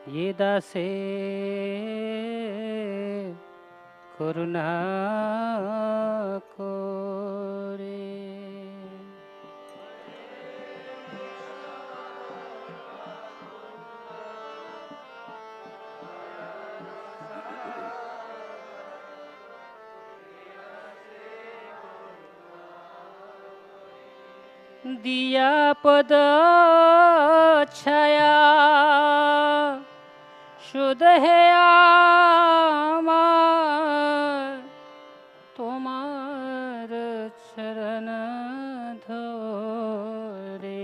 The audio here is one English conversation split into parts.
ये दासे करुणा कोरे। दिया पद छाया शुद्ध है आमार, तुम्हार चरण धोरे।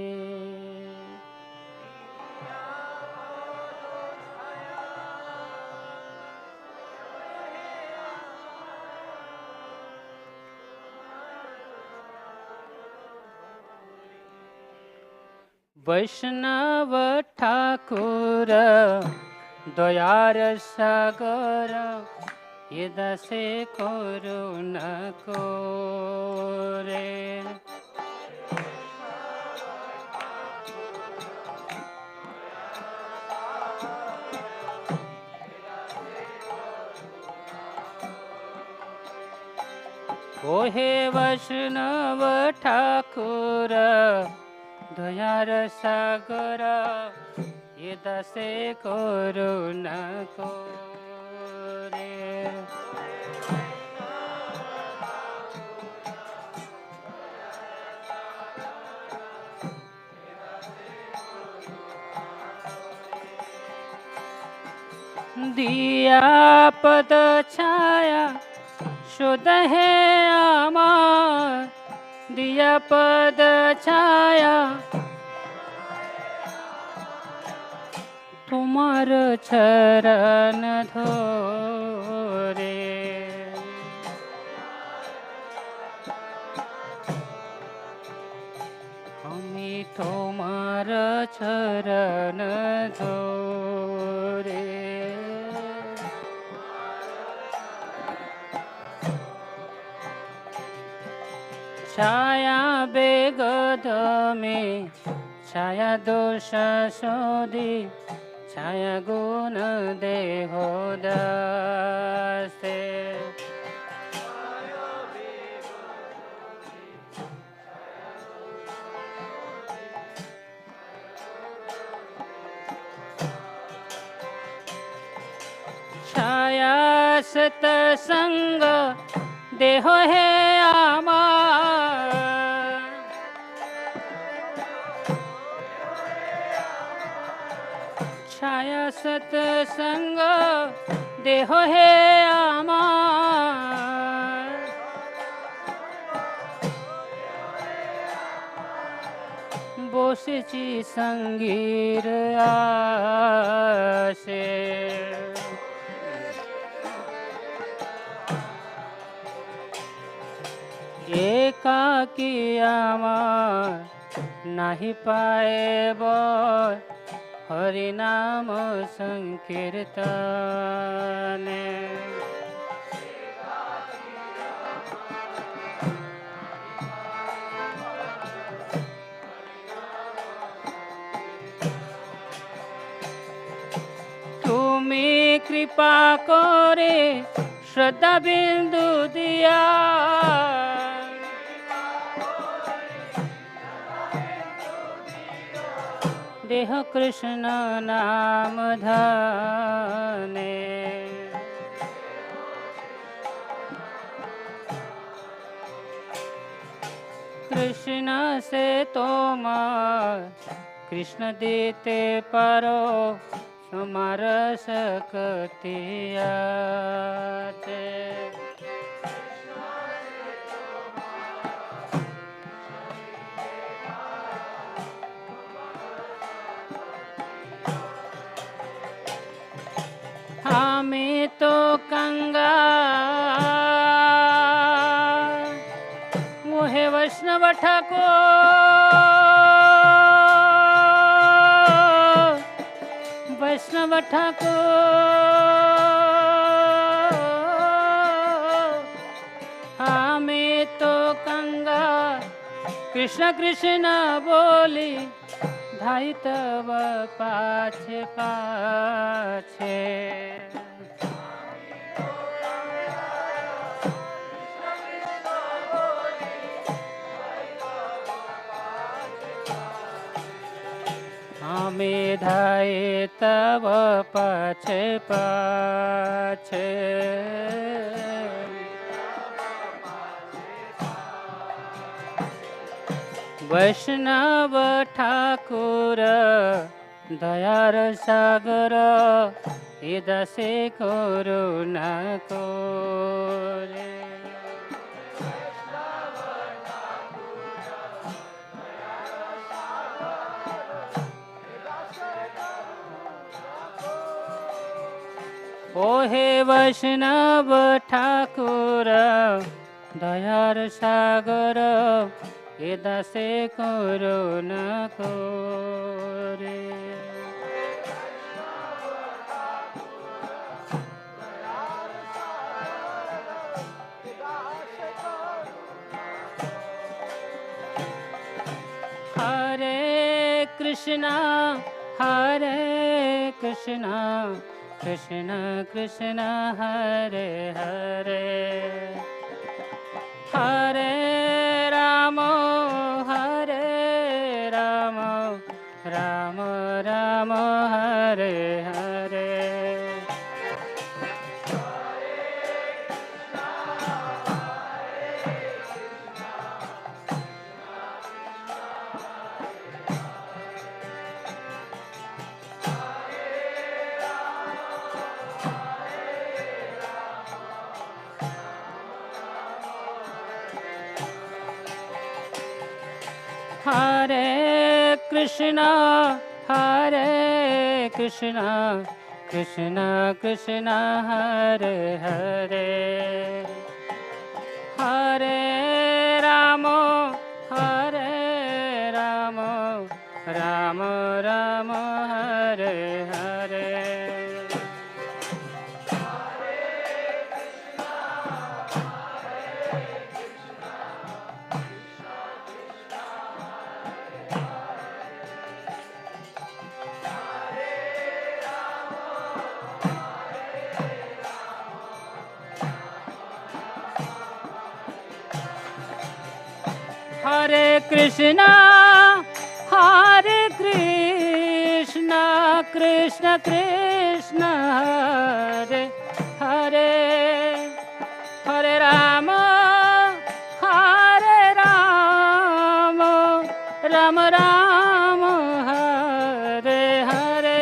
वैष्णव ठाकुर दयार सागर, ये दासे करुणा कोरे। ओहे वैष्णव ठाकुर दयार सागर, ये दासे करुणा कोरे। दिया पद छाया शुद्ध है आमार, दिया पद छाया तुम्हार चरण धोरे। हमी तुम्हार चरण धोरे। छाया बेगद में छाया दोष शोधी, छाया गुण देहो दासे। छाया सतसंग देहो है आमार, छाया सतसंग देहो है आमार। बोसेची संगीर आसे। एकाकी आमार नाही पाए बर, हरि नाम संकीर्तने। तुमी कृपा करे श्रद्धा बिंदु दिया, देह कृष्ण नाम धाने। कृष्ण से तुम कृष्ण देते पारो, तुम्हार सकतियाते। हमें तो कंगाल, वो है वैष्णव ठाकुर, वैष्णव ठाकुर। हमें तो कंगाल कृष्ण कृष्ण बोली धाई तब पाछे पाछे। हमें धाई तब पाछे पाछे। वैष्णव ठाकुर दयार सागर, इदसे करुणा कोरे। ओहे वैष्णव ठाकुर दयार सागर, इदसे करुणा कोरे। हरे कृष्णा कृष्णा कृष्णा हरे हरे, हरे राम राम राम हरे हरे। हरे कृष्णा कृष्णा कृष्णा हरे हरे, हरे राम राम राम हरे हरे। हरे कृष्णा कृष्ण कृष्ण हरे हरे, हरे राम राम राम हरे हरे।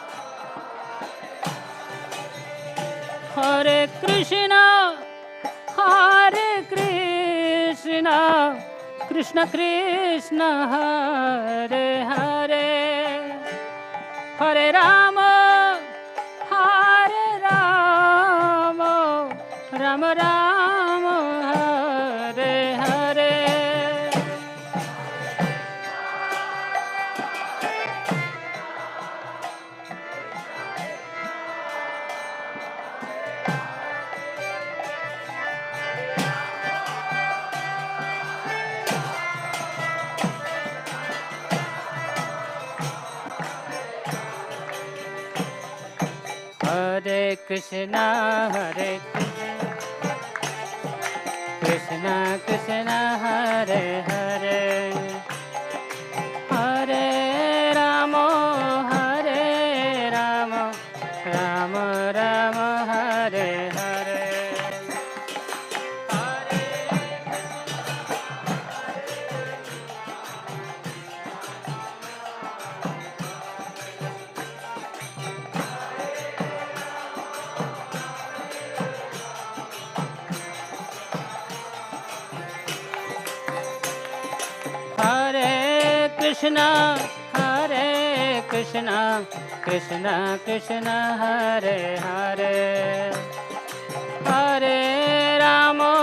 हरे कृष्णा कृष्ण कृष्ण हरे हरे, हरे Ram Ram Ram Hare Hare. Hare Krishna Krishna Krishna Hare Hare, Hare Rama Rama Rama Hare Hare। Krishna Krishna Krishna Hare Hare, Hare Rama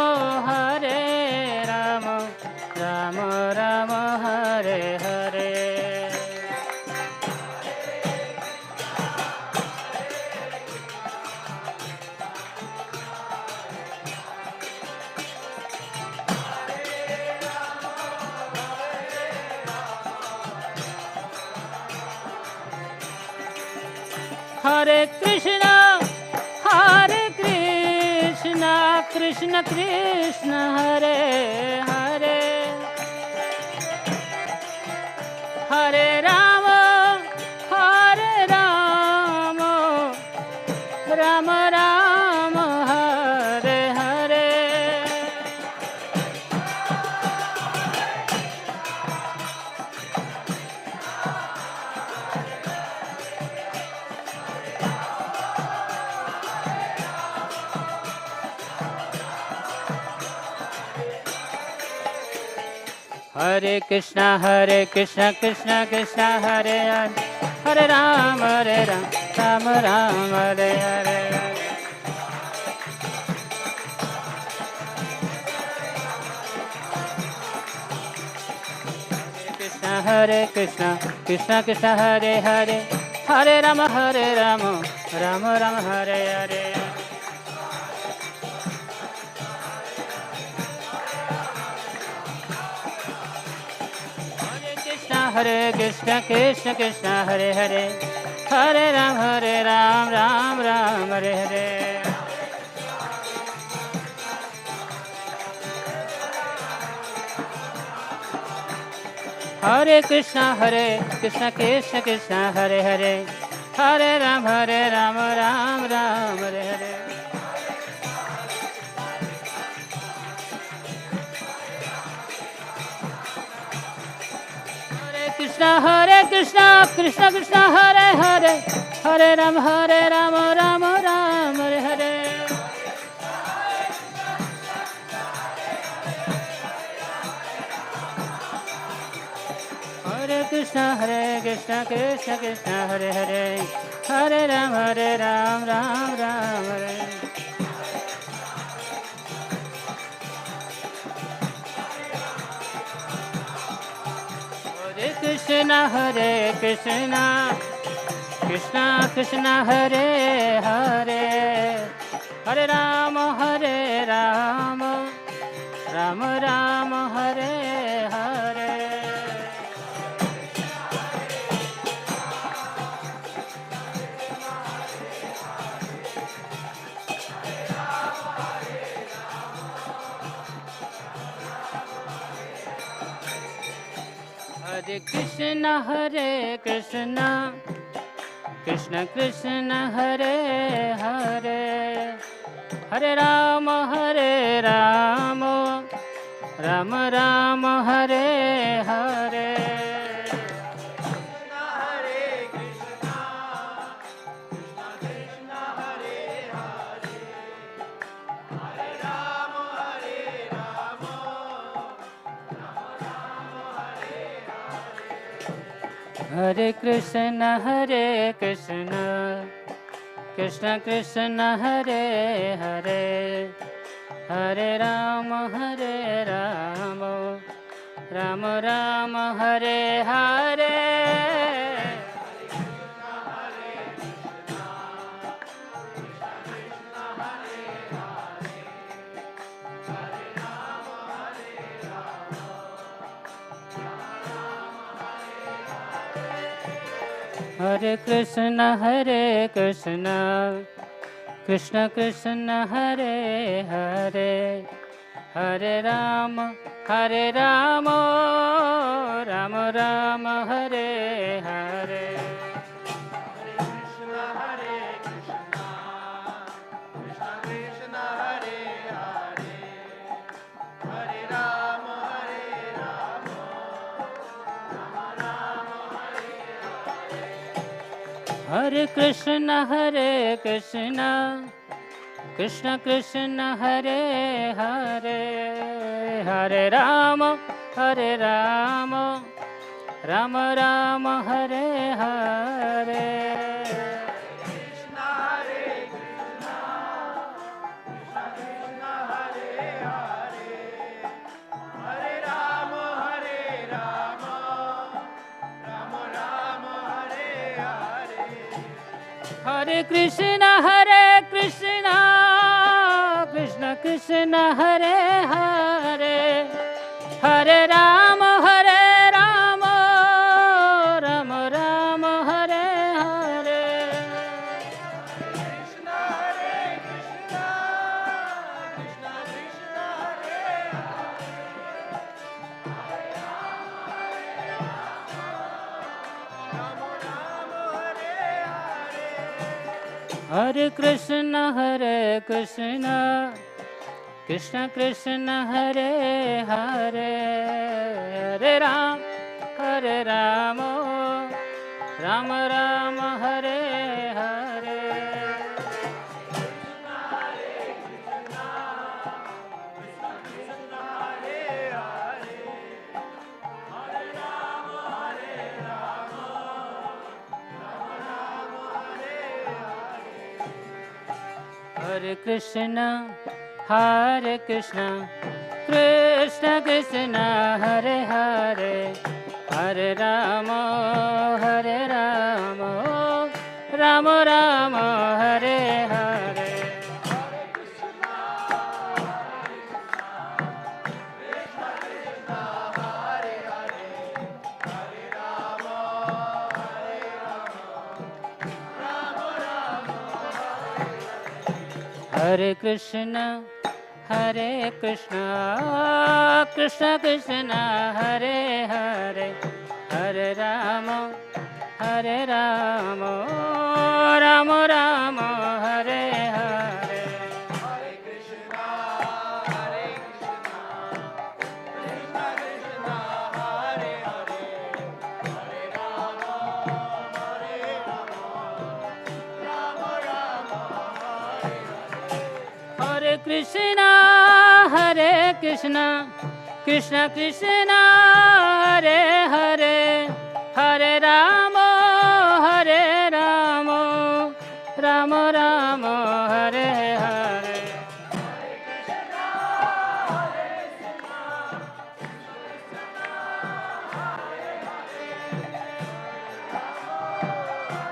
Hare Krishna, Krishna Krishna, Hare Hare, Hare Rama, Rama Rama, Hare Hare. Hare Krishna, Krishna Krishna, Hare Hare, Hare Rama, Rama Rama, Hare Hare. Hare Krishna, Krishna Krishna, Hare Hare, Hare Rama, Rama Rama, Hare Hare. Hare Krishna, Krishna Krishna, Hare Hare, Hare Ram, Ram Ram, Hare Hare. Hare Krishna, Krishna Krishna, Hare Hare, Hare Ram, Ram Ram, Hare Hare. Krishna, Krishna Krishna, Hare Hare, Hare Ram, Ram Ram, Hare Hare. Hare Krishna, Krishna Krishna, Hare Hare, Hare Ram, Ram Ram, Hare Hare. Krishna, Krishna Krishna, Hare Hare, Hare Rama, Rama Rama, Hare Hare. Hare Krishna, Krishna Krishna, Hare Hare, Hare Rama, Rama Rama, Hare Hare. Hare Krishna, Krishna Krishna, Hare Hare, Hare Rama, Rama Rama, Hare Hare. Hare Krishna, Krishna Krishna, Hare Hare, Hare Rama, Rama Rama, Hare Hare. Hare Krishna, Krishna Krishna, Hare Hare, Hare Rama, Rama Rama, Hare Hare. Hare Krishna, Krishna Krishna, Hare Hare, Hare Rama, Rama Rama, Hare Hare. Hare Krishna, Krishna Krishna, Hare Hare, Hare Ram, Hare Rama, Rama Rama, Hare Hare. Hare Krishna, Krishna Krishna, Hare Hare, Hare Rama, Rama Rama, Hare Hare. Hare Krishna, Krishna Krishna, Hare Hare, Hare Rama, Rama Rama, Hare Hare. Hare Krishna, Krishna Krishna, Hare Hare, Hare Rama, Rama Rama, Hare Hare. Hare Krishna, Krishna Krishna,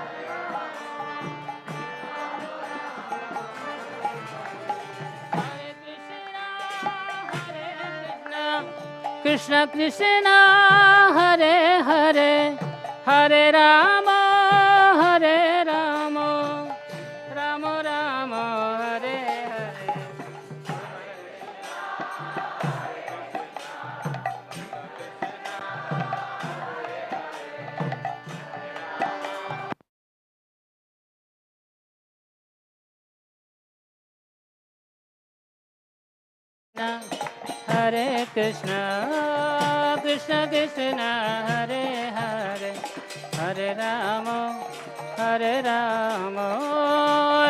Hare Hare, Hare Rama, Rama Rama, Hare Hare. Krishna Krishna, Hare Hare, Hare Rama, Rama Rama, Hare Hare. Hare Krishna, Krishna Krishna, Hare Hare, Hare Rama,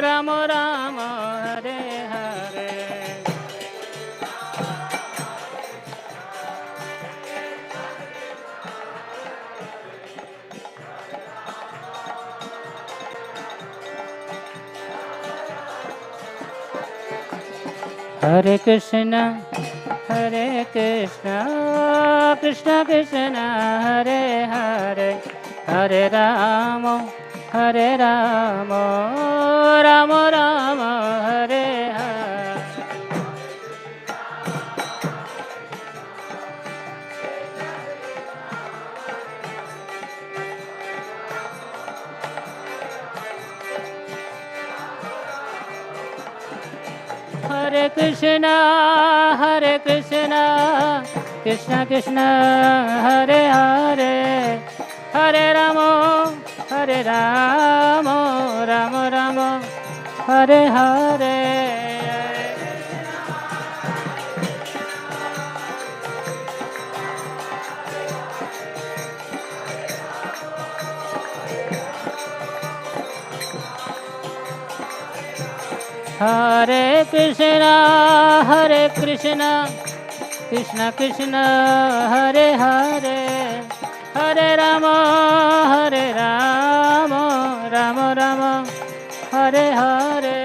Rama Rama, Hare Hare. Hare Krishna, Krishna Krishna, Hare Hare, Hare Rama, Rama Rama, Hare Hare. Hare Krishna, Krishna Krishna, Hare Hare, Hare Rama, Rama Rama, Hare Hare. Hare Krishna, Krishna Krishna, Hare Hare, Hare Rama, Rama Rama, Hare Hare.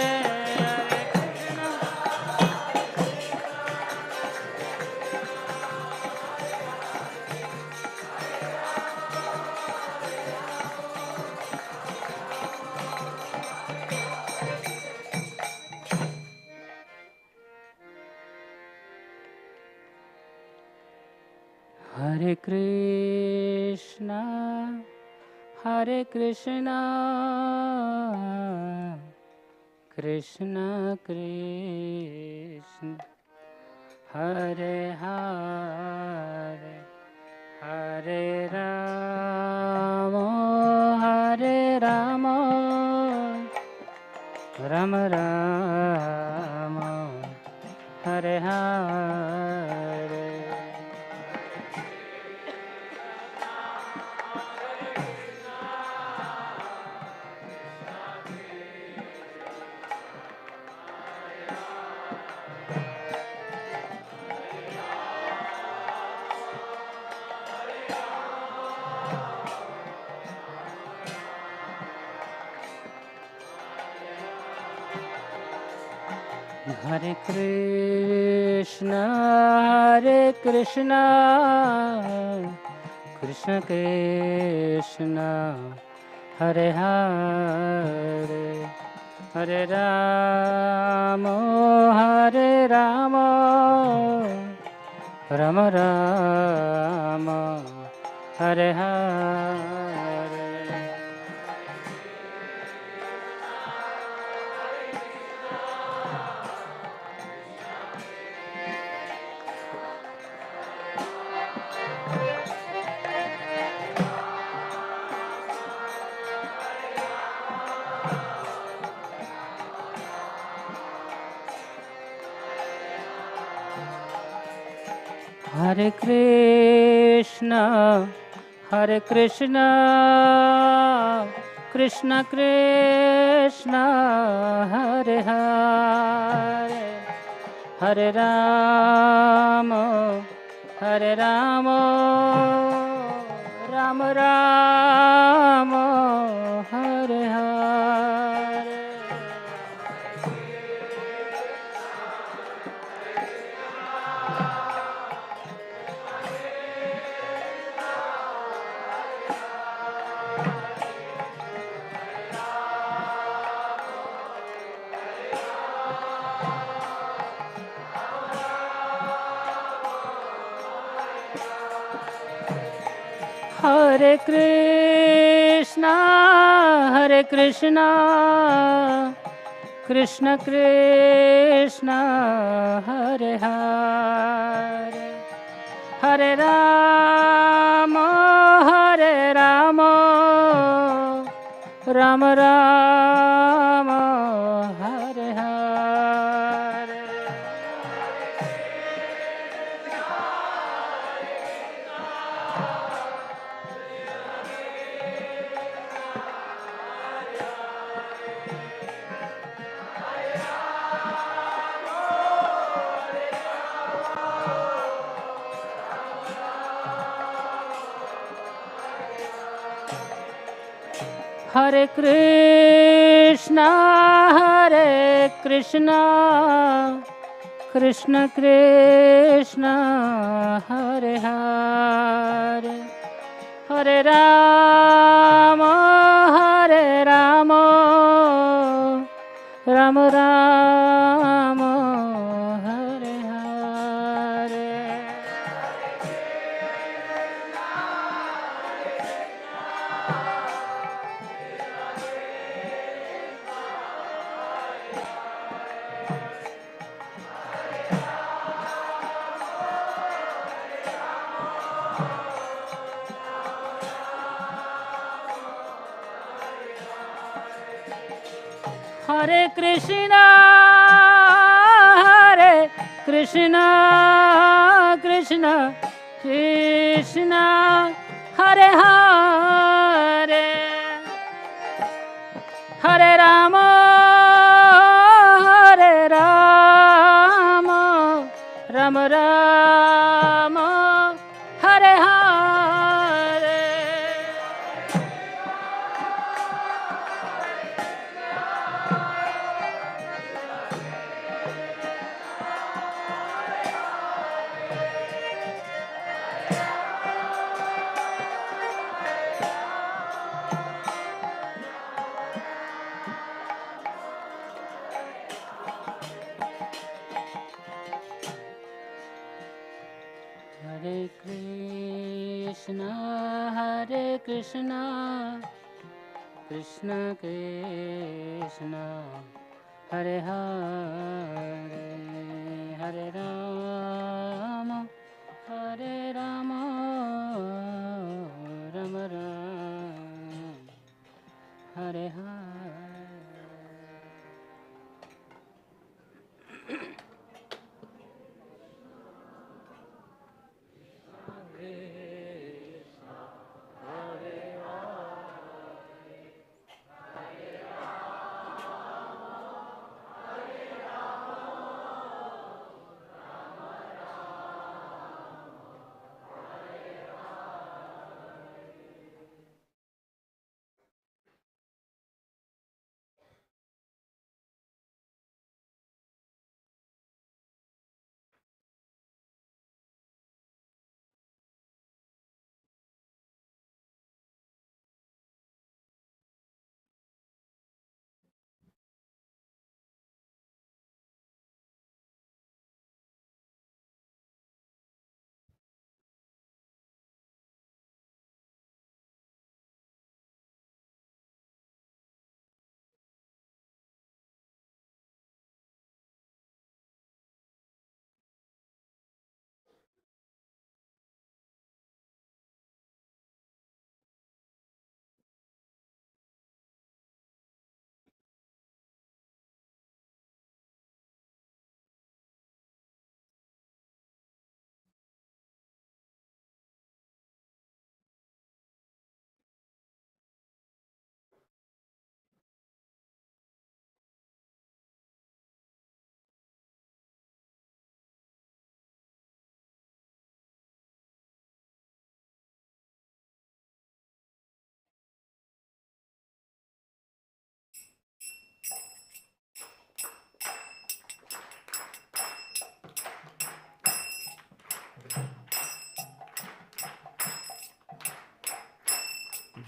Hare Krishna, Krishna Krishna, Hare Hare, Hare Rama, Ram Ram, Hare Hare. Hare Krishna, Krishna Krishna, Hare Hare, Hare Rama, Rama Rama, Hare Hare. Hare Krishna, Krishna Krishna, Hare Hare, Hare Rama, Rama Rama, Hare Hare. Hare Krishna, Krishna Krishna, Hare Hare, Hare Rama, Rama Rama, Hare Hare. Hare Krishna, Krishna Krishna, Hare Hare, Hare Rama, Rama Rama, Hare Hare. Hare Krishna, Krishna Krishna, Hare Hare, Hare Rama, Rama Rama, Hare Hare. Hare Krishna, Krishna Krishna, Hare Hare, Hare Rama, Rama Rama, Hare Hare.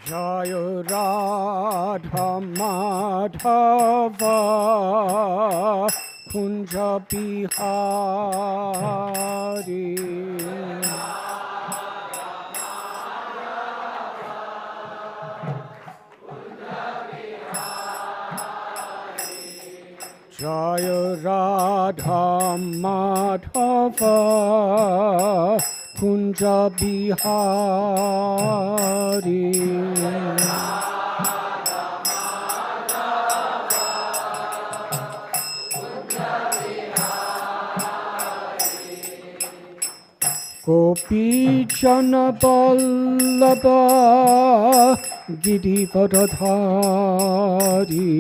Jaya Radha Madhava Kunja Bihari Jaya Radha Madhava Kunja Bihari Gopi Jana Vallabha Giridharadhari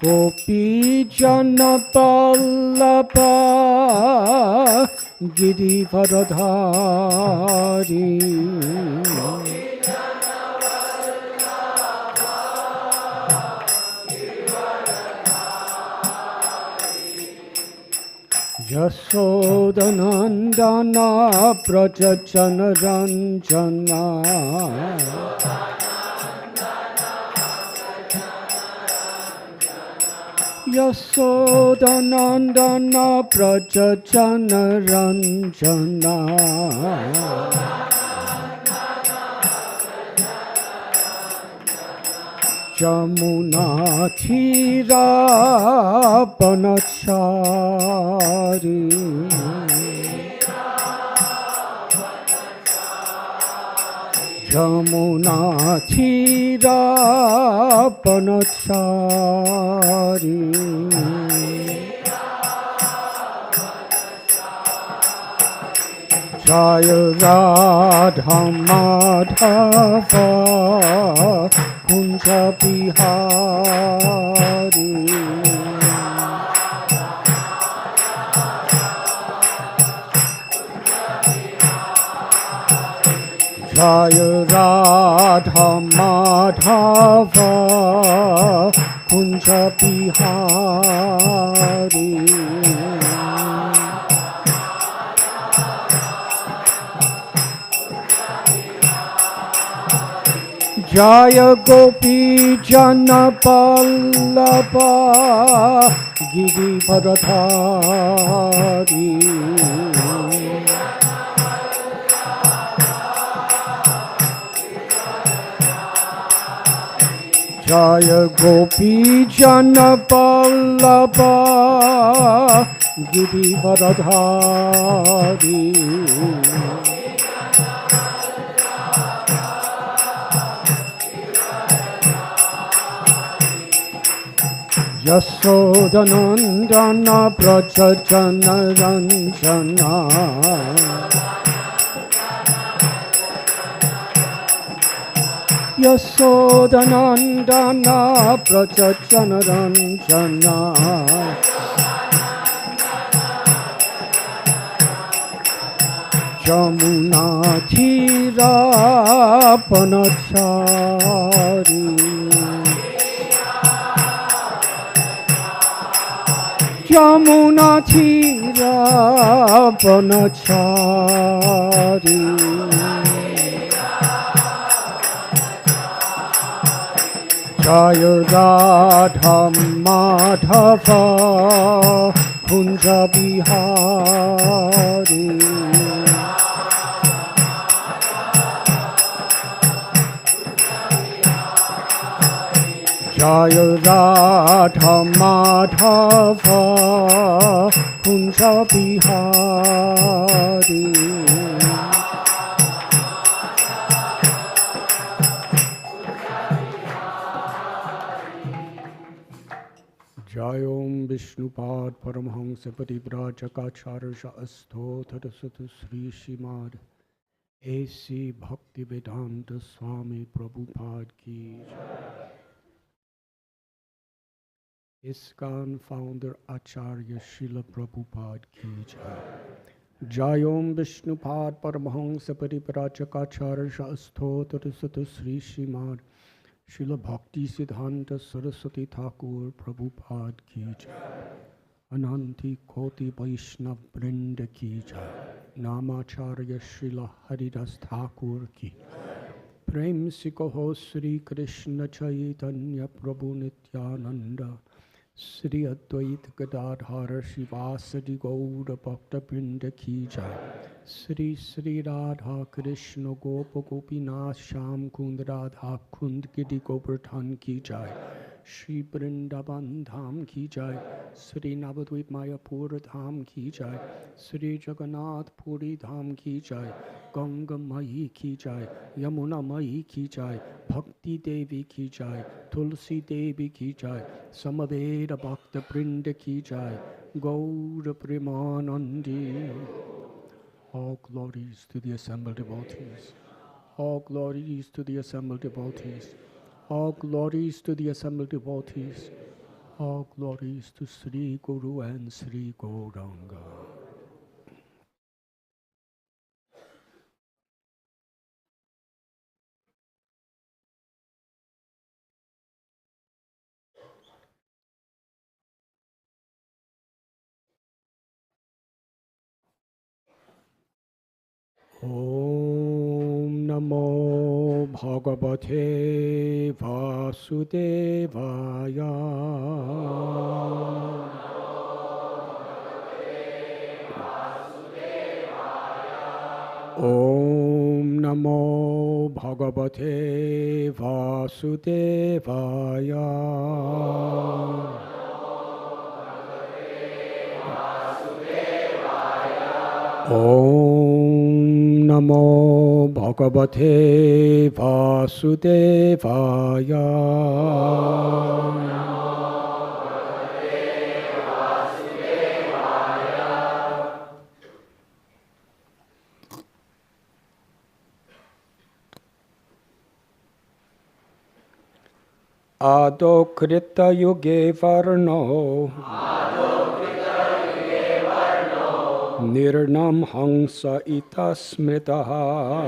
Gopi Jana Vallabha Giridharadhari Yasodanandana Prajajana Ranjana Yasodanandana Prajajana Ranjana Jamuna Thira Panachari Jamuna Thira Panachari Jaya Radha Madhava Kunja Bihari Jaya Radha Madhava Kunja Bihari Jaya Gopi Jana Vallabha Giridharadhari Jaya Gopi Jana Vallabha Giridharadhari Yasodanandana Prajajana Ranjana Yasodanandana Prajajana Ranjana Jamuna Thira Panachari Jamuna Thira Panachari Jaya Radha Madhava Kunja Bihari Jaya Radha Madhava Kunja Bihari Jayom Vishnupad Paramhansa Parivrajakacharsha Asthothara Sata Sri Srimad A.C. Bhaktivedanta Swami Prabhupada Ki ISKCON founder Acharya Srila Prabhupada Ki Jayom Vishnupad Paramhansa Parivrajakacharsha Asthothara Sata Sri Srimad Srila Bhakti Siddhanta Saraswati Thakur Prabhupada Ki Jai. Ananti Koti Vaishnav Vrinda ki jai. Namacharya Srila Haridas Thakur ki. Prem si kaho Sri Krishna Chaitanya Prabhu Nityananda. Sri Advait Gadadhara Shivasadi Gaura Bhakta Vrinda ki jai. Sri Sri Radha Krishna Gopa Gopinath Sham Kund Radha Kund Gidi Govardhan ki jai. Shri Vrindavan Dham ki jai. Sri Navadvip Mayapur Dham ki jai. Sri Jagannath Puri Dham ki jai. Ganga Mahi ki jai. Yamuna Mahi ki jai. Bhakti Devi ki jai. Tulsi Devi ki jai. Samaveda Bhakta Vrinda ki jai. Gaura Premanandi. All glories to the assembled devotees. All glories to the assembled devotees. All glories to the assembled devotees. All glories to Sri Guru and Sri Gauranga. Om Namo Bhagavate Vasudevaya. Om Namo Bhagavate Vasudevaya. Om Namo Bhagavate Vasudevaya. Ado Krita Yuge Varno Nirnam Hangsa Ita Smritaha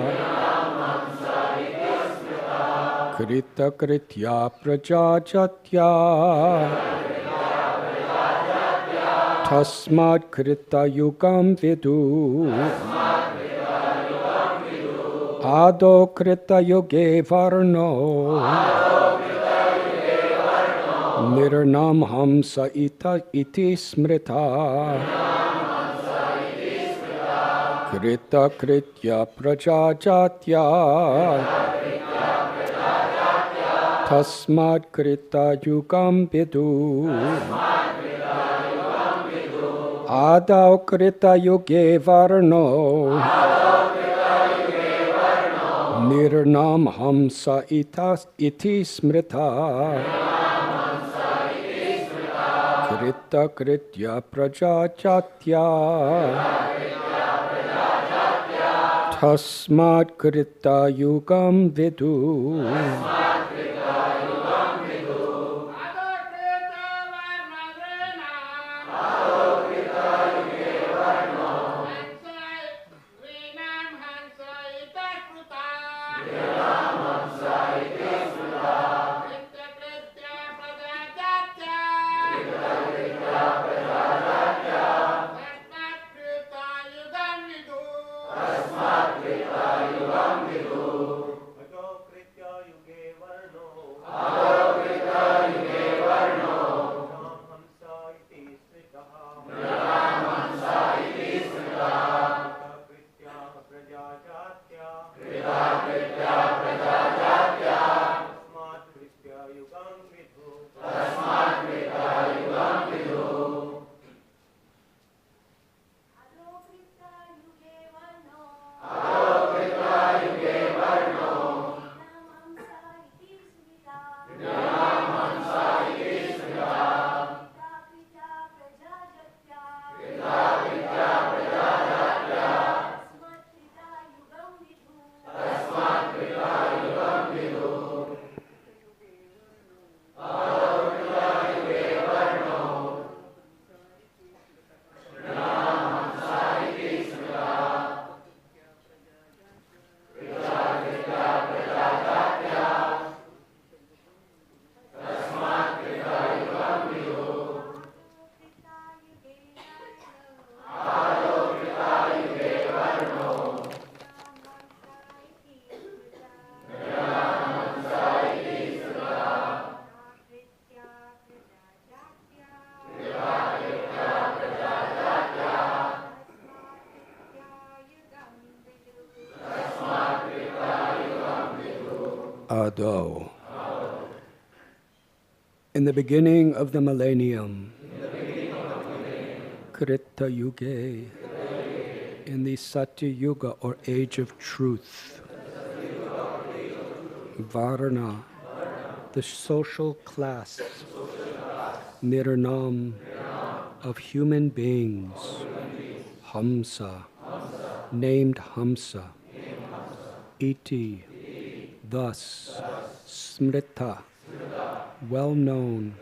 Krita Kritya Prajajatya Tasmad Krita Yugam Vidu Ado Krita Yuge Varno Nirnam Hamsa Iti Smrita Krita Kritya Prajajatya Tasmad Krita Yugam Vidu Adau Krita Yuge Varno Nirnam Hamsa Iti Smrita Krita Kritya Prajajatya Tasmad Krita Yugam Vidu Ado. In the beginning of the millennium, Krita Yuge, in the Satya Yuga or age of truth, Varna, the social class, Nirnam, of human beings, Hamsa, named Hamsa, Iti, thus, Smrita, well known,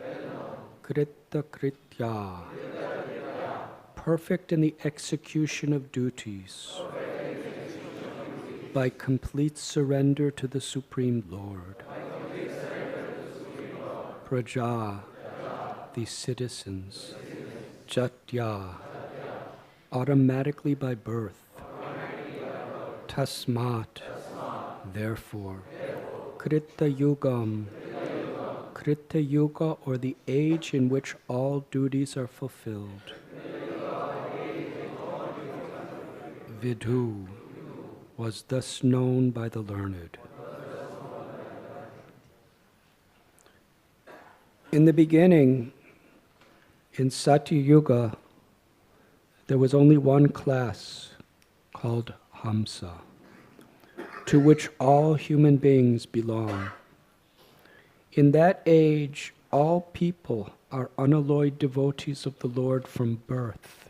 Krita Kritya, perfect in the execution of duties, by complete surrender to the Supreme Lord. Praja, the citizens, Jatya, automatically by birth, Tasmat, therefore, Krita Yugam, Krita Yuga, or the age in which all duties are fulfilled. Vidhu was thus known by the learned. In the beginning, in Satya Yuga, there was only one class called Hamsa, to which all human beings belong. In that age, all people are unalloyed devotees of the Lord from birth.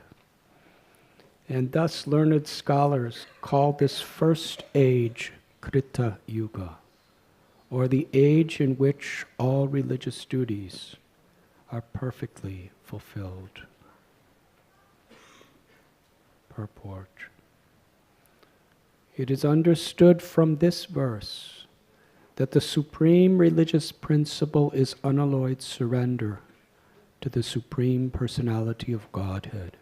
And thus learned scholars call this first age Krita Yuga, or the age in which all religious duties are perfectly fulfilled. Purport. It is understood from this verse that the supreme religious principle is unalloyed surrender to the Supreme Personality of Godhead.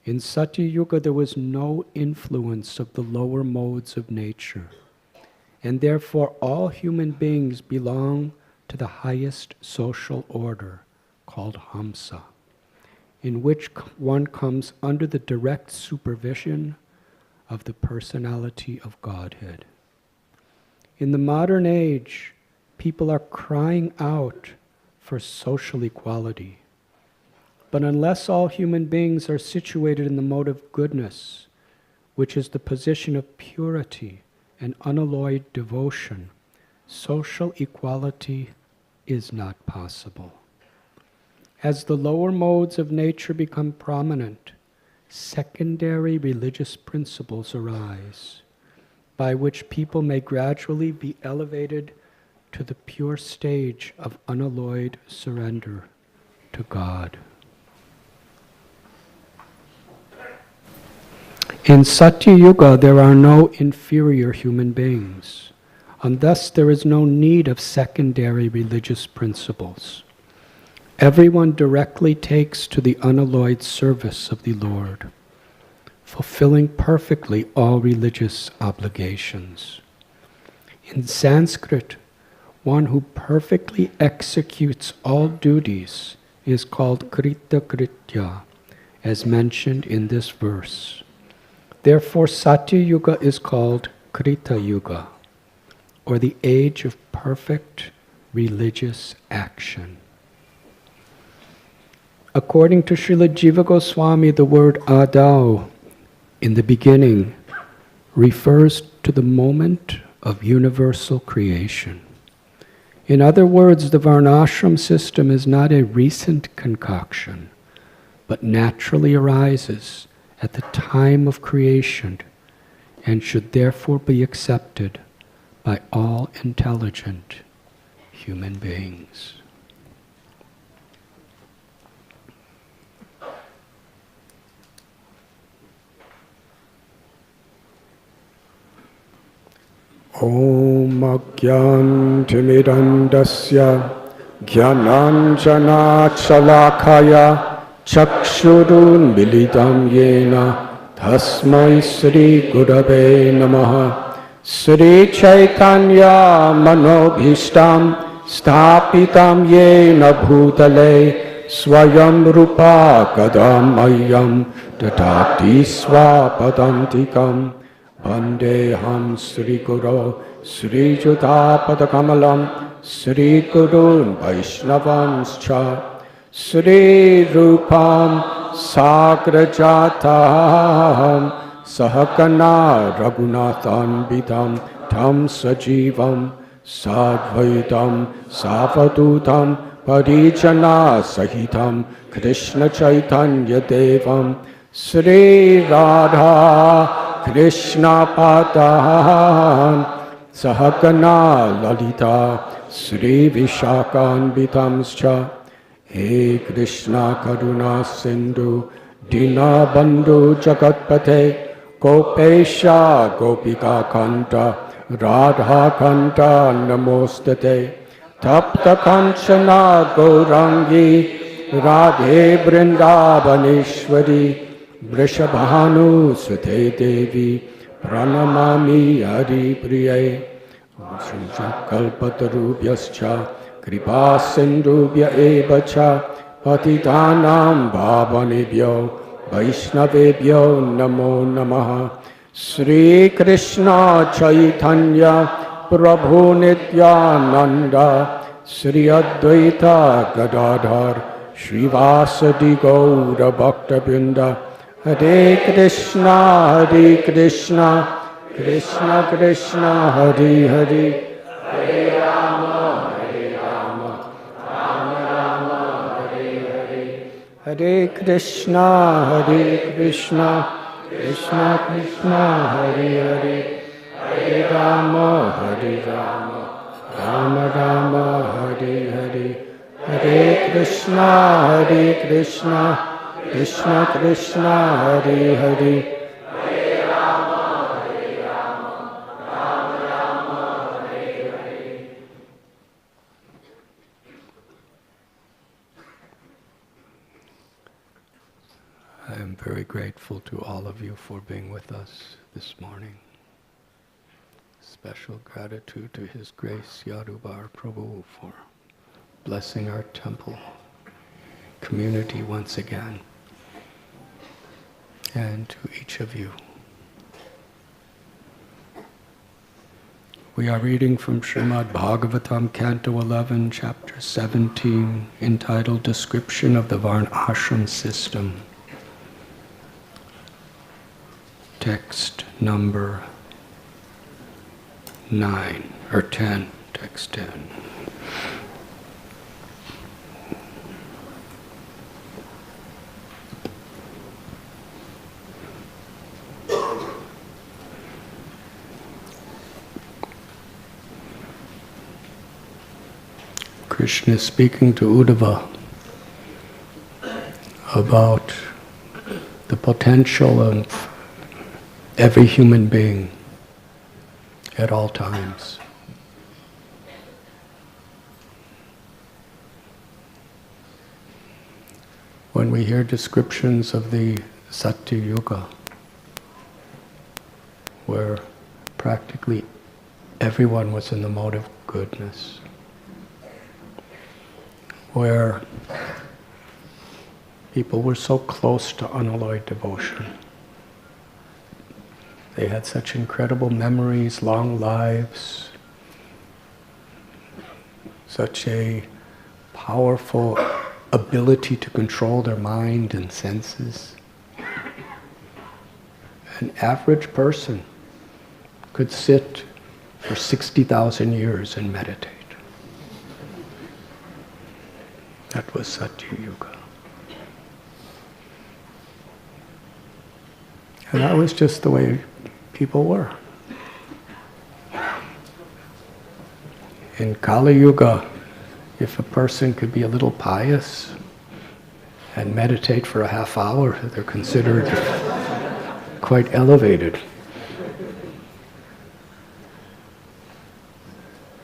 In Satya Yuga, there was no influence of the lower modes of nature, and therefore all human beings belong to the highest social order called Hamsa, in which one comes under the direct supervision of the Personality of Godhead. In the modern age, people are crying out for social equality. But unless all human beings are situated in the mode of goodness, which is the position of purity and unalloyed devotion, social equality is not possible. As the lower modes of nature become prominent, secondary religious principles arise, by which people may gradually be elevated to the pure stage of unalloyed surrender to God. In Satya Yuga, there are no inferior human beings, and thus there is no need of secondary religious principles. Everyone directly takes to the unalloyed service of the Lord, fulfilling perfectly all religious obligations. In Sanskrit, one who perfectly executes all duties is called Krita Kritya, as mentioned in this verse. Therefore, Satya Yuga is called Krita Yuga, or the age of perfect religious action. According to Srila Jiva Goswami, the word Adau, in the beginning, refers to the moment of universal creation. In other words, the Varnashram system is not a recent concoction, but naturally arises at the time of creation and should therefore be accepted by all intelligent human beings. Om Agyantimirandasya Jnananjana Chalakaya Chakshurun Milidam Yena Tasmai Sri Gurave Namaha Sri Chaitanya Manobhishtam Sthapitam Yena Bhutale Swayam Rupa Kadam Ayyam Tatati Swapadantikam Vandeham Sri Guru Sri Judapadakamalam, Sri Gurun Vaishnavanscha, Sri Rupam Sagrajatam, Sahakana Raghunathan Bidam, Tam Sajivam, Sadvaitam, Savadutam, Parijana Sahitam, Krishna Chaitanya Devam, Sri Radha Krishna Padan, Sahagana Lalita, Sri Vishakan Bitamscha, He Krishna Karuna Sindhu, Dina Bandhu Jagatpate, Gopesha Gopika Kanta, Radha Kanta Namostate, Tapta Kanchana Gaurangi, Radhe Vrindavaneshwari, Vrishabhanu Sute Devi, Pranamami Hari Priye, Kalpatarubhyascha, Kripa Sindhubhya Evacha, Patitanam Bhavanebhyo, Vaishnavebhyo Namo Namaha, Sri Krishna Chaitanya, Prabhu Nityananda, Sri Advaita Gadadhar, Srivasadi Gaura Bhaktabinda, Hare Krishna, Krishna Krishna, Hare Hare, Hare Rama, Rama Rama, Hare Hare, Hare Krishna, Krishna Krishna, Hare Hare, Hare Rama, Rama Rama, Hare Hare, Hare Krishna, Krishna Krishna, Hare Hare, Hare Rama, Rama Rama, Hare Hare. I am very grateful to all of you for being with us this morning. Special gratitude to His Grace Yadubar Prabhu for blessing our temple community once again, and to each of you. We are reading from Srimad Bhagavatam, Canto 11, Chapter 17, entitled Description of the Varna Ashram System. Text number 9, or 10, text 10. Krishna is speaking to Uddhava about the potential of every human being at all times. When we hear descriptions of the Satya Yuga, where practically everyone was in the mode of goodness, where people were so close to unalloyed devotion, they had such incredible memories, long lives, such a powerful ability to control their mind and senses. An average person could sit for 60,000 years and meditate. That was Satya Yuga. And that was just the way people were. In Kali Yuga, if a person could be a little pious and meditate for a half hour, they're considered quite elevated.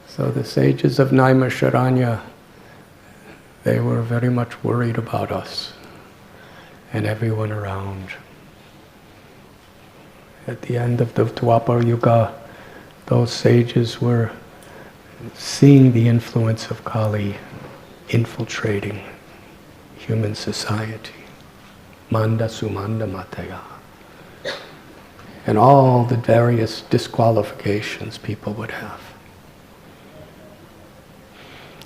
So the sages of Naimisharanya, they were very much worried about us and everyone around. At the end of the Dwapara Yuga, those sages were seeing the influence of Kali infiltrating human society. Manda sumanda mataya. and all the various disqualifications people would have.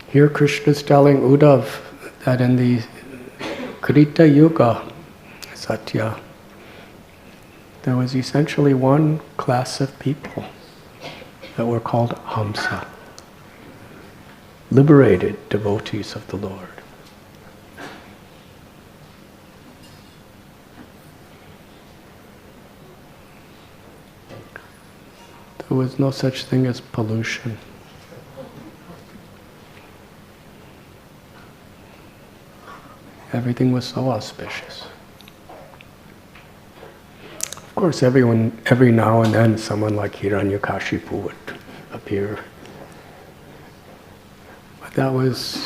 Here Krishna is telling Uddhav that in the Krita Yuga, Satya, there was essentially one class of people that were called Hamsa, liberated devotees of the Lord. There was no such thing as pollution. Everything was so auspicious. Of course, every now and then, someone like Hiranyakashipu would appear. But that was,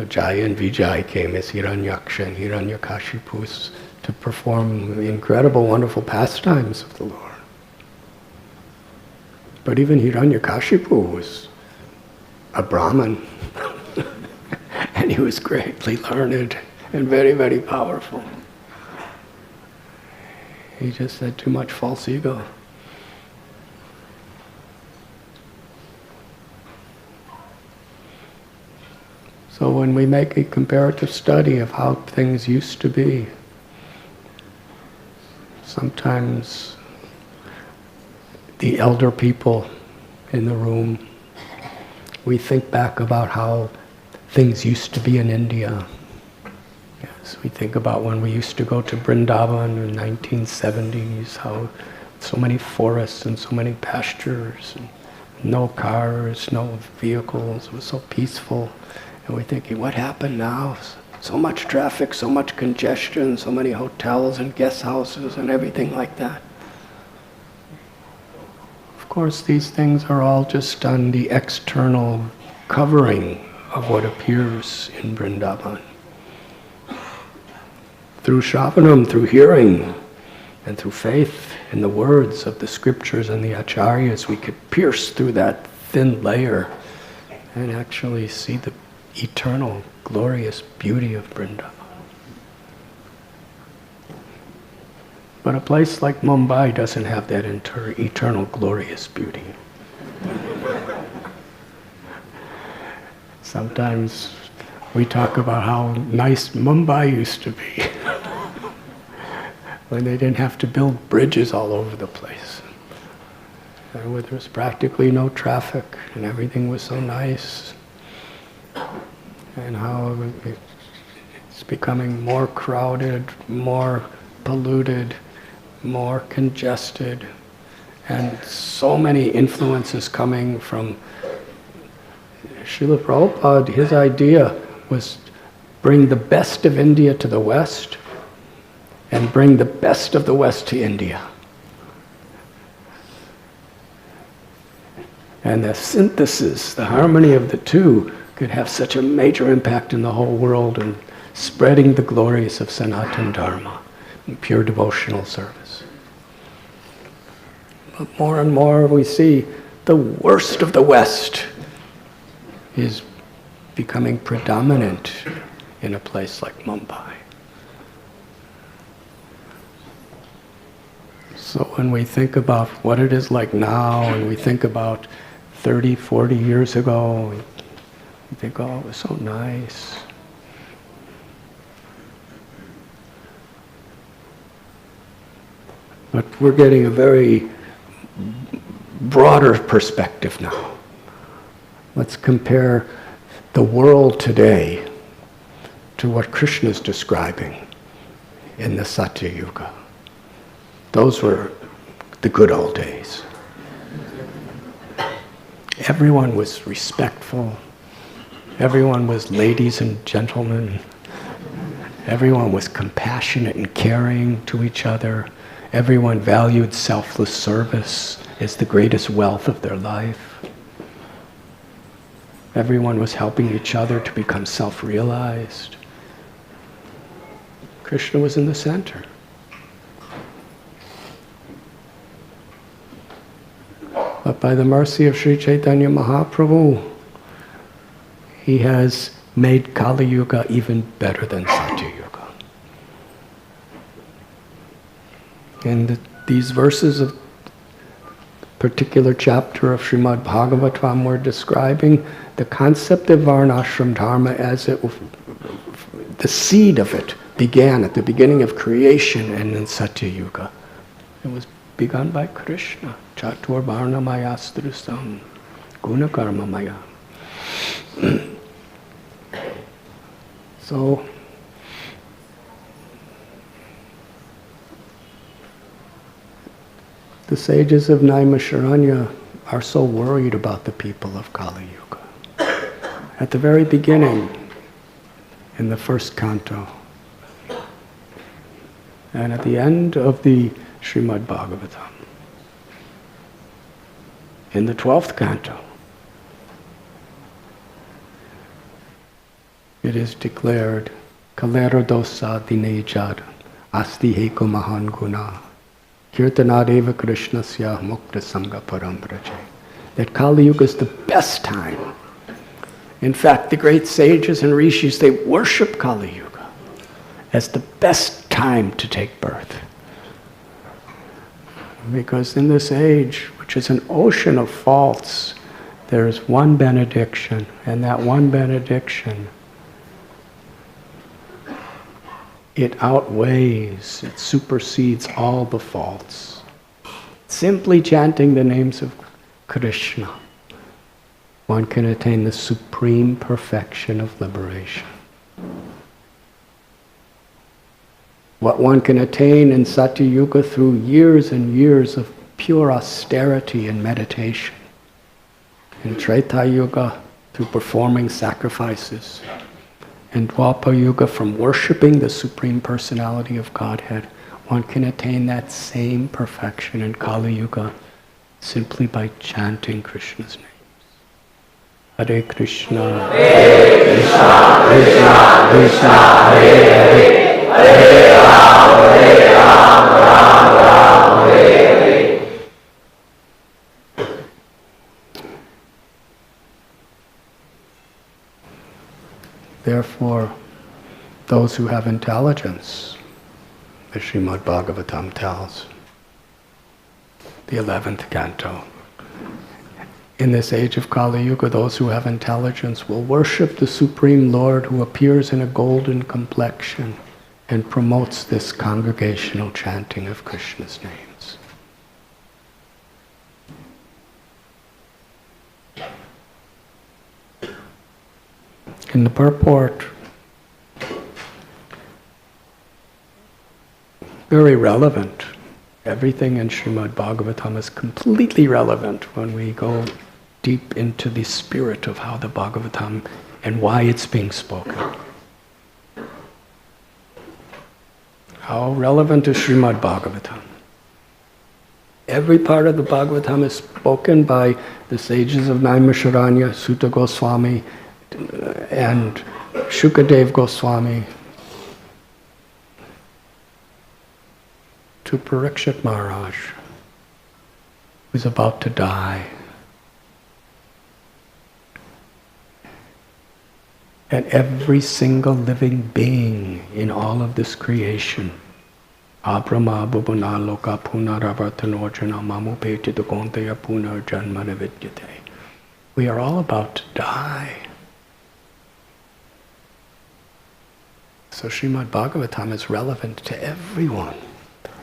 Jaya and Vijay came as Hiranyaksha and Hiranyakashipus to perform the incredible, wonderful pastimes of the Lord. But even Hiranyakashipu was a Brahmin, and he was greatly learned and very, very powerful. He just had too much false ego. So when we make a comparative study of how things used to be, sometimes the elder people in the room, we think back about how things used to be in India. Yes, we think about when we used to go to Vrindavan in the 1970s, how so many forests and so many pastures, and no cars, no vehicles, it was so peaceful. And we're thinking, what happened now? So much traffic, so much congestion, so many hotels and guest houses and everything like that. Of course, these things are all just on the external covering of what appears in Vrindavan. Through Shravanam, through hearing, and through faith in the words of the scriptures and the acharyas, we could pierce through that thin layer and actually see the eternal, glorious beauty of Vrindavan. But a place like Mumbai doesn't have that eternal, glorious beauty. Sometimes we talk about how nice Mumbai used to be when they didn't have to build bridges all over the place. And where there was practically no traffic and everything was so nice. And how it's becoming more crowded, more polluted, more congested, and so many influences coming from Srila Prabhupada. His idea was bring the best of India to the West and bring the best of the West to India. And the synthesis, the harmony of the two could have such a major impact in the whole world and spreading the glories of Sanatana Dharma and pure devotional service. But more and more we see the worst of the West is becoming predominant in a place like Mumbai. So when we think about what it is like now, and we think about 30, 40 years ago, we think, oh, it was so nice. But we're getting a very broader perspective now. Let's compare the world today to what Krishna is describing in the Satya Yuga. Those were the good old days. Everyone was respectful. Everyone was ladies and gentlemen. Everyone was compassionate and caring to each other. Everyone valued selfless service as the greatest wealth of their life. Everyone was helping each other to become self-realized. Krishna was in the center. But by the mercy of Sri Chaitanya Mahaprabhu, he has made Kali Yuga even better than Satya Yuga. In the these verses of particular chapter of Srimad Bhagavatam were describing the concept of Varnashram Dharma as the seed of it began at the beginning of creation and in Satya Yuga. It was begun by Krishna. Chatur Varna Mayastrusam Guna Karma Maya. So, the sages of Naimisharanya are so worried about the people of Kali Yuga. At the very beginning, in the first canto, and at the end of the Srimad Bhagavatam, in the 12th canto, it is declared, Kalera dosa dinejad asti heko mahan guna kirtanadeva krishnasya mukta sangha parambraje. That Kali Yuga is the best time. In fact, the great sages and rishis, they worship Kali Yuga as the best time to take birth. Because in this age, which is an ocean of faults, there is one benediction, and that one benediction, it outweighs, it supersedes all the faults. Simply chanting the names of Krishna, one can attain the supreme perfection of liberation. What one can attain in Satya Yuga through years and years of pure austerity and meditation. In Treta Yuga, through performing sacrifices. In Dwapara Yuga, from worshipping the Supreme Personality of Godhead, one can attain that same perfection in Kali Yuga simply by chanting Krishna's names. Hare Krishna, Hare Krishna, Krishna Krishna, Hare Hare. Hare Ram, Ram Ram, Hare Hare. Therefore, those who have intelligence, the Srimad Bhagavatam tells, the 11th canto, in this age of Kali Yuga, those who have intelligence will worship the Supreme Lord who appears in a golden complexion and promotes this congregational chanting of Krishna's names. In the purport, very relevant. Everything in Srimad Bhagavatam is completely relevant when we go deep into the spirit of how the Bhagavatam and why it's being spoken. How relevant is Srimad Bhagavatam? Every part of the Bhagavatam is spoken by the sages of Naimisharanya, Sutta Goswami, and Shukadev Goswami, to Parikshit Maharaj, who's about to die. And every single living being in all of this creation, Abrahma Bhuvana Loka Punaravartanojana Mamupeti Dukonteya Punar Janmana Vidyate. We are all about to die. So Srimad Bhagavatam is relevant to everyone,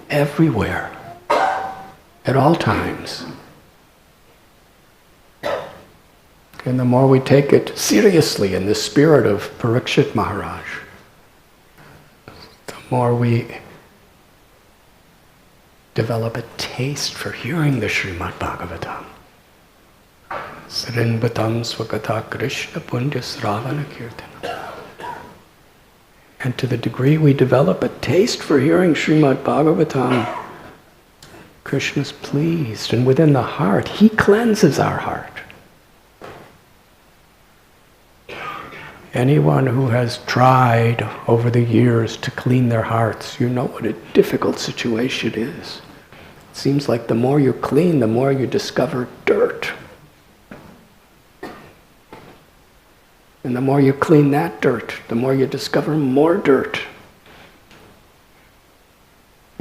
everywhere, at all times. And the more we take it seriously in the spirit of Parikshit Maharaj, the more we develop a taste for hearing the Srimad Bhagavatam. Srinvatam Swakata Krishna Pundya Sravana Kirtana. And to the degree we develop a taste for hearing Srimad Bhagavatam, Krishna's pleased, and within the heart, He cleanses our heart. Anyone who has tried over the years to clean their hearts, you know what a difficult situation is. It seems like the more you clean, the more you discover dirt. And the more you clean that dirt, the more you discover more dirt.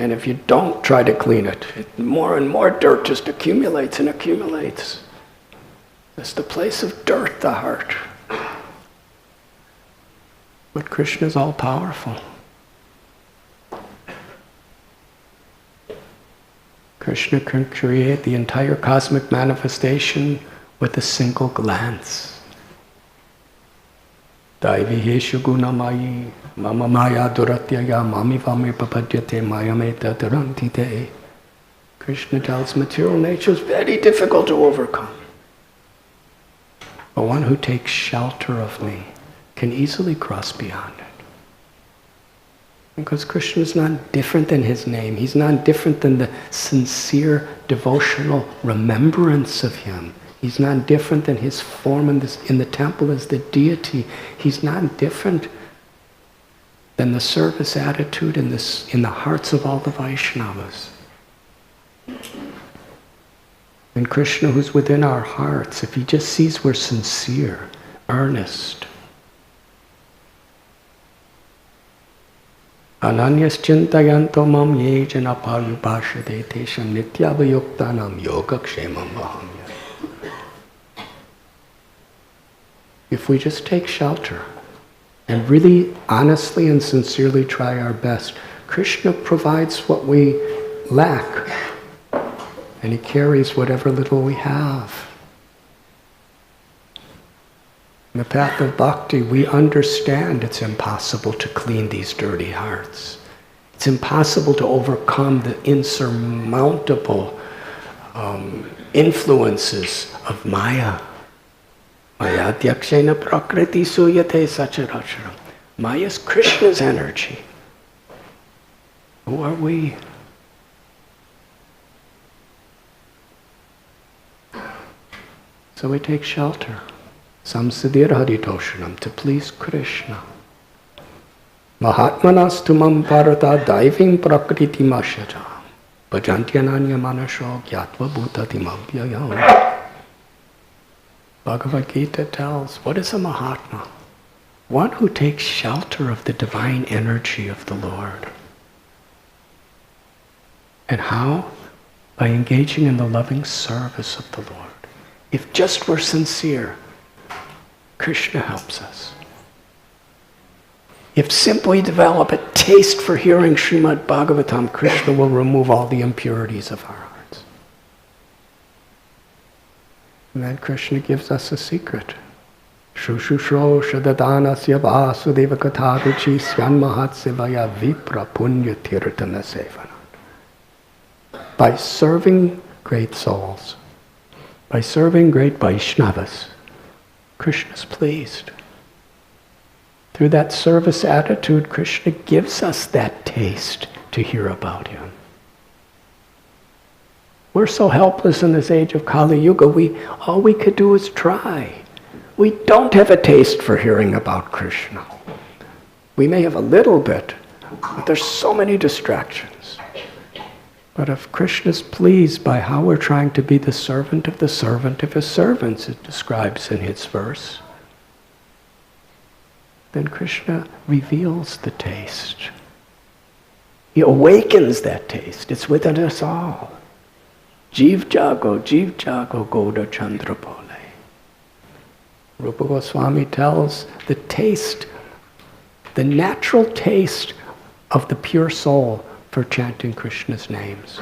And if you don't try to clean it, more and more dirt just accumulates and accumulates. It's the place of dirt, the heart. But Krishna is all-powerful. Krishna can create the entire cosmic manifestation with a single glance. Daiviheshu gunamayi mama maya duratyaya mami vami papadyate mayameta durantite. Krishna tells material nature is very difficult to overcome. But one who takes shelter of me can easily cross beyond it. Because Krishna is not different than his name. He's not different than the sincere devotional remembrance of him. He's not different than his form in the temple as the deity. He's not different than the service attitude in the hearts of all the Vaishnavas. And Krishna, who's within our hearts, if he just sees we're sincere, earnest, Ananyas chintayanto mam ye jana parvipashade tesham nityabhayuktanam yogakshemam vahamya. If we just take shelter and really honestly and sincerely try our best, Krishna provides what we lack, and he carries whatever little we have. In the path of bhakti, we understand it's impossible to clean these dirty hearts. It's impossible to overcome the insurmountable influences of Maya. Maya dyakshena prakriti suyate sacharacharam. Maya is Krishna's energy. Who are we? So we take shelter. Samsidir haritoshanam, to please Krishna. Mahatmanas tumam parata daivim prakriti mashaja. Bhajantyananya manasho gyatva bhutati mabhyayam. Bhagavad Gita tells, what is a Mahatma? One who takes shelter of the divine energy of the Lord. And how? By engaging in the loving service of the Lord. If just we're sincere, Krishna helps us. If simply develop a taste for hearing Srimad Bhagavatam, Krishna will remove all the impurities of our hearts. And then Krishna gives us a secret. Shushushro shadadanasya vasudeva katharuchi syanmahatsivaya vipra punya tirtana sevana. By serving great souls, by serving great Vaishnavas, Krishna is pleased. Through that service attitude, Krishna gives us that taste to hear about him. We're so helpless in this age of Kali Yuga, all we could do is try. We don't have a taste for hearing about Krishna. We may have a little bit, but there's so many distractions. But if Krishna is pleased by how we're trying to be the servant of his servants, it describes in his verse, then Krishna reveals the taste. He awakens that taste. It's within us all. Jiv jago goda chandrapole. Rupa Goswami tells the taste, the natural taste of the pure soul for chanting Krishna's names.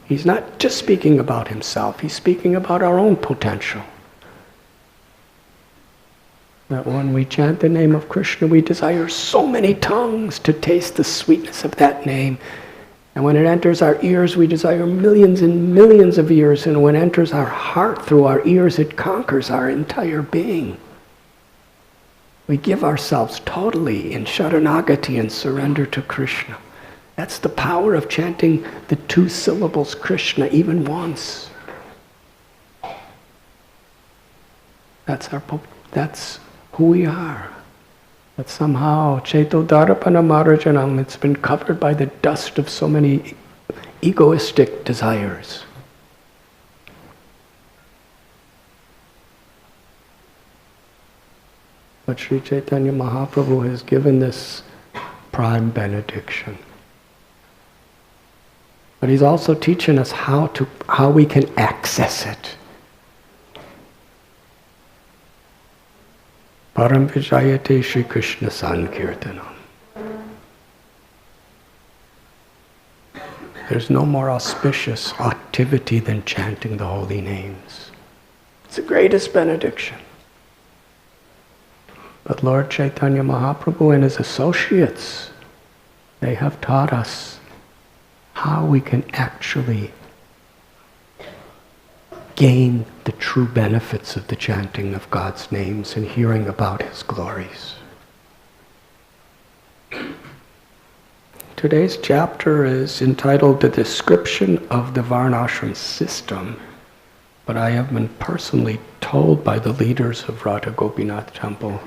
He's not just speaking about himself, he's speaking about our own potential. That when we chant the name of Krishna, we desire so many tongues to taste the sweetness of that name. And when it enters our ears, we desire millions and millions of ears. And when it enters our heart through our ears, it conquers our entire being. We give ourselves totally in Sharanagati and surrender to Krishna. That's the power of chanting the 2 syllables Krishna even once. That's who we are. But somehow, Cheto Darapana Marajanam, it's been covered by the dust of so many egoistic desires. But Sri Chaitanya Mahaprabhu has given this prime benediction. But he's also teaching us how we can access it. Param Vijayate Shri Krishna Sankirtanam. There's no more auspicious activity than chanting the holy names. It's the greatest benediction. But Lord Chaitanya Mahaprabhu and his associates, they have taught us how we can actually gain the true benefits of the chanting of God's names and hearing about his glories. Today's chapter is entitled The Description of the Varnashram System, but I have been personally told by the leaders of Radha Gopinath Temple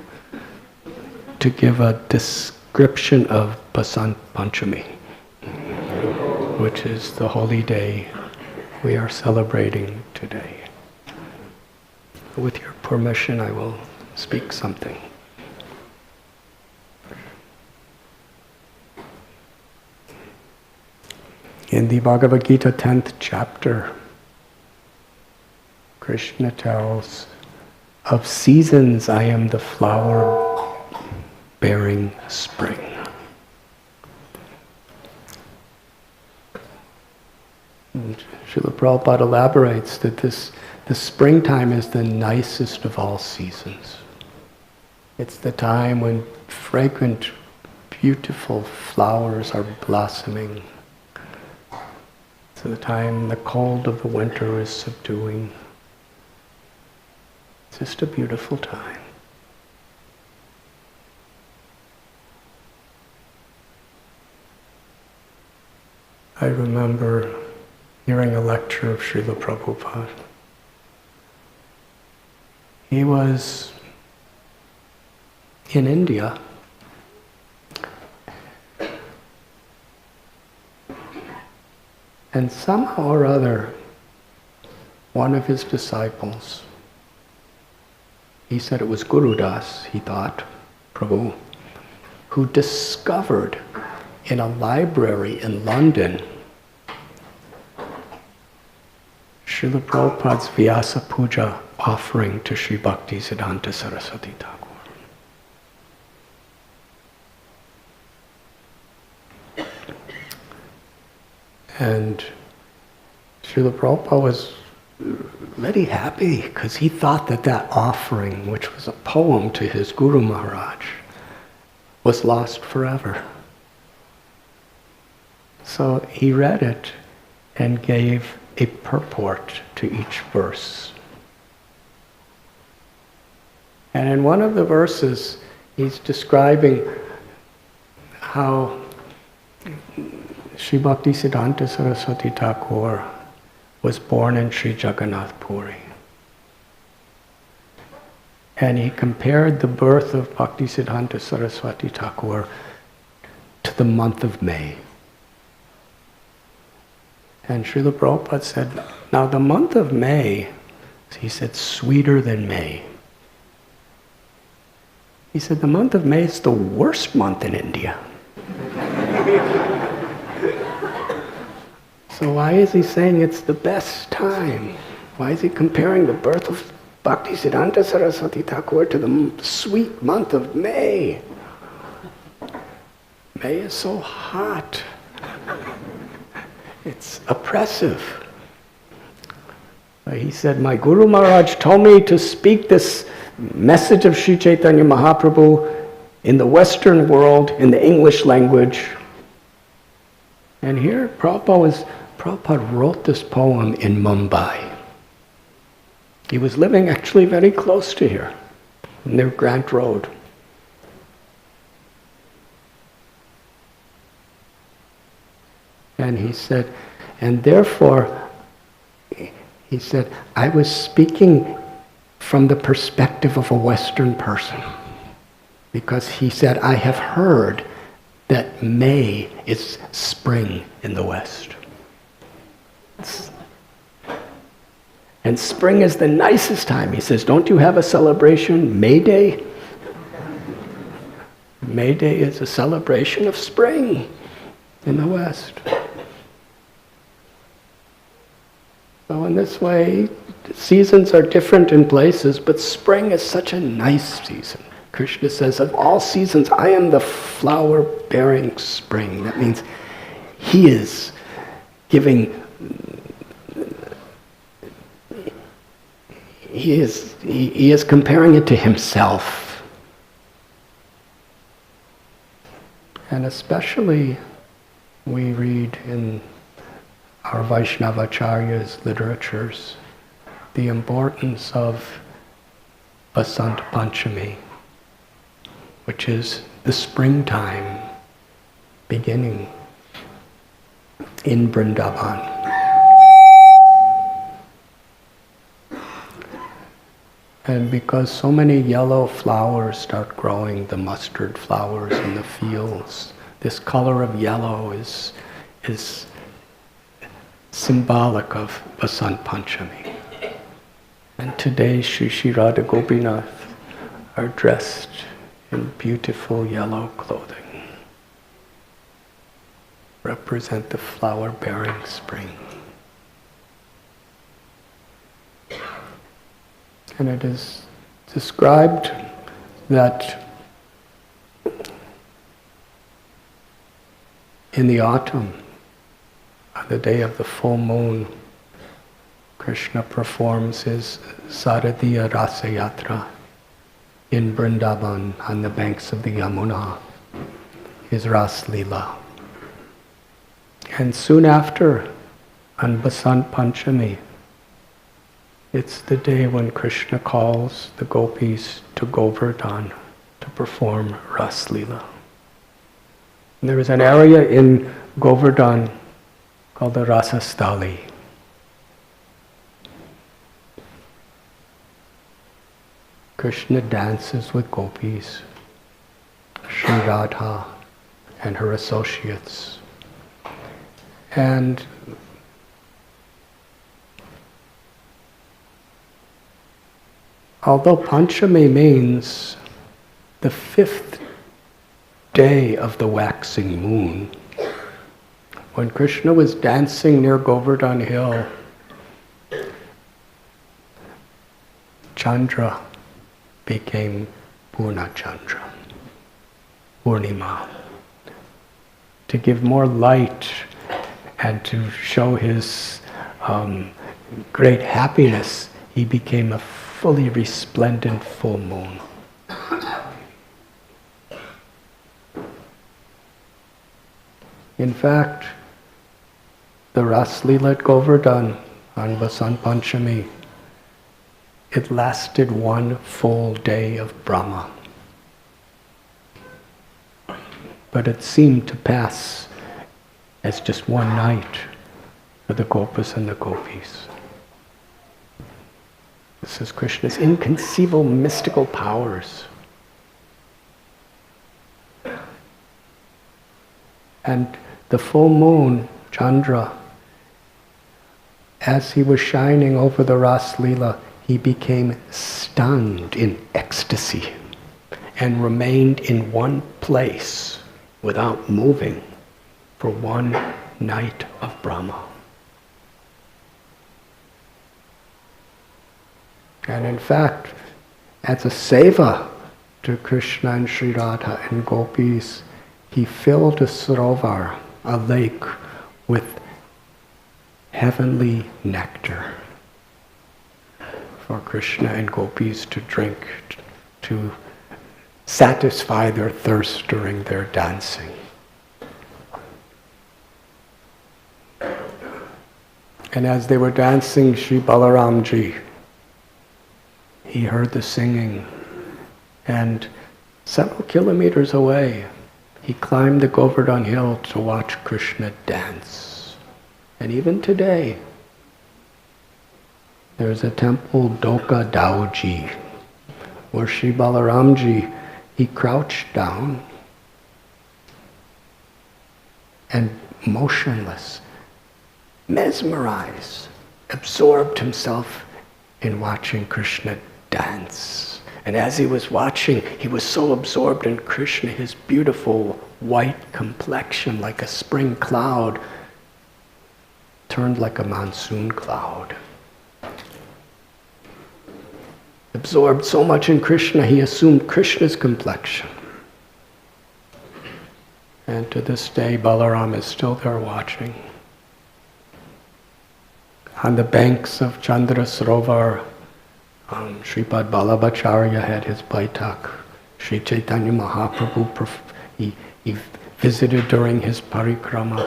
to give a description of Basant Panchami, which is the holy day we are celebrating today. With your permission, I will speak something. In the Bhagavad Gita 10th chapter, Krishna tells, "Of seasons I am the flower bearing spring." And Srila Prabhupada elaborates that the springtime is the nicest of all seasons. It's the time when fragrant, beautiful flowers are blossoming. It's the time the cold of the winter is subduing. It's just a beautiful time. I remember hearing a lecture of Srila Prabhupada. He was in India, and somehow or other, one of his disciples, he said it was Guru Das, he thought, Prabhu, who discovered in a library in London Srila Prabhupada's Vyasa Puja offering to Sri Bhaktisiddhanta Saraswati Thakur. And Srila Prabhupada was very happy because he thought that offering, which was a poem to his Guru Maharaj, was lost forever. So he read it and gave a purport to each verse. And in one of the verses, he's describing how Sri Bhaktisiddhanta Saraswati Thakur was born in Sri Jagannath Puri. And he compared the birth of Bhaktisiddhanta Saraswati Thakur to the month of May. And Srila Prabhupada said, now the month of May, he said, sweeter than May. He said, the month of May is the worst month in India. So why is he saying it's the best time? Why is he comparing the birth of Bhaktisiddhanta Saraswati Thakur to the sweet month of May? May is so hot. It's oppressive. He said, my Guru Maharaj told me to speak this message of Sri Chaitanya Mahaprabhu in the Western world, in the English language. And here Prabhupada wrote this poem in Mumbai. He was living actually very close to here, near Grant Road. And he said, and therefore, he said, I was speaking from the perspective of a Western person. Because he said, I have heard that May is spring in the West. And spring is the nicest time. He says, don't you have a celebration, May Day? May Day is a celebration of spring in the West. So in this way, seasons are different in places, but spring is such a nice season. Krishna says, of all seasons, I am the flower-bearing spring. That means he is giving, he is comparing it to himself. And especially we read in our Vaishnava Acharya's literatures the importance of Vasant Panchami, which is the springtime beginning in Vrindavan. And because so many yellow flowers start growing, the mustard flowers in the fields, this color of yellow is symbolic of Vasant Panchami. And today Shri Radha Gopinath are dressed in beautiful yellow clothing, represent the flower-bearing spring. And it is described that in the autumn, on the day of the full moon, Krishna performs his Saradiya Rasa Yatra in Vrindavan on the banks of the Yamuna, his Ras Leela. And soon after, on Vasant Panchami, it's the day when Krishna calls the gopis to Govardhan to perform Ras Leela. And there is an area in Govardhan called the Rasastali. Krishna dances with gopis, Sri Radha and her associates. And although Panchami means the 5th day of the waxing moon, when Krishna was dancing near Govardhan Hill, Chandra became Purna Chandra, Purnima. To give more light and to show his great happiness, he became a fully resplendent full moon. In fact, the Ras Leela at Govardhan on Vasant Panchami, it lasted one full day of Brahma. But it seemed to pass as just one night for the Gopas and the Gopis. This is Krishna's inconceivable mystical powers. And the full moon, Chandra, as he was shining over the Ras Leela, he became stunned in ecstasy and remained in one place without moving for one night of Brahma. And in fact, as a seva to Krishna and Sri Radha and gopis, he filled a sarovar, a lake, with heavenly nectar for Krishna and gopis to drink, to satisfy their thirst during their dancing. And as they were dancing, Sri Balaramji, he heard the singing, and several kilometers away, he climbed the Govardhan Hill to watch Krishna dance. And even today, there's a temple, Doka Dauji, where Sri Balaramji, he crouched down and motionless, mesmerized, absorbed himself in watching Krishna dance. And as he was watching, he was so absorbed in Krishna, his beautiful white complexion like a spring cloud turned like a monsoon cloud. Absorbed so much in Krishna, he assumed Krishna's complexion. And to this day, Balaram is still there watching. On the banks of Chandra Sarovar, Sripad Vallabhacharya had his baitak. Sri Chaitanya Mahaprabhu, he visited during his parikrama.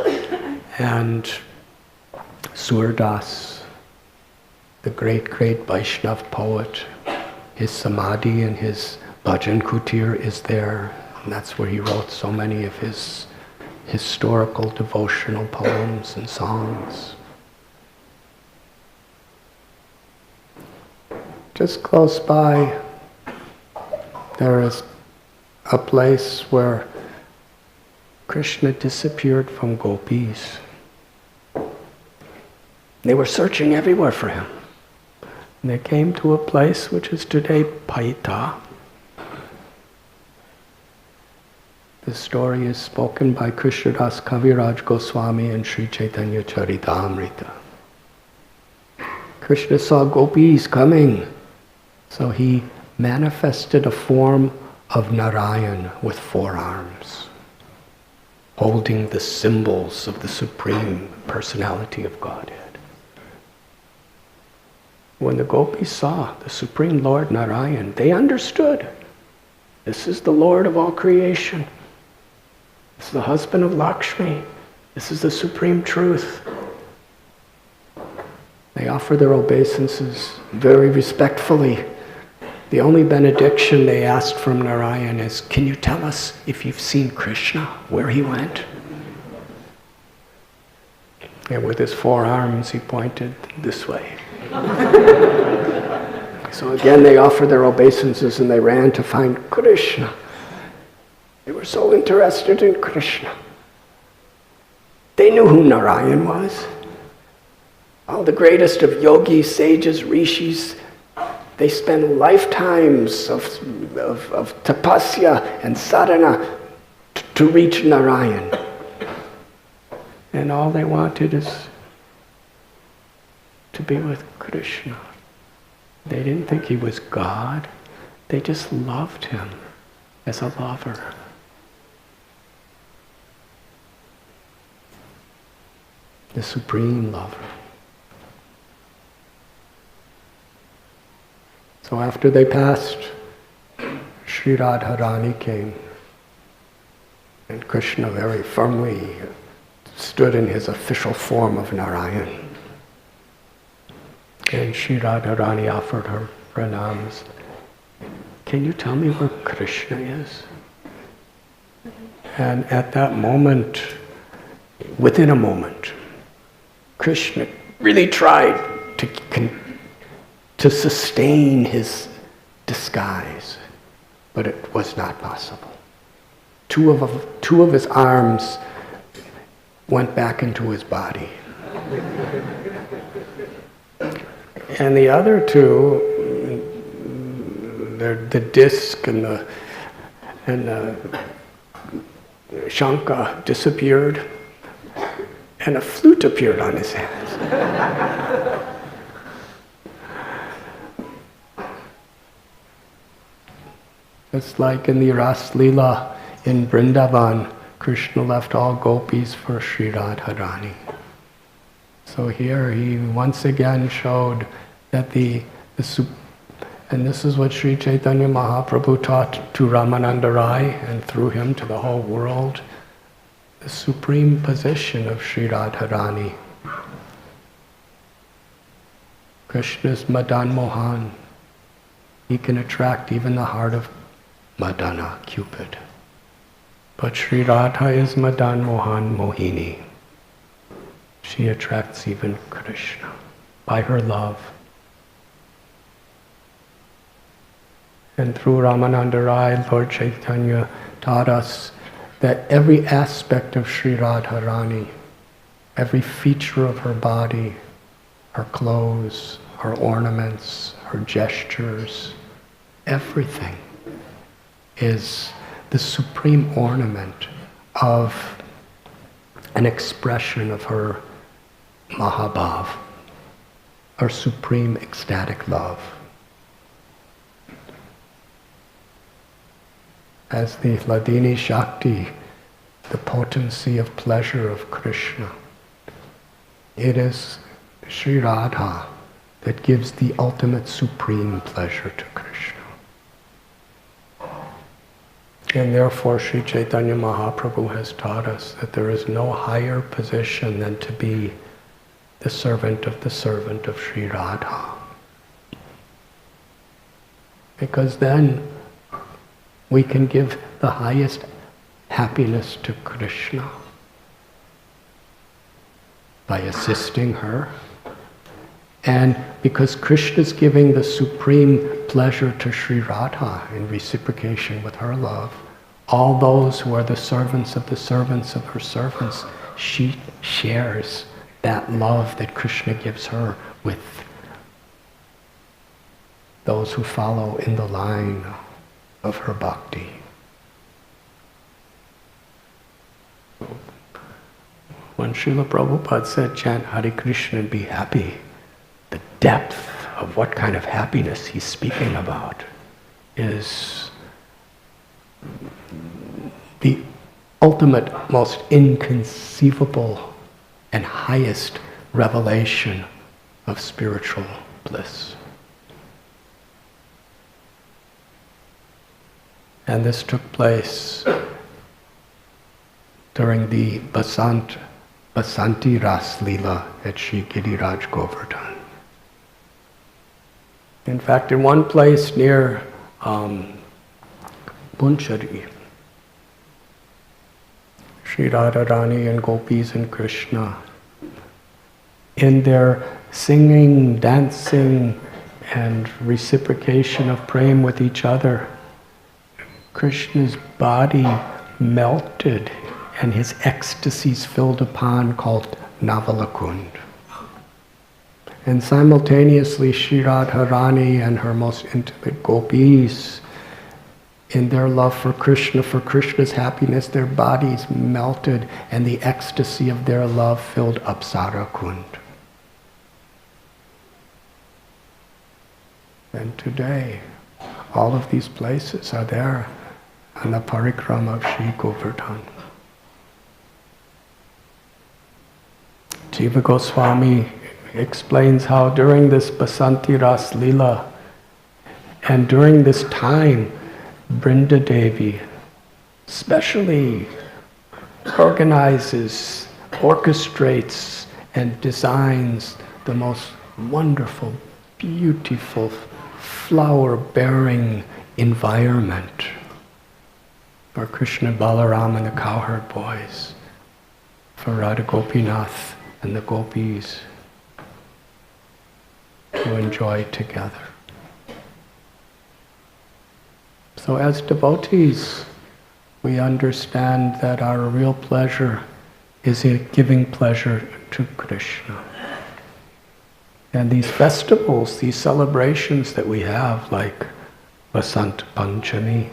And Surdas, the great Vaishnava poet, his samadhi and his bhajan kutir is there. And that's where he wrote so many of his historical devotional poems and songs. Just close by, there is a place where Krishna disappeared from gopis. They were searching everywhere for him. And they came to a place which is today Paita. The story is spoken by Krishnadas Kaviraj Goswami and Sri Chaitanya Charitamrita. Krishna saw gopis coming, so he manifested a form of Narayan with 4 arms, holding the symbols of the Supreme Personality of Godhead. When the gopis saw the Supreme Lord Narayan, they understood, this is the Lord of all creation. This is the husband of Lakshmi. This is the Supreme Truth. They offer their obeisances very respectfully. The only benediction they asked from Narayan is, can you tell us if you've seen Krishna, where he went? And with his 4 arms, he pointed this way. So again, they offered their obeisances and they ran to find Krishna. They were so interested in Krishna. They knew who Narayan was. All the greatest of yogis, sages, rishis, they spend lifetimes of tapasya and sadhana to reach Narayan. And all they wanted is to be with Krishna. They didn't think he was God. They just loved him as a lover. The supreme lover. So after they passed, Sri Radharani came, and Krishna very firmly stood in his official form of Narayan. And Sri Radharani offered her pranams. Can you tell me where Krishna is? And at that moment, within a moment, Krishna really tried to sustain his disguise, but it was not possible. Two of his arms went back into his body. And the other 2, the disc and the shanka disappeared, and a flute appeared on his hands. It's like in the Ras Leela in Vrindavan, Krishna left all gopis for Sri Radharani. So here he once again showed that and this is what Sri Chaitanya Mahaprabhu taught to Ramananda Rai, and through him to the whole world, the supreme position of Sri Radharani. Krishna's Madan Mohan. He can attract even the heart of Madana, Cupid. But Sri Radha is Madan Mohan Mohini. She attracts even Krishna by her love. And through Ramananda Rai, Lord Chaitanya taught us that every aspect of Sri Radharani, every feature of her body, her clothes, her ornaments, her gestures, everything is the supreme ornament of an expression of her Mahabhav, or supreme ecstatic love. As the Hladini Shakti, the potency of pleasure of Krishna, it is Sri Radha that gives the ultimate supreme pleasure to Krishna. And therefore Sri Chaitanya Mahaprabhu has taught us that there is no higher position than to be the servant of Sri Radha. Because then we can give the highest happiness to Krishna by assisting her. And because Krishna is giving the supreme pleasure to Sri Radha in reciprocation with her love, all those who are the servants of her servants, she shares that love that Krishna gives her with those who follow in the line of her bhakti. When Srila Prabhupada said, chant Hare Krishna and be happy, the depth of what kind of happiness he's speaking about is the ultimate, most inconceivable and highest revelation of spiritual bliss. And this took place during the Basanti Ras Leela at Shri Giriraj Govardhan. In fact, in one place near Bunchari, Sri Radharani and Gopis and Krishna, in their singing, dancing, and reciprocation of praying with each other, Krishna's body melted and his ecstasies filled a pond called Navalakund. And simultaneously, Sri Radharani and her most intimate gopis, in their love for Krishna's happiness, their bodies melted and the ecstasy of their love filled Apsarakund. And today, all of these places are there on the parikrama of Sri Govardhan. Jiva Goswami explains how during this Basanti Ras Leela and during this time, Brinda Devi specially organizes, orchestrates, and designs the most wonderful, beautiful, flower-bearing environment for Krishna, Balaram, and the cowherd boys, for Radha Gopinath and the gopis to enjoy together. So as devotees, we understand that our real pleasure is in giving pleasure to Krishna. And these festivals, these celebrations that we have, like Vasant Panchami,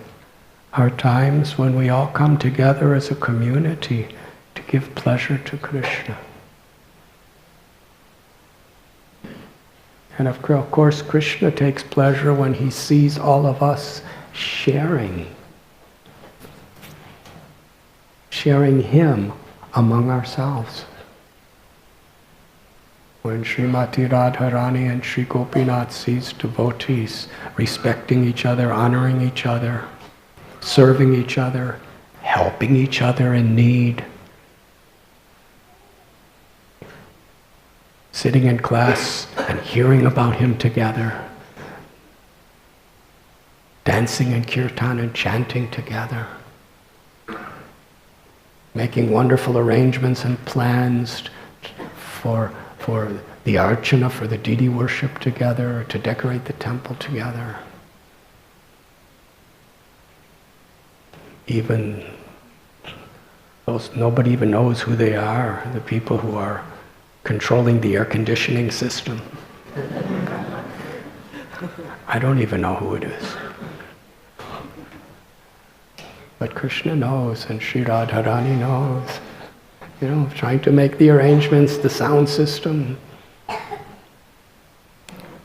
are times when we all come together as a community to give pleasure to Krishna. And of course, Krishna takes pleasure when he sees all of us sharing him among ourselves. When Srimati Radharani and Sri Gopinath sees devotees respecting each other, honoring each other, serving each other, helping each other in need, sitting in class and hearing about him together, dancing in kirtan and chanting together, making wonderful arrangements and plans for the archana, for the deity worship together, to decorate the temple together. Even those nobody even knows who they are, the people who are controlling the air conditioning system. I don't even know who it is. But Krishna knows, and Sri Radharani knows. trying to make the arrangements, the sound system,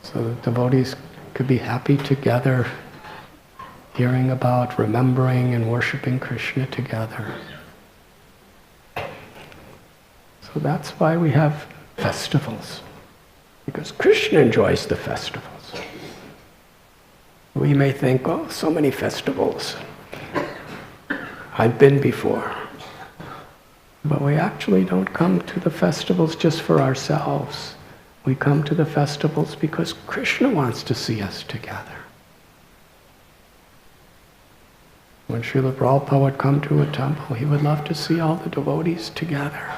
so that devotees could be happy together, hearing about, remembering, and worshiping Krishna together. So that's why we have festivals, because Krishna enjoys the festivals. We may think, oh, so many festivals. I've been before. But we actually don't come to the festivals just for ourselves. We come to the festivals because Krishna wants to see us together. When Srila Prabhupada would come to a temple, he would love to see all the devotees together.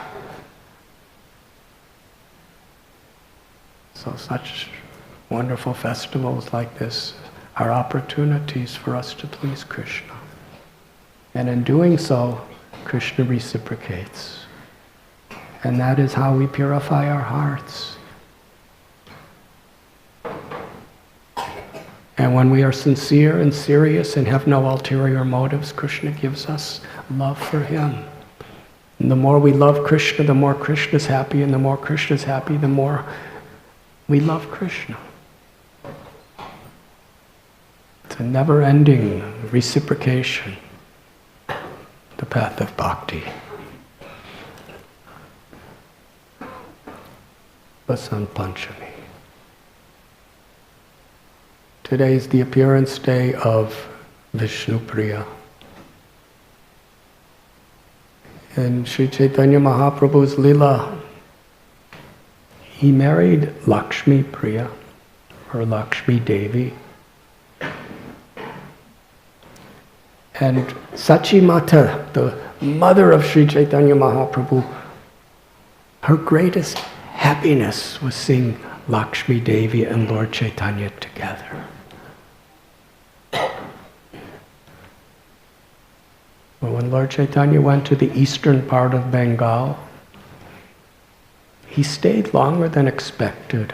So such wonderful festivals like this are opportunities for us to please Krishna. And in doing so, Krishna reciprocates. And that is how we purify our hearts. And when we are sincere and serious and have no ulterior motives, Krishna gives us love for Him. And the more we love Krishna, the more Krishna is happy, and the more Krishna is happy, the more we love Krishna. It's a never-ending reciprocation, the path of bhakti. Vasant Panchami. Today is the appearance day of Vishnu Priya. In Sri Chaitanya Mahaprabhu's Lila, he married Lakshmi Priya, or Lakshmi Devi. And Sachi Mata, the mother of Sri Chaitanya Mahaprabhu, her greatest happiness was seeing Lakshmi Devi and Lord Chaitanya together. But when Lord Chaitanya went to the eastern part of Bengal, he stayed longer than expected.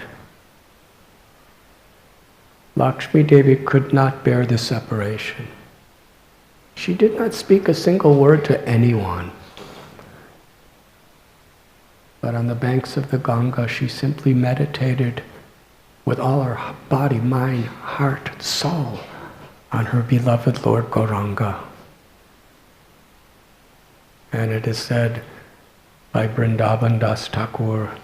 Lakshmi Devi could not bear the separation. She did not speak a single word to anyone. But on the banks of the Ganga, she simply meditated with all her body, mind, heart, soul on her beloved Lord Gauranga. And it is said by Vrindavan Das Thakur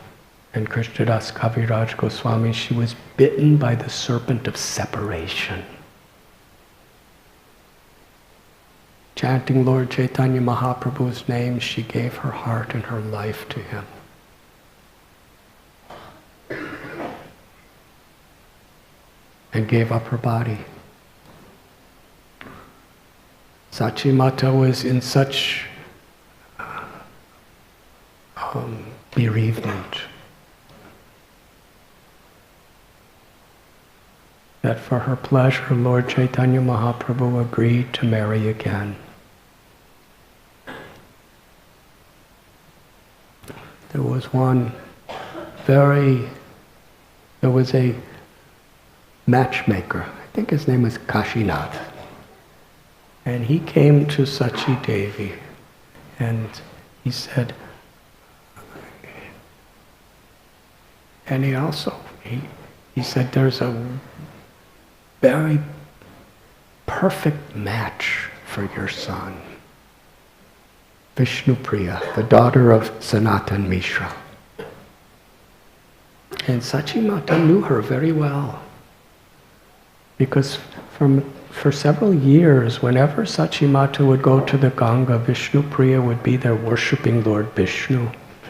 and Krishnadas Kaviraj Goswami, she was bitten by the serpent of separation. Chanting Lord Chaitanya Mahaprabhu's name, she gave her heart and her life to him. And gave up her body. Sachi Mata was in such bereavement that for her pleasure, Lord Chaitanya Mahaprabhu agreed to marry again. There was a matchmaker, I think his name was Kashinath, and he came to Sachi Devi and he said, and he said, there's a very perfect match for your son, Vishnu Priya, the daughter of Sanatan Mishra. And Sachi Mata knew her very well, because for several years, whenever Sachi Mata would go to the Ganga, Vishnu Priya would be there worshipping Lord Vishnu.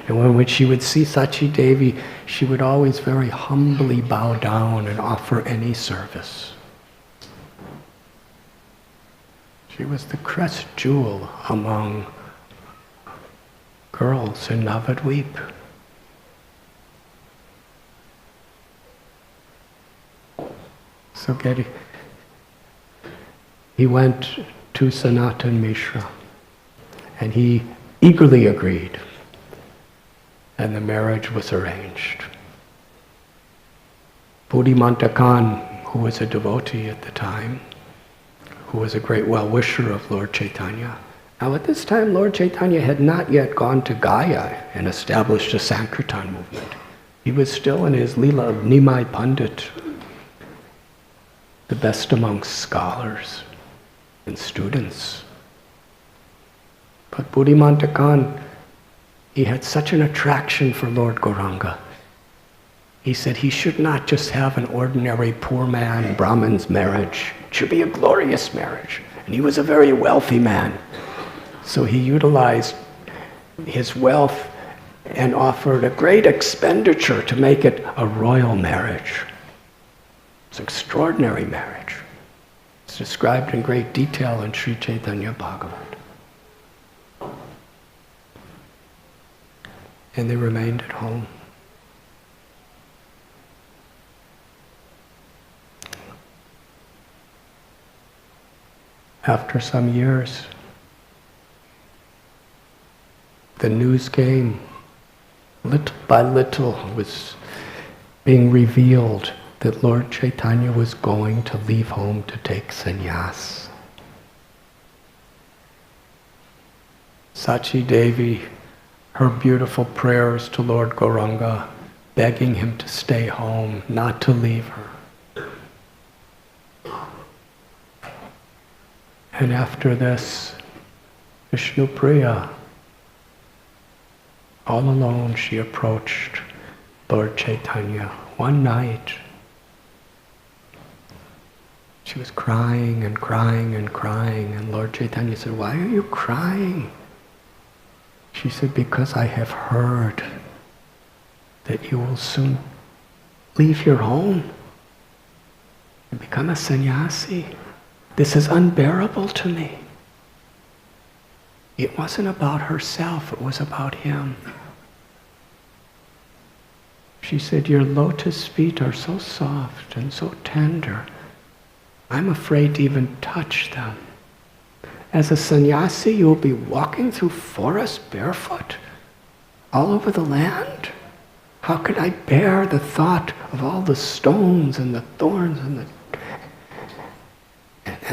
And when she would see Sachi Devi, she would always very humbly bow down and offer any service. She was the crest jewel among girls in Navadvip. So he went to Sanatan Mishra and he eagerly agreed. And the marriage was arranged. Buddhimanta Khan, who was a devotee at the time, who was a great well-wisher of Lord Chaitanya, Now at this time, Lord Chaitanya had not yet gone to Gaya and established a Sankirtan movement. He was still in his Leela of Nimai Pandit, the best amongst scholars and students. But Buddhimanta Khan, he had such an attraction for Lord Gauranga. He said he should not just have an ordinary poor man, Brahmin's marriage. It should be a glorious marriage. And he was a very wealthy man. So he utilized his wealth and offered a great expenditure to make it a royal marriage. It's an extraordinary marriage. It's described in great detail in Sri Chaitanya Bhagavat. And they remained at home. After some years, the news came, little by little was being revealed that Lord Chaitanya was going to leave home to take sannyas. Sachi Devi, her beautiful prayers to Lord Gauranga, begging him to stay home, not to leave her. And after this, Vishnu Priya, all alone, she approached Lord Chaitanya one night. She was crying and crying and crying, and Lord Chaitanya said, "Why are you crying?" She said, "Because I have heard that you will soon leave your home and become a sannyasi. This is unbearable to me." It wasn't about herself, it was about him. She said, "Your lotus feet are so soft and so tender. I'm afraid to even touch them. As a sannyasi, you will be walking through forests barefoot all over the land. How could I bear the thought of all the stones and the thorns and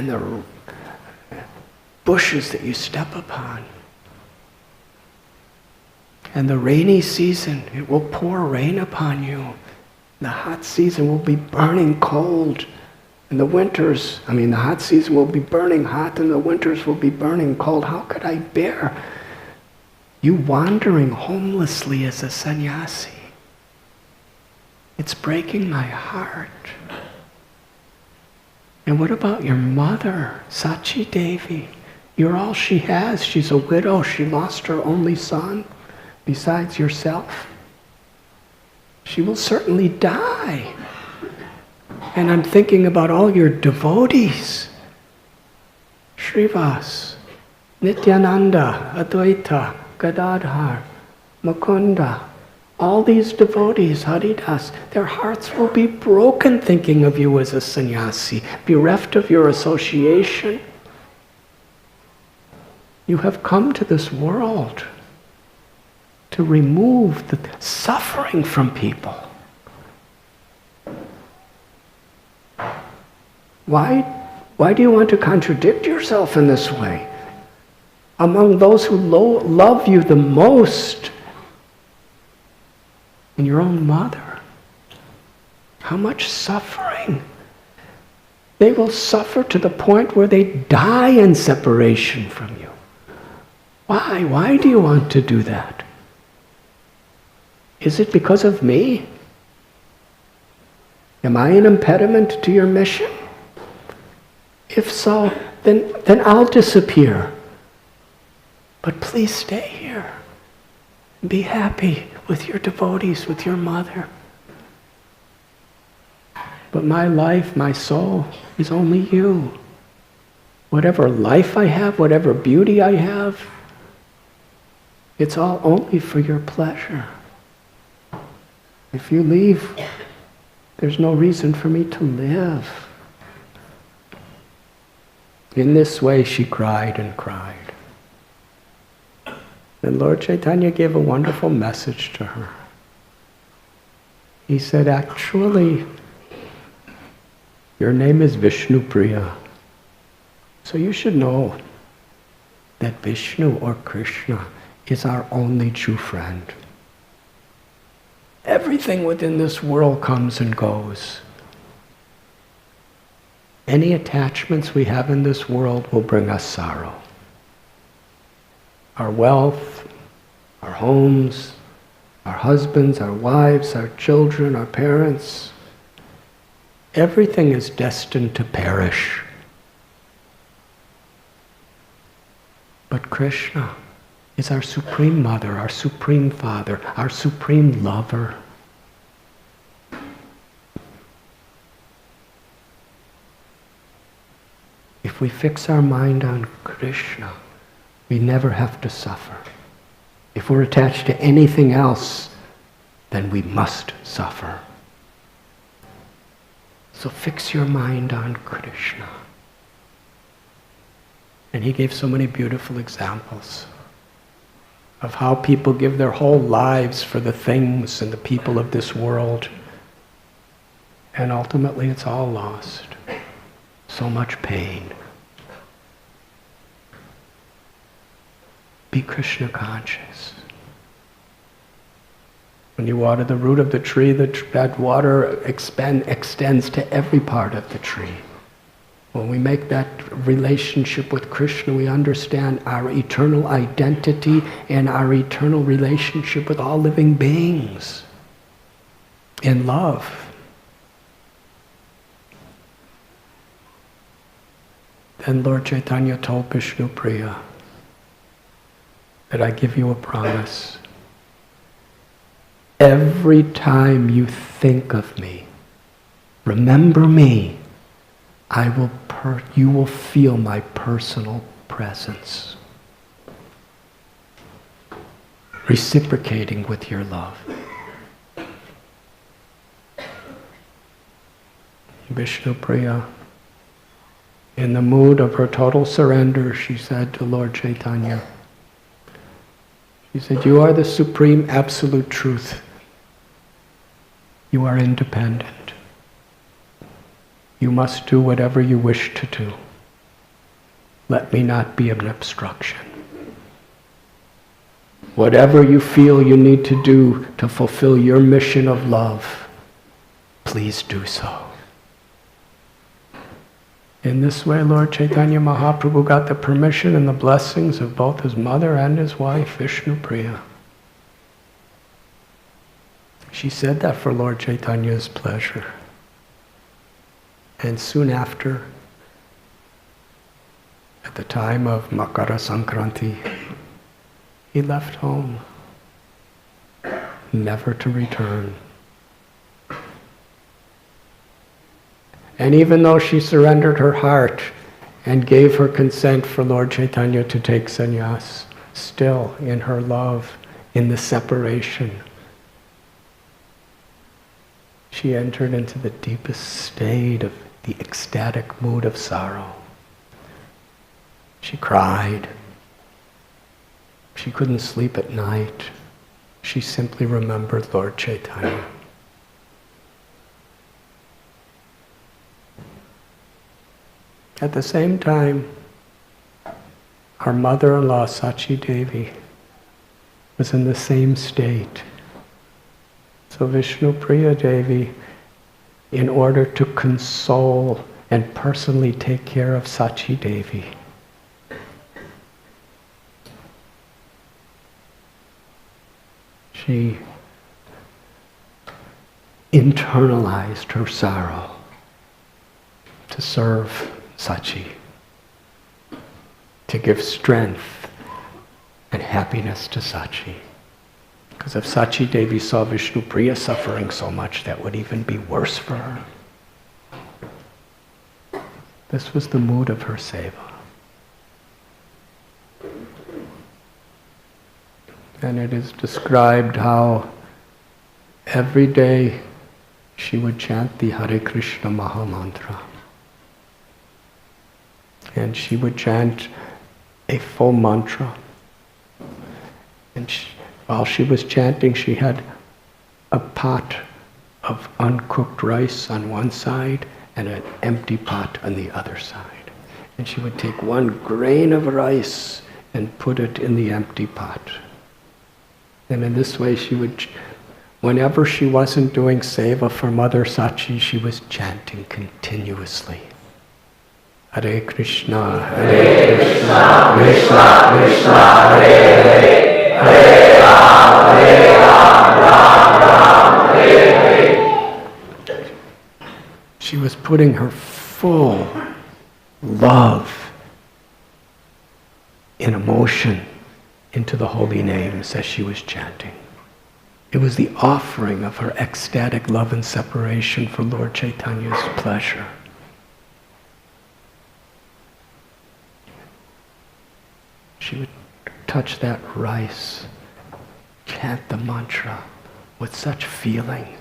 the bushes that you step upon? And the rainy season, it will pour rain upon you. The hot season will be burning cold. And the hot season will be burning hot and the winters will be burning cold. How could I bear you wandering homelessly as a sannyasi? It's breaking my heart." "And what about your mother, Sachi Devi? You're all she has. She's a widow. She lost her only son. Besides yourself, she will certainly die. And I'm thinking about all your devotees. Srivas, Nityananda, Advaita, Gadadhar, Mukunda, all these devotees, Haridas, their hearts will be broken thinking of you as a sannyasi, bereft of your association. You have come to this world to remove the suffering from people. Why do you want to contradict yourself in this way? Among those who love you the most, and your own mother, how much suffering? They will suffer to the point where they die in separation from you. Why? Why do you want to do that? Is it because of me? Am I an impediment to your mission? If so, then I'll disappear. But please stay here. Be happy with your devotees, with your mother. But my life, my soul, is only you. Whatever life I have, whatever beauty I have, it's all only for your pleasure. If you leave, there's no reason for me to live." In this way, she cried and cried. And Lord Chaitanya gave a wonderful message to her. He said, "Actually, your name is Vishnu Priya. So you should know that Vishnu or Krishna is our only true friend. Everything within this world comes and goes. Any attachments we have in this world will bring us sorrow. Our wealth, our homes, our husbands, our wives, our children, our parents, everything is destined to perish. But Krishna is our supreme mother, our supreme father, our supreme lover. If we fix our mind on Krishna, we never have to suffer. If we're attached to anything else, then we must suffer. So fix your mind on Krishna. And he gave so many beautiful examples of how people give their whole lives for the things and the people of this world. And ultimately it's all lost. So much pain. Be Krishna conscious. When you water the root of the tree, that water extends to every part of the tree. When we make that relationship with Krishna, we understand our eternal identity and our eternal relationship with all living beings in love. Then Lord Chaitanya told Vishnu Priya that I give you a promise. Every time you think of me, remember me, you will feel my personal presence, reciprocating with your love. Vishnu Priya, in the mood of her total surrender, she said to Lord Chaitanya, she said, you are the supreme absolute truth. You are independent. You must do whatever you wish to do. Let me not be an obstruction. Whatever you feel you need to do to fulfill your mission of love, please do so. In this way, Lord Chaitanya Mahaprabhu got the permission and the blessings of both his mother and his wife, Vishnu Priya. She said that for Lord Chaitanya's pleasure. And soon after, at the time of Makara Sankranti, he left home, never to return. And even though she surrendered her heart and gave her consent for Lord Chaitanya to take sannyas, still in her love, in the separation, she entered into the deepest state of the ecstatic mood of sorrow. She cried. She couldn't sleep at night. She simply remembered Lord Chaitanya. At the same time, her mother-in-law, Sachi Devi, was in the same state. So Vishnu Priya Devi, in order to console and personally take care of Sachi Devi, she internalized her sorrow to serve Sachi, to give strength and happiness to Sachi. Because if Sachi Devi saw Vishnu Priya suffering so much, that would even be worse for her. This was the mood of her seva. And it is described how every day she would chant the Hare Krishna Maha Mantra. And she would chant a full mantra. And while she was chanting, she had a pot of uncooked rice on one side and an empty pot on the other side. And she would take one grain of rice and put it in the empty pot. And in this way she would, whenever she wasn't doing seva for Mother Sachi, she was chanting continuously. Hare Krishna, Hare Krishna, Krishna Krishna, Hare Hare, Hare Ram, Hare Ram, Ram Ram, Hare Hare. She was putting her full love and emotion into the holy names as she was chanting. It was the offering of her ecstatic love and separation for Lord Chaitanya's pleasure. She would touch that rice, chant the mantra with such feeling.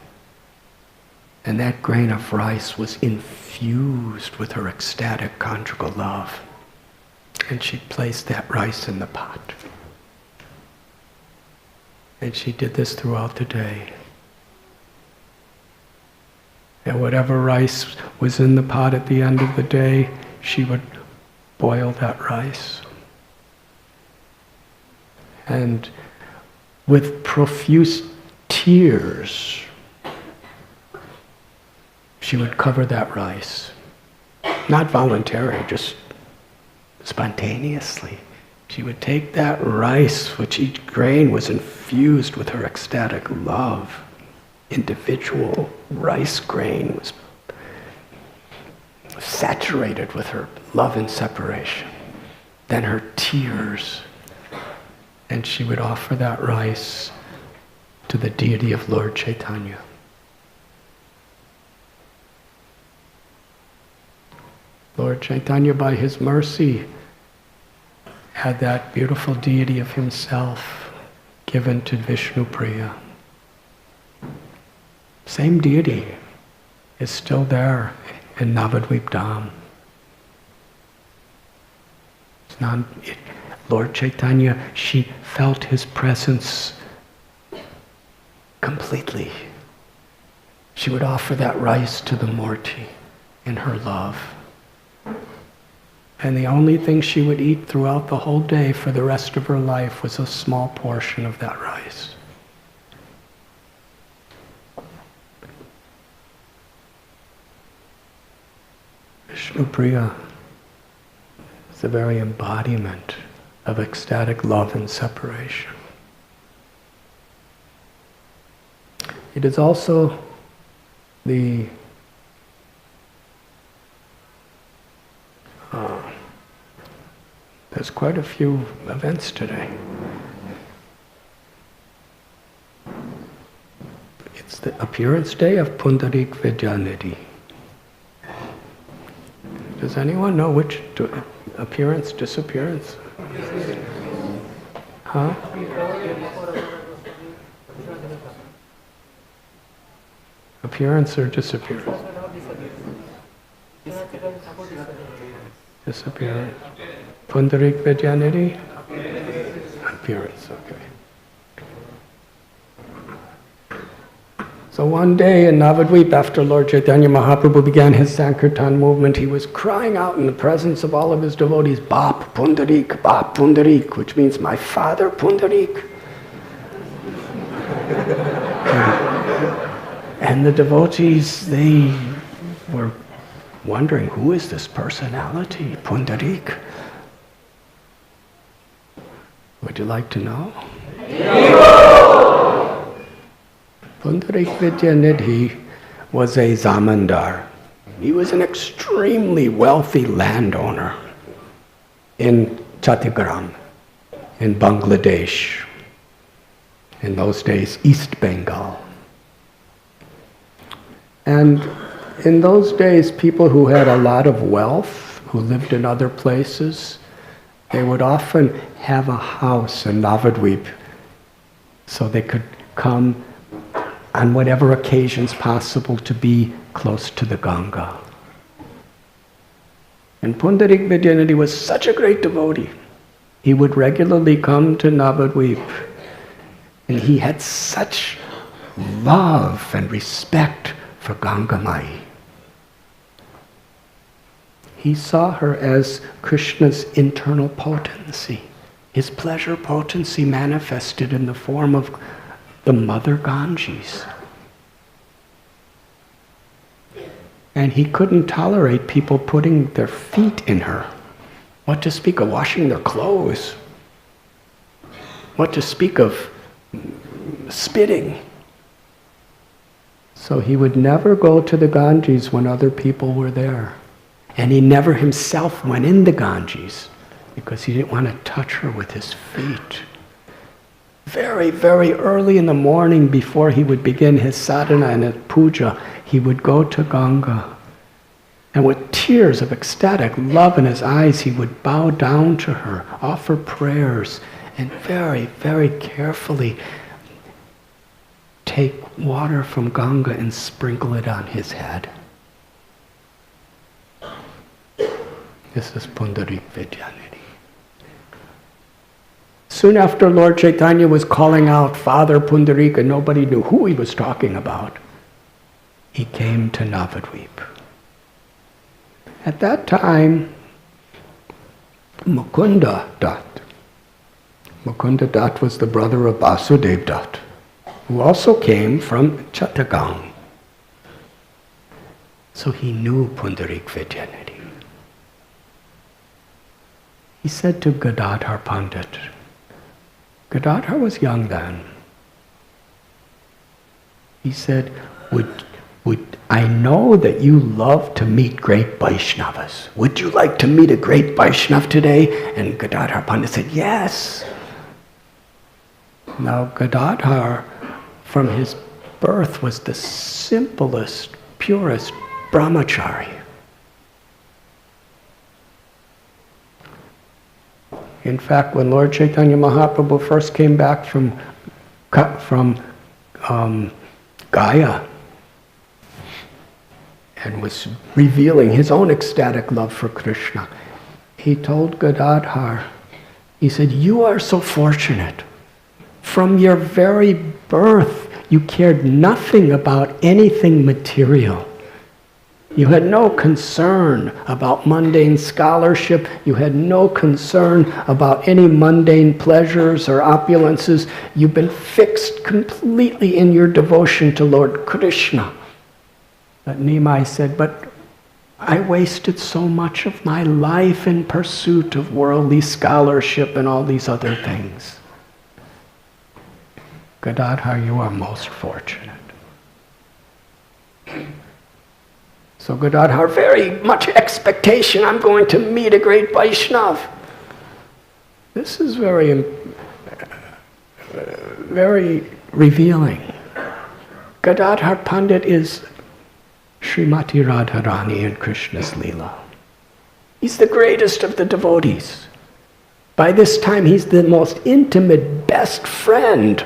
And that grain of rice was infused with her ecstatic conjugal love. And she placed that rice in the pot. And she did this throughout the day. And whatever rice was in the pot at the end of the day, she would boil that rice. And with profuse tears, she would cover that rice. Not voluntarily, just spontaneously. She would take that rice, which each grain was infused with her ecstatic love. Individual rice grain was saturated with her love and separation. Then her tears. And she would offer that rice to the deity of Lord Chaitanya. Lord Chaitanya, by his mercy, had that beautiful deity of himself given to Vishnu Priya. Same deity is still there in Navadvip Dham. Lord Chaitanya, she felt his presence completely. She would offer that rice to the Murti in her love. And the only thing she would eat throughout the whole day for the rest of her life was a small portion of that rice. Vishnu Priya is the very embodiment of ecstatic love and separation. It is also the there's quite a few events today. It's the appearance day of Pundarika Vidyanidhi. Does anyone know which appearance, disappearance? Huh? Appearance or disappearance? Disappearance. Pundarika Vidyanidhi? Appearance, okay. So one day in Navadvip, after Lord Chaitanya Mahaprabhu began his Sankirtan movement, he was crying out in the presence of all of his devotees, Bap Pundarik, which means my father Pundarik. And the devotees, they were wondering, who is this personality, Pundarik? Would you like to know? Pundarika Vidyanidhi was a zamindar. He was an extremely wealthy landowner in Chattigram, in Bangladesh. In those days, East Bengal. And in those days, people who had a lot of wealth, who lived in other places, they would often have a house in Navadvip so they could come on whatever occasions possible to be close to the Ganga. And Pundarika Vidyanidhi was such a great devotee. He would regularly come to Navadvip, and he had such love and respect for Ganga Mai. He saw her as Krishna's internal potency. His pleasure potency manifested in the form of the Mother Ganges. And he couldn't tolerate people putting their feet in her. What to speak of washing their clothes? What to speak of spitting? So he would never go to the Ganges when other people were there. And he never himself went in the Ganges because he didn't want to touch her with his feet. Very, very early in the morning before he would begin his sadhana and his puja, he would go to Ganga. And with tears of ecstatic love in his eyes, he would bow down to her, offer prayers, and very, very carefully take water from Ganga and sprinkle it on his head. This is Pundarika Vidyanidhi. Soon after Lord Chaitanya was calling out Father Pundarika, nobody knew who he was talking about. He came to Navadvip. At that time, Mukunda Dutt was the brother of Vasudev Dutt, who also came from Chittagong. So he knew Pundarika Vidyanidhi. He said to Gadadhar Pandit, Gadadhar was young then. He said, I know that you love to meet great Vaishnavas. Would you like to meet a great Vaishnav today? And Gadadhar Pandit said, yes. Now Gadadhar, from his birth, was the simplest, purest brahmachari. In fact, when Lord Chaitanya Mahaprabhu first came back from Gaya and was revealing his own ecstatic love for Krishna, he told Gadadhar, he said, you are so fortunate. From your very birth, you cared nothing about anything material. You had no concern about mundane scholarship. You had no concern about any mundane pleasures or opulences. You've been fixed completely in your devotion to Lord Krishna. But Nimai said, but I wasted so much of my life in pursuit of worldly scholarship and all these other things. Gadadhar, you are most fortunate. So Gadadhar, very much expectation, I'm going to meet a great Vaishnav. This is very revealing. Gadadhar Pandit is Srimati Radharani in Krishna's Leela. He's the greatest of the devotees. By this time, he's the most intimate, best friend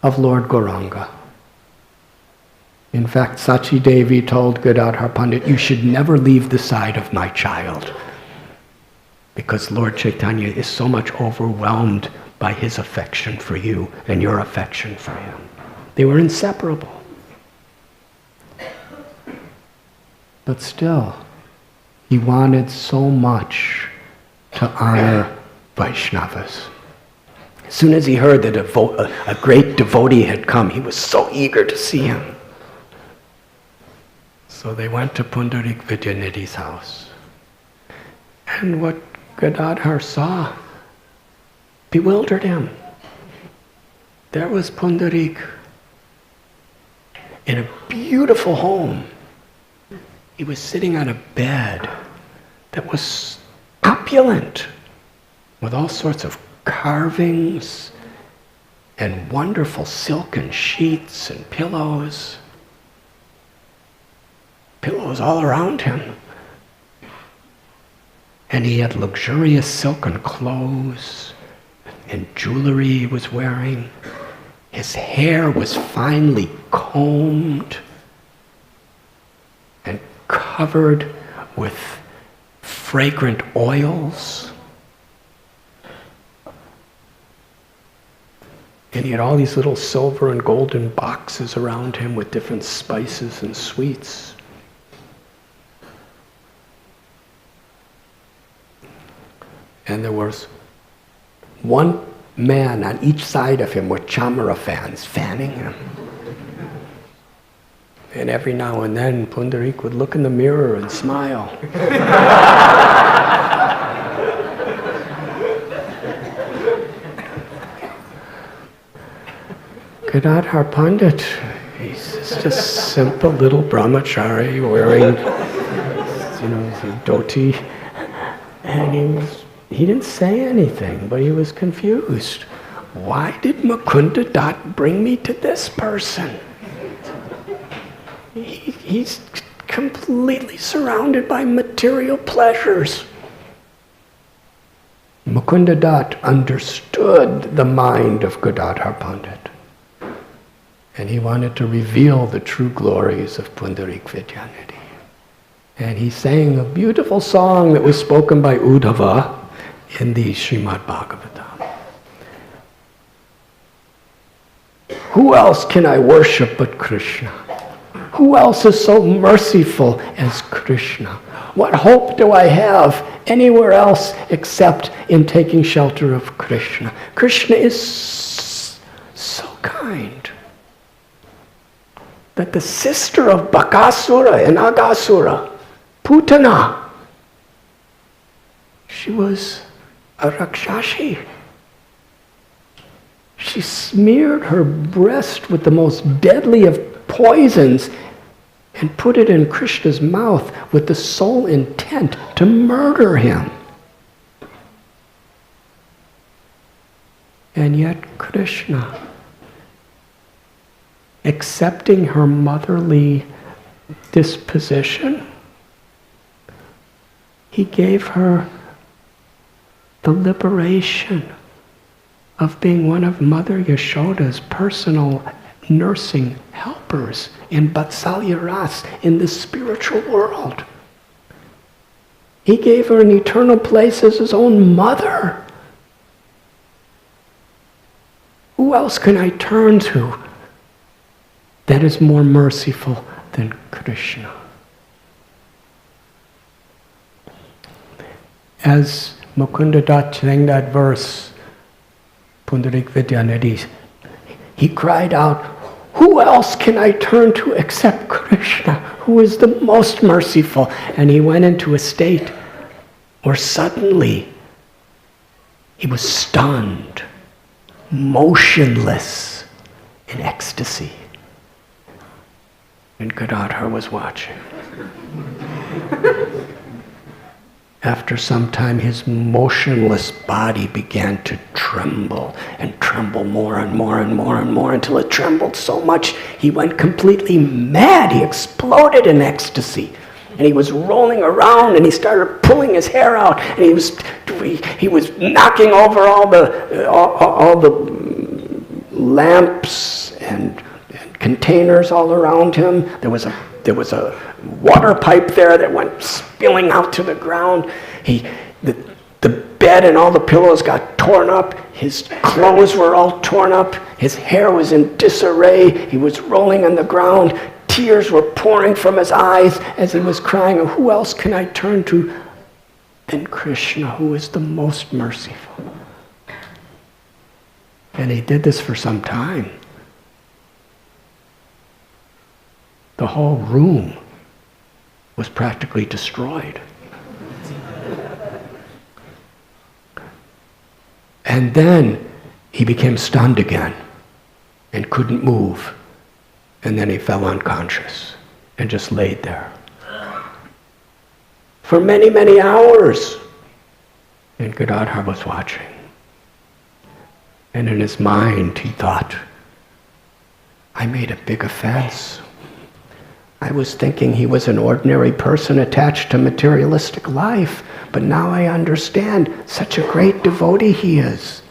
of Lord Gauranga. In fact, Sachi Devi told Gadadhar Pandit, you should never leave the side of my child, because Lord Chaitanya is so much overwhelmed by his affection for you and your affection for him. They were inseparable. But still, he wanted so much to honor Vaishnavas. As soon as he heard that a great devotee had come, he was so eager to see him. So they went to Pundarika Vidyanidhi's house. And what Gadadhar saw bewildered him. There was Pundarik in a beautiful home. He was sitting on a bed that was opulent, with all sorts of carvings and wonderful silken sheets and pillows. Pillows all around him. And he had luxurious silken clothes and jewelry he was wearing. His hair was finely combed and covered with fragrant oils. And he had all these little silver and golden boxes around him with different spices and sweets. And there was one man on each side of him with chamara fans fanning him. And every now and then, Pundarik would look in the mirror and smile. Gadadhar Pandit, he's just a simple little brahmachari wearing, a dhoti. And he didn't say anything, but he was confused. Why did Mukunda Dutt bring me to this person? He's completely surrounded by material pleasures. Mukunda Dutt understood the mind of Gadadhar Pandit. And he wanted to reveal the true glories of Pundarika Vidyanidhi. And he sang a beautiful song that was spoken by Uddhava in the Srimad Bhagavatam. Who else can I worship but Krishna? Who else is so merciful as Krishna? What hope do I have anywhere else except in taking shelter of Krishna? Krishna is so kind that the sister of Bakasura and Agasura, Putana, she was a Rakshashi. She smeared her breast with the most deadly of poisons and put it in Krishna's mouth with the sole intent to murder him. And yet Krishna, accepting her motherly disposition, he gave her the liberation of being one of Mother Yashoda's personal nursing helpers in Vatsalya Ras, in the spiritual world. He gave her an eternal place as his own mother. Who else can I turn to that is more merciful than Krishna? As Mukunda Dutt sang that verse, Pundarika Vidyanidhi, he cried out, who else can I turn to except Krishna, who is the most merciful? And he went into a state where suddenly he was stunned, motionless in ecstasy. And Gadadhar was watching. After some time, his motionless body began to tremble and tremble more and more and more and more until it trembled so much he went completely mad. He exploded in ecstasy. And he was rolling around and he started pulling his hair out and he was knocking over all the lamps and containers all around him. There was a water pipe there that went spilling out to the ground. The bed and all the pillows got torn up. His clothes were all torn up. His hair was in disarray. He was rolling on the ground. Tears were pouring from his eyes as he was crying, who else can I turn to than Krishna, who is the most merciful? And he did this for some time. The whole room was practically destroyed. And then he became stunned again and couldn't move. And then he fell unconscious and just laid there for many, many hours. And Gadadhar was watching. And in his mind he thought, I made a big offense. I was thinking he was an ordinary person attached to materialistic life, but now I understand such a great devotee he is.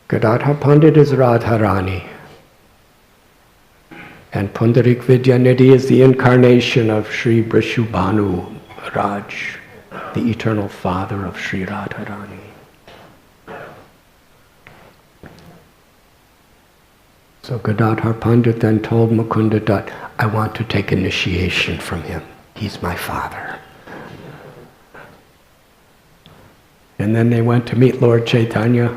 Gadadhar Pandit is Radharani, and Pundarika Vidyanidhi is the incarnation of Sri Brishubhanu Raj, the eternal father of Sri Radharani. So Gadadhar Pandit then told Mukunda Dutt, I want to take initiation from him. He's my father. And then they went to meet Lord Chaitanya.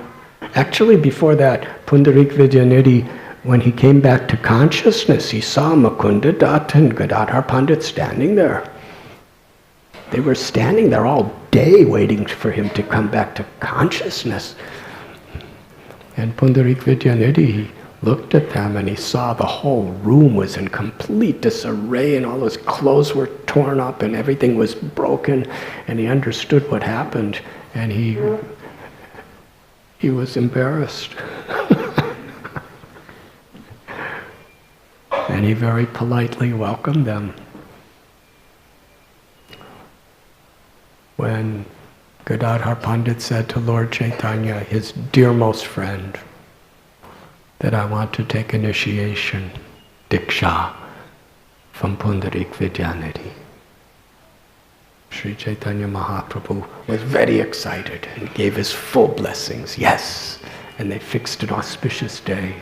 Actually, before that, Pundarika Vidyanidhi, when he came back to consciousness, he saw Mukunda Dutt and Gadadhar Pandit standing there. They were standing there all day waiting for him to come back to consciousness. And Pundarika Vidyanidhi, he looked at them and he saw the whole room was in complete disarray and all his clothes were torn up and everything was broken, and he understood what happened, and he was embarrassed. And he very politely welcomed them. When Gadadhar Pandit said to Lord Chaitanya, his dearmost friend, that I want to take initiation, Diksha, from Pundarika Vidyanidhi. Sri Chaitanya Mahaprabhu was very excited and gave his full blessings, yes, and they fixed an auspicious day.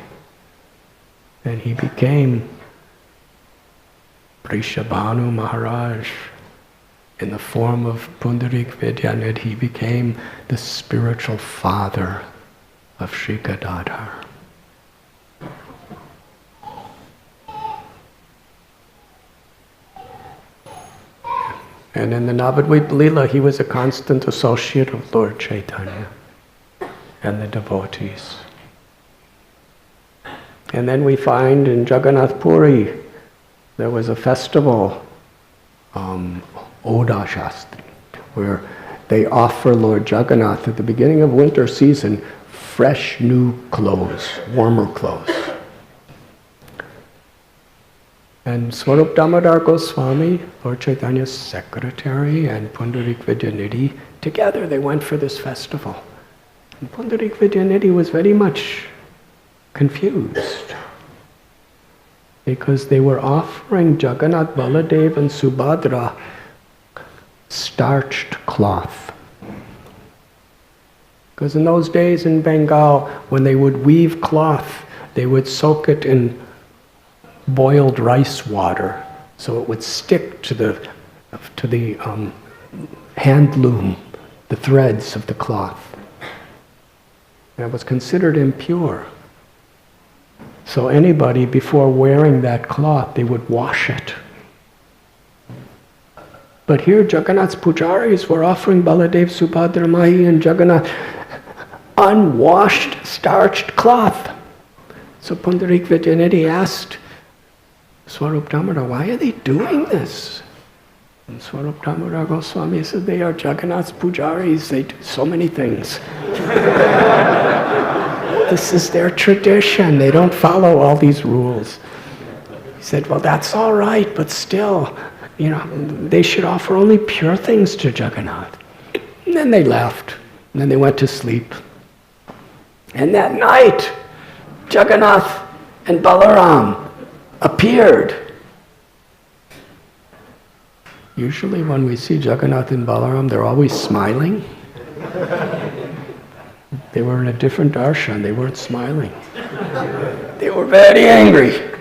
And he became Prishabhanu Maharaj. In the form of Pundarika Vidyanidhi, he became the spiritual father of Sri Gadadhar. And in the Navadvip Leela, he was a constant associate of Lord Chaitanya and the devotees. And then we find in Jagannath Puri, there was a festival, Oda Shastri, where they offer Lord Jagannath at the beginning of winter season fresh new clothes, warmer clothes. And Swarup Damodar Goswami, Lord Chaitanya's secretary, and Pundarika Vidyanidhi, together they went for this festival. And Pundarika Vidyanidhi was very much confused because they were offering Jagannath, Baladev and Subhadra starched cloth. Because in those days in Bengal, when they would weave cloth, they would soak it in boiled rice water so it would stick to the hand loom, the threads of the cloth. And it was considered impure. So anybody, before wearing that cloth, they would wash it. But here Jagannath's pujaris were offering Baladev, Subhadra, Mahi and Jagannath unwashed, starched cloth. So Pundarika Vidyanidhi asked Swarup Damodar, why are they doing this? And Swarup Damodar Goswami said, they are Jagannath's pujaris, they do so many things. This is their tradition, they don't follow all these rules. He said, well, that's all right, but still, they should offer only pure things to Jagannath. And then they left, and then they went to sleep. And that night, Jagannath and Balaram appeared. Usually when we see Jagannath and Balaram, they're always smiling. They were in a different darshan, they weren't smiling. They were very angry.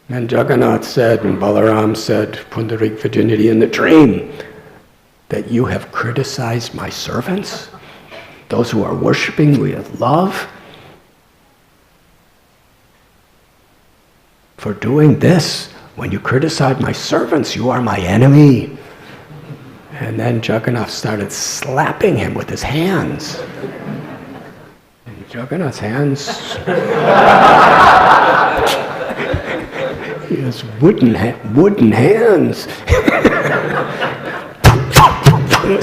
And Jagannath said, and Balaram said, Pundarika Vidyanidhi in the dream, that you have criticized my servants, those who are worshipping me with love. For doing this, when you criticize my servants, you are my enemy. And then Jagannath started slapping him with his hands. And Jagannath's hands, he has wooden hands.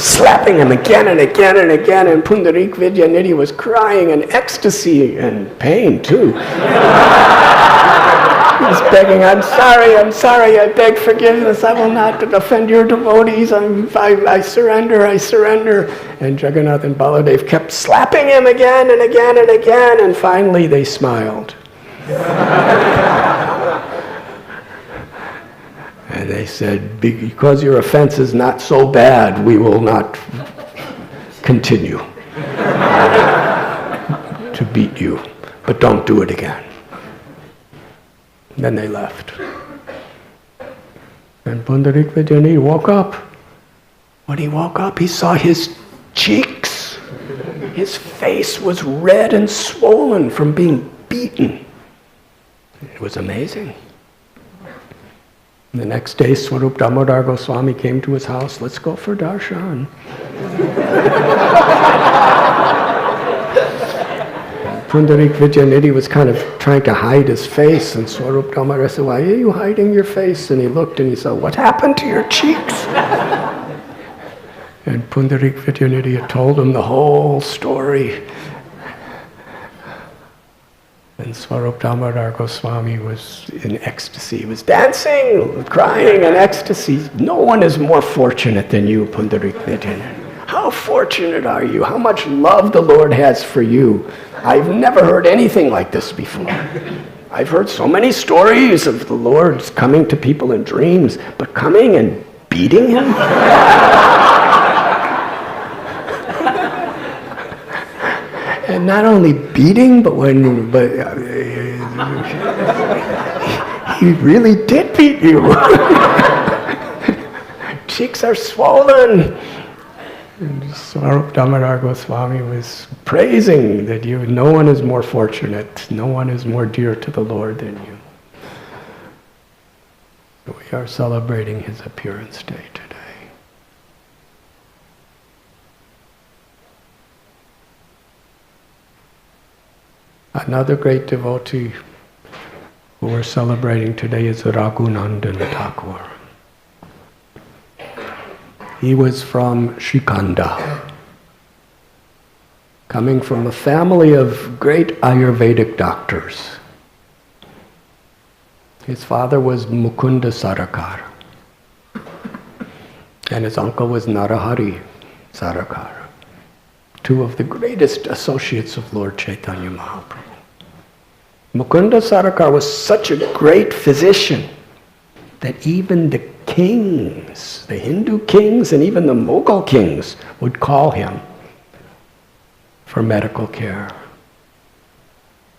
Slapping him again and again and again, and Pundarika Vidyanidhi was crying in ecstasy and pain too. He was begging, I'm sorry, I beg forgiveness, I will not offend your devotees, I surrender. And Jagannath and Baladev kept slapping him again and again and again, and finally they smiled. And they said, because your offense is not so bad, we will not continue to beat you, but don't do it again. Then they left. And Pundarika Vidyanidhi woke up. When he woke up, he saw his cheeks. His face was red and swollen from being beaten. It was amazing. The next day, Swarup Damodar Goswami came to his house. Let's go for darshan. Pundarika Vidyanidhi was kind of trying to hide his face, and Swarup Damodar said, why are you hiding your face? And he looked and he said, what happened to your cheeks? And Pundarika Vidyanidhi had told him the whole story. And Swarup Damodar Goswami was in ecstasy. He was dancing, crying in ecstasy. No one is more fortunate than you, Pundarika Vidyanidhi. How fortunate are you? How much love the Lord has for you. I've never heard anything like this before. I've heard so many stories of the Lord coming to people in dreams, but coming and beating him? And not only beating, but he really did beat you. Cheeks are swollen. And Swarup Damodar Goswami was praising that no one is more fortunate, no one is more dear to the Lord than you. We are celebrating his appearance day today. Another great devotee who we're celebrating today is Raghu Nandan Thakur. He was from Shikanda, coming from a family of great Ayurvedic doctors. His father was Mukunda Sarakar, and his uncle was Narahari Sarakar, two of the greatest associates of Lord Chaitanya Mahaprabhu. Mukunda Sarakar was such a great physician that even the kings, the Hindu kings and even the Mughal kings would call him for medical care.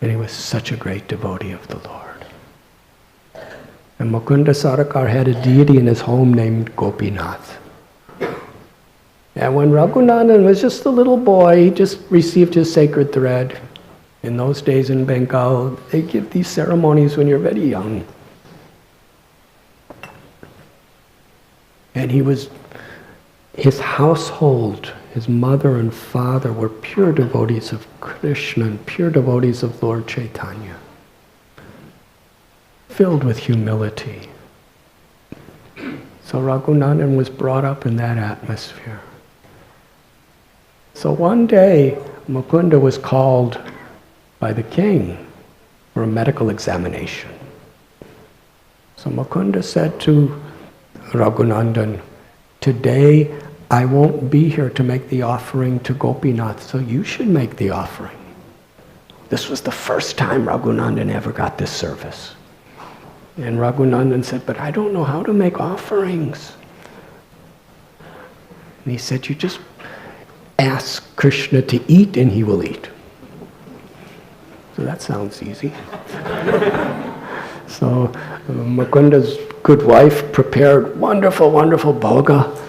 And he was such a great devotee of the Lord. And Mukunda Sarakar had a deity in his home named Gopinath. And when Raghu Nandan was just a little boy, he just received his sacred thread. In those days in Bengal, they give these ceremonies when you're very young. And his household, his mother and father were pure devotees of Krishna and pure devotees of Lord Chaitanya, filled with humility. So Raghu Nandan was brought up in that atmosphere. So one day, Mukunda was called by the king for a medical examination. So Mukunda said to Raghu Nandan, today I won't be here to make the offering to Gopinath, so you should make the offering. This was the first time Raghu Nandan ever got this service. And Raghu Nandan said, but I don't know how to make offerings. And he said, you just ask Krishna to eat and he will eat. So that sounds easy. So Mukunda's good wife prepared wonderful, wonderful bhoga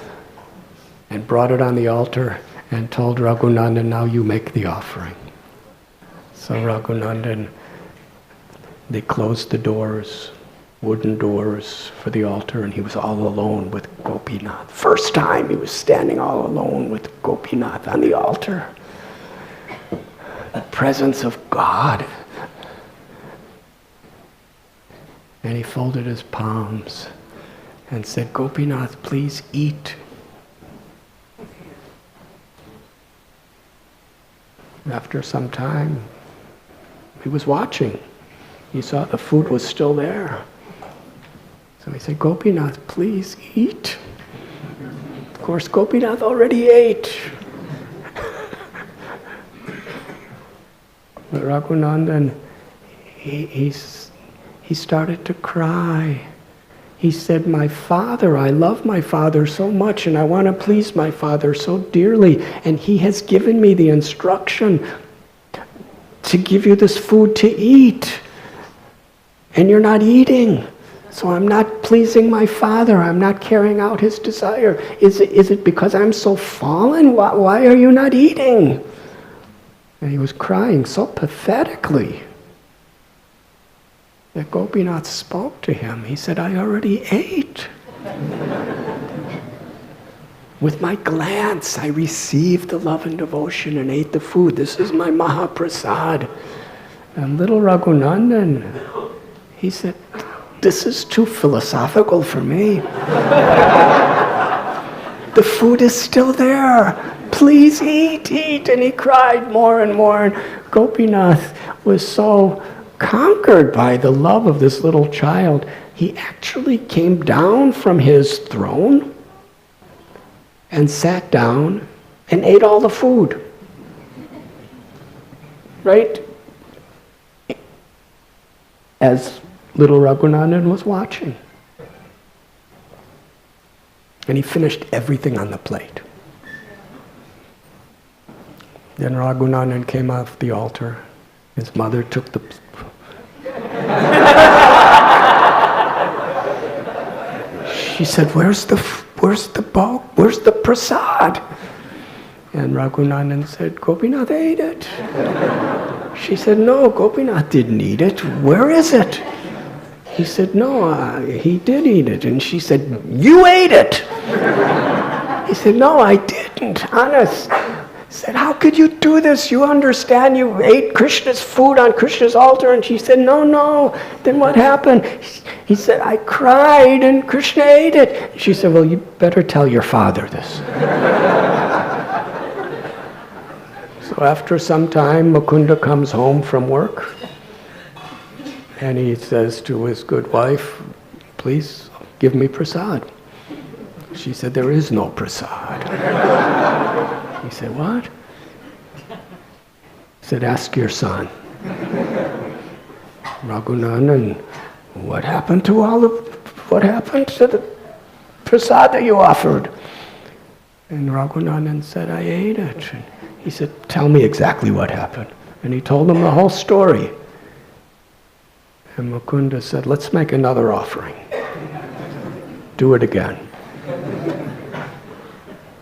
and brought it on the altar and told Raghu Nandan, now you make the offering. So Raghu Nandan, they closed the doors, wooden doors for the altar, and he was all alone with Gopinath. First time he was standing all alone with Gopinath on the altar. The presence of God. And he folded his palms and said, Gopinath, please eat. After some time, he was watching. He saw the food was still there. So he said, Gopinath, please eat. Of course, Gopinath already ate. But Raghu Nandan, he started to cry. He said, my father, I love my father so much and I want to please my father so dearly, and he has given me the instruction to give you this food to eat. And you're not eating. So I'm not pleasing my Father. I'm not carrying out His desire. Is it because I'm so fallen? Why are you not eating? And he was crying so pathetically that Gopinath spoke to him. He said, I already ate. With my glance, I received the love and devotion and ate the food. This is my Mahaprasad. And little Raghu Nandan, he said, this is too philosophical for me. The food is still there. Please eat, eat. And he cried more and more. And Gopinath was so conquered by the love of this little child, he actually came down from his throne and sat down and ate all the food. Right? As little Raghunandan was watching. And he finished everything on the plate. Then Raghunandan came off the altar. His mother took the... She said, where's the prasad? And Raghunandan said, Gopinath ate it. She said, no, Gopinath didn't eat it. Where is it? He said, no, he did eat it. And she said, you ate it. He said, no, I didn't, honest. He said, how could you do this? You understand you ate Krishna's food on Krishna's altar? And she said, no. Then what happened? He said, I cried and Krishna ate it. She said, well, you better tell your father this. So after some time, Mukunda comes home from work. And he says to his good wife, please give me prasad. She said, there is no prasad. He said, what? He said, ask your son. Raghunandan, what happened to the prasad that you offered? And Raghunandan said, I ate it. And he said, tell me exactly what happened. And he told him the whole story. And Mukunda said, let's make another offering. Do it again.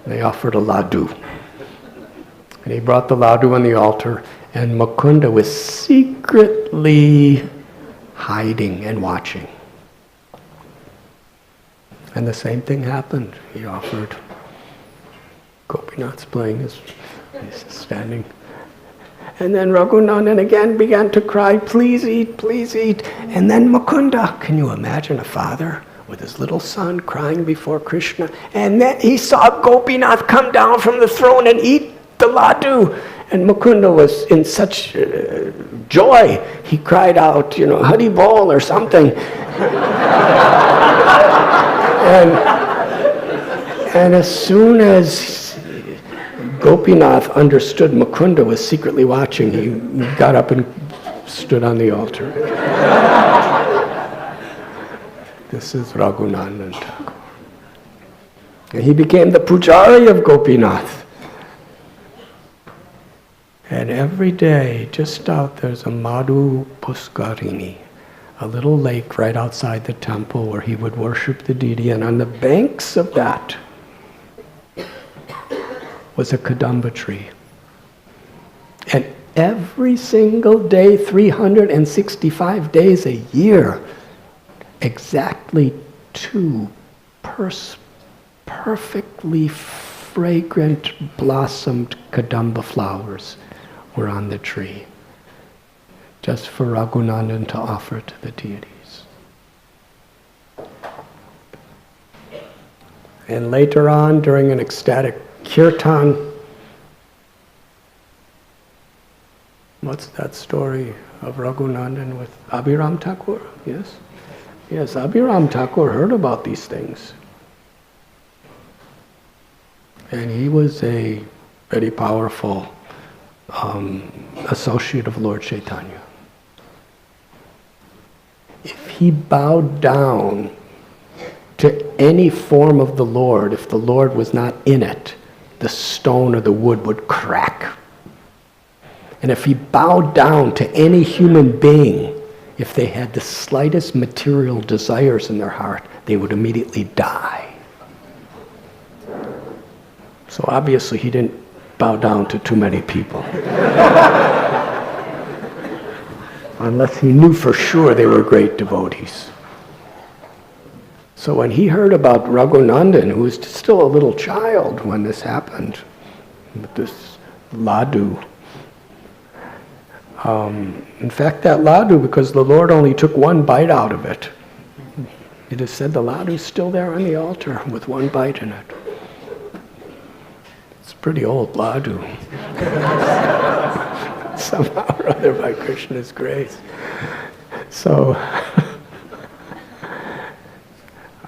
They offered a laddu. And he brought the laddu on the altar, and Mukunda was secretly hiding and watching. And the same thing happened. He offered. Gopinath's playing, he's standing. And then Raghunandan again began to cry, please eat, please eat. And then Mukunda, can you imagine a father with his little son crying before Krishna? And then he saw Gopinath come down from the throne and eat the laddu. And Mukunda was in such joy, he cried out, Hari Bol or something. And as soon as Gopinath understood Mukunda was secretly watching, he got up and stood on the altar. This is Raghunandan Thakur. And he became the pujari of Gopinath. And every day, just out there's a Madhu Puskarini, a little lake right outside the temple where he would worship the deity. And on the banks of that was a kadamba tree. And every single day, 365 days a year, exactly 2 perfectly fragrant blossomed kadamba flowers were on the tree, just for Raghunandan to offer to the deities. And later on, during an ecstatic kirtan, what's that story of Raghunandan with Abhiram Thakur? Yes? Yes, Abhiram Thakur heard about these things. And he was a very powerful associate of Lord Chaitanya. If he bowed down to any form of the Lord, if the Lord was not in it, the stone or the wood would crack. And if he bowed down to any human being, if they had the slightest material desires in their heart, they would immediately die. So obviously he didn't bow down to too many people. Unless he knew for sure they were great devotees. So when he heard about Raghu Nandan, who was still a little child when this happened, with this laddu, in fact that laddu, because the Lord only took one bite out of it, it is said the laddu's still there on the altar with one bite in it. It's a pretty old laddu. Somehow or other by Krishna's grace. So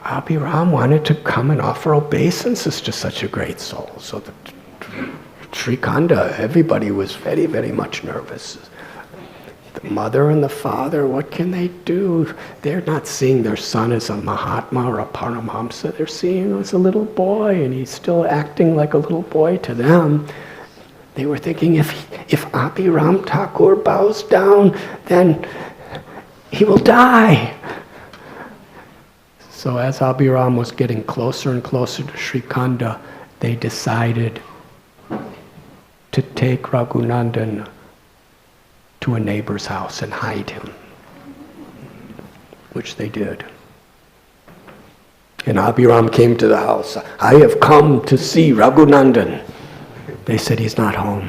Abhiram wanted to come and offer obeisances to such a great soul. So the Srikanda, everybody was very, very much nervous. The mother and the father, what can they do? They're not seeing their son as a Mahatma or a Paramahamsa. They're seeing him as a little boy, and he's still acting like a little boy to them. They were thinking, if Abhiram Thakur bows down, then he will die. So as Abhiram was getting closer and closer to Srikanda, they decided to take Raghunandan to a neighbor's house and hide him, which they did. And Abhiram came to the house. I have come to see Raghunandan. They said, he's not home.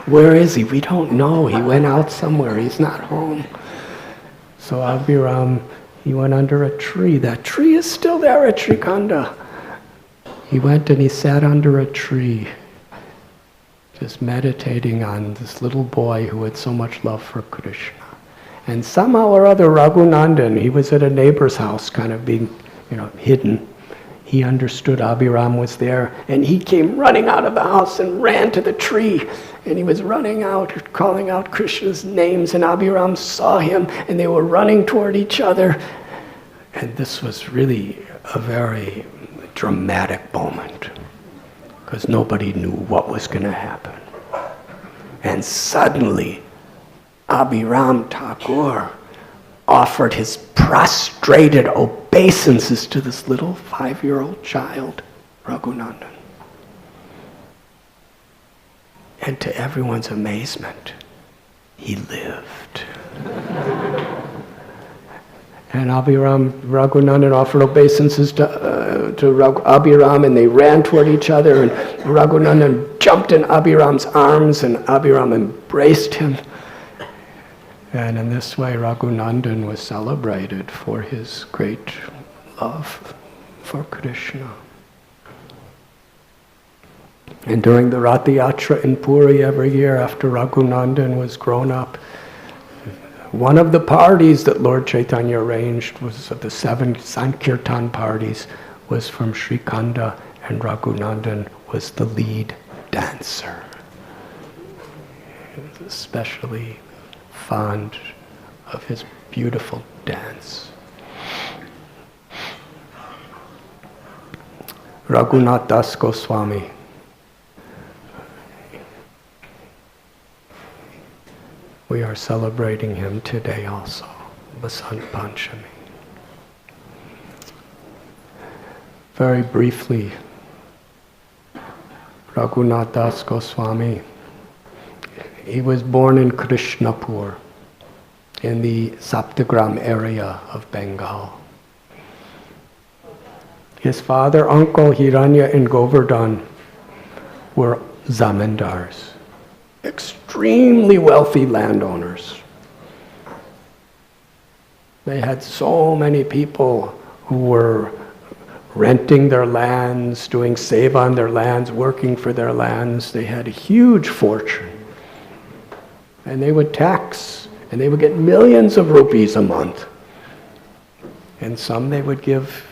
Where is he? We don't know. He went out somewhere. He's not home. So Abhiram, he went under a tree. That tree is still there at Srikanda. He went and he sat under a tree, just meditating on this little boy who had so much love for Krishna. And somehow or other, Raghunandan, he was at a neighbor's house, kind of being, hidden. He understood Abhiram was there, and he came running out of the house and ran to the tree. And he was running out, calling out Krishna's names, and Abhiram saw him, and they were running toward each other. And this was really a very dramatic moment, because nobody knew what was going to happen. And suddenly, Abhiram Thakur offered his prostrated obeisances to this little 5-year-old child, Raghunandan. And to everyone's amazement, he lived. And Raghunandan offered obeisances to Abhiram, and they ran toward each other, and Raghunandan jumped in Abhiram's arms, and Abhiram embraced him. And in this way, Raghunandan was celebrated for his great love for Krishna. And during the Rath Yatra in Puri every year, after Raghunandan was grown up, one of the parties that Lord Chaitanya arranged was of the 7 Sankirtan parties, was from Srikanda, and Raghunandan was the lead dancer. He was especially fond of his beautiful dance. Raghunath Das Goswami. We are celebrating him today also, Basant Panchami. Very briefly, Raghunath Das Goswami, he was born in Krishnapur, in the Saptagram area of Bengal. His father, uncle Hiranya and Govardhan were zamindars, extremely wealthy landowners. They had so many people who were renting their lands, doing seva on their lands, working for their lands. They had a huge fortune. And they would tax, and they would get millions of rupees a month. And some they would give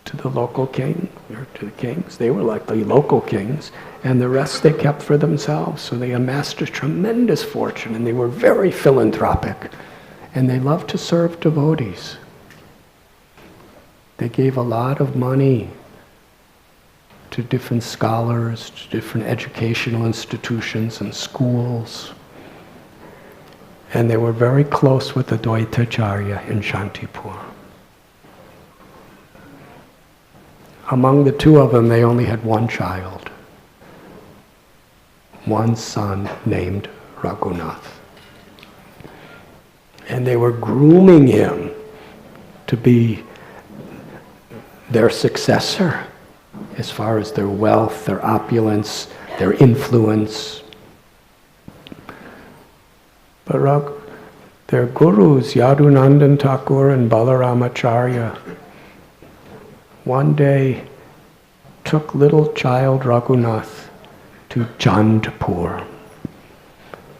to the local king, or to the kings. They were like the local kings, and the rest they kept for themselves. So they amassed a tremendous fortune, and they were very philanthropic. And they loved to serve devotees. They gave a lot of money to different scholars, to different educational institutions and schools. And they were very close with the Advaitacharya in Shantipur. Among the two of them, they only had one child. One son named Raghunath. And they were grooming him to be their successor as far as their wealth, their opulence, their influence. But their gurus, Raghu Nandan Thakur and Balaramacharya, one day took little child Raghunath to Jandpur,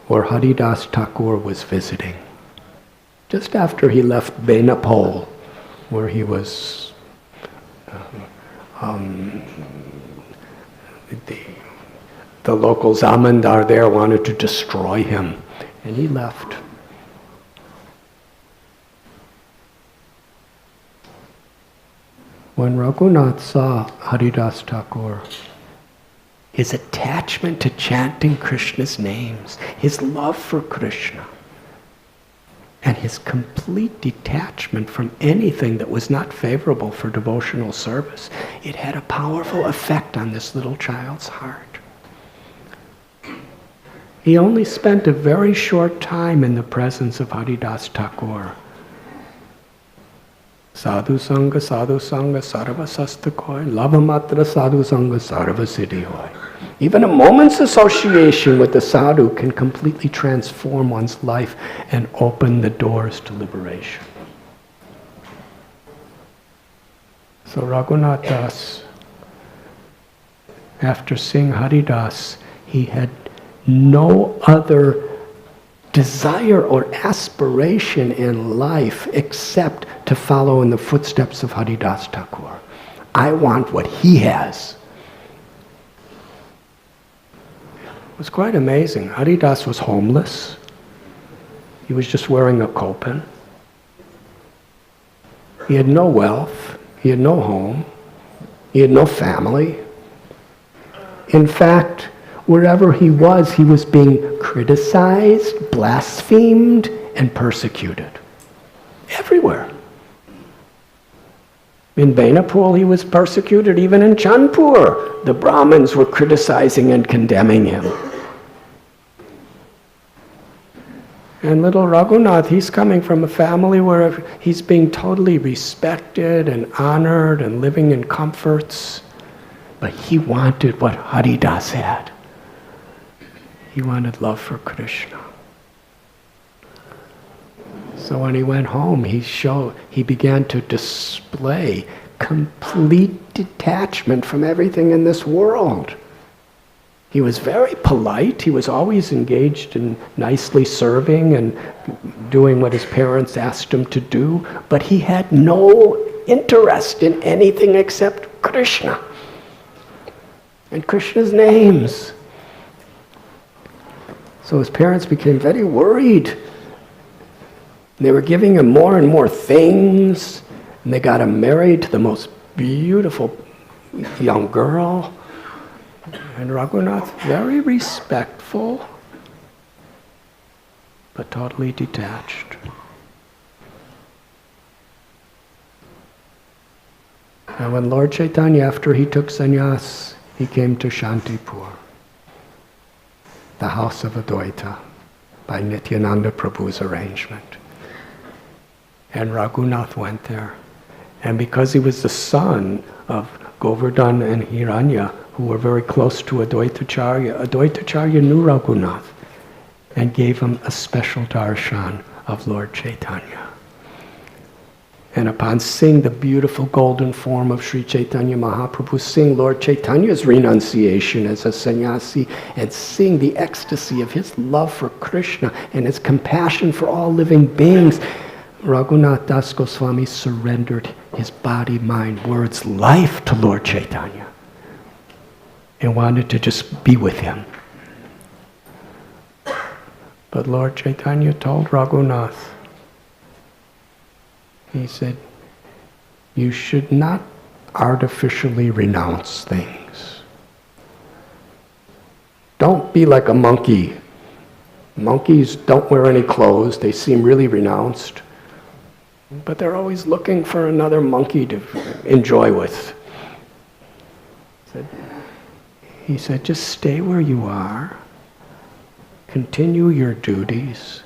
where Haridas Thakur was visiting. Just after he left Benapole, where he was the local zamindar there wanted to destroy him, and he left. When Raghunath saw Haridas Thakur, his attachment to chanting Krishna's names, his love for Krishna, and his complete detachment from anything that was not favorable for devotional service, it had a powerful effect on this little child's heart. He only spent a very short time in the presence of Haridas Thakur. Sadhu Sangha, Sarva Sastakoi, Lavamatra Sadhu Sangha, Sarva Siddhihoi. Even a moment's association with the sadhu can completely transform one's life and open the doors to liberation. So Raghunath Das, after seeing Haridas, he had no other desire or aspiration in life except to follow in the footsteps of Haridas Thakur. I want what he has. It was quite amazing. Haridas was homeless. He was just wearing a kopan. He had no wealth. He had no home. He had no family. In fact, wherever he was being criticized, blasphemed, and persecuted. Everywhere. In Benapole, he was persecuted. Even in Chandpur, the Brahmins were criticizing and condemning him. And little Raghunath, he's coming from a family where he's being totally respected and honored and living in comforts. But he wanted what Haridas had. He wanted love for Krishna. So when he went home, he began to display complete detachment from everything in this world. He was very polite. He was always engaged in nicely serving and doing what his parents asked him to do, but he had no interest in anything except Krishna and Krishna's names. So his parents became very worried. They were giving him more and more things, and they got him married to the most beautiful young girl. And Raghunath, very respectful, but totally detached. And when Lord Chaitanya, after he took sannyas, he came to Shantipur, the house of Advaita, by Nityananda Prabhu's arrangement. And Raghunath went there. And because he was the son of Govardhan and Hiranya, who were very close to Advaitacharya knew Raghunath and gave him a special darshan of Lord Chaitanya. And upon seeing the beautiful golden form of Sri Chaitanya Mahaprabhu, seeing Lord Chaitanya's renunciation as a sannyasi, and seeing the ecstasy of his love for Krishna and his compassion for all living beings, Raghunath Das Goswami surrendered his body, mind, words, life to Lord Chaitanya and wanted to just be with him. But Lord Chaitanya told Raghunath, he said, you should not artificially renounce things. Don't be like a monkey Monkeys don't wear any clothes. They seem really renounced. But they're always looking for another monkey to enjoy with. He said, just stay where you are. Continue your duties.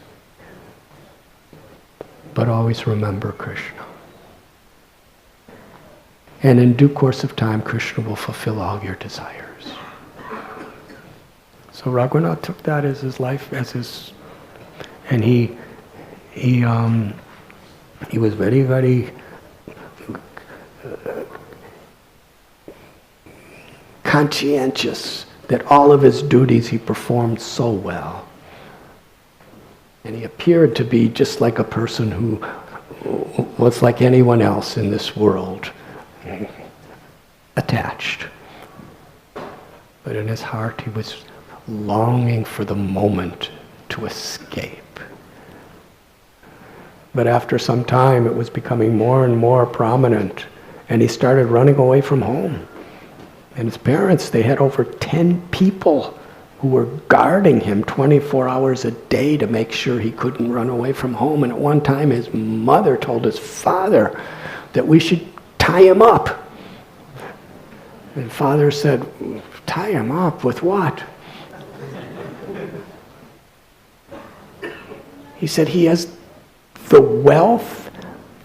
But always remember Krishna. And in due course of time, Krishna will fulfill all your desires. So Raghunath took that as his life, and he was very, very conscientious that all of his duties he performed so well. And he appeared to be just like a person who was like anyone else in this world, attached. But in his heart he was longing for the moment to escape. But after some time it was becoming more and more prominent, and he started running away from home. And his parents, they had over 10 people who were guarding him 24 hours a day to make sure he couldn't run away from home. And at one time his mother told his father that we should tie him up. And father said, tie him up with what? He said he has the wealth,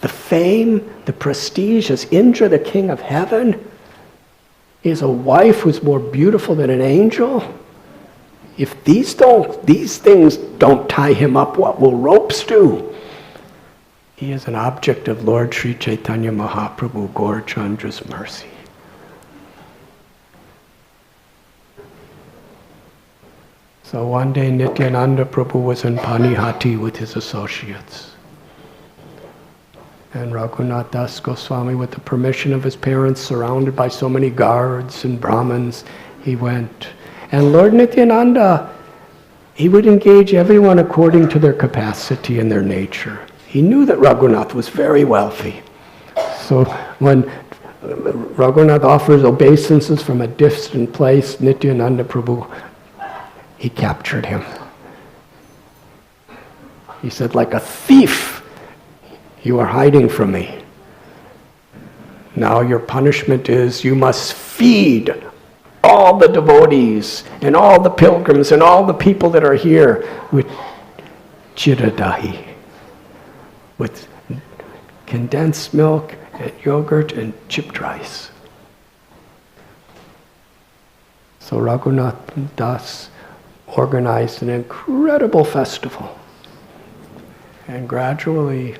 the fame, the prestige as Indra, the king of heaven. He has a wife who's more beautiful than an angel. If these things don't tie him up, what will ropes do? He is an object of Lord Sri Chaitanya Mahaprabhu Gaur Chandra's mercy. So one day Nityananda Prabhu was in Panihati with his associates. And Raghunath Das Goswami, with the permission of his parents, surrounded by so many guards and Brahmins, he went. And Lord Nityananda, he would engage everyone according to their capacity and their nature. He knew that Raghunath was very wealthy. So when Raghunath offers obeisances from a distant place, Nityananda Prabhu, he captured him. He said, like a thief, you are hiding from me. Now your punishment is you must feed all the devotees and all the pilgrims and all the people that are here with chiradahi, with condensed milk and yogurt and chipped rice. So Raghunath Das organized an incredible festival. And gradually,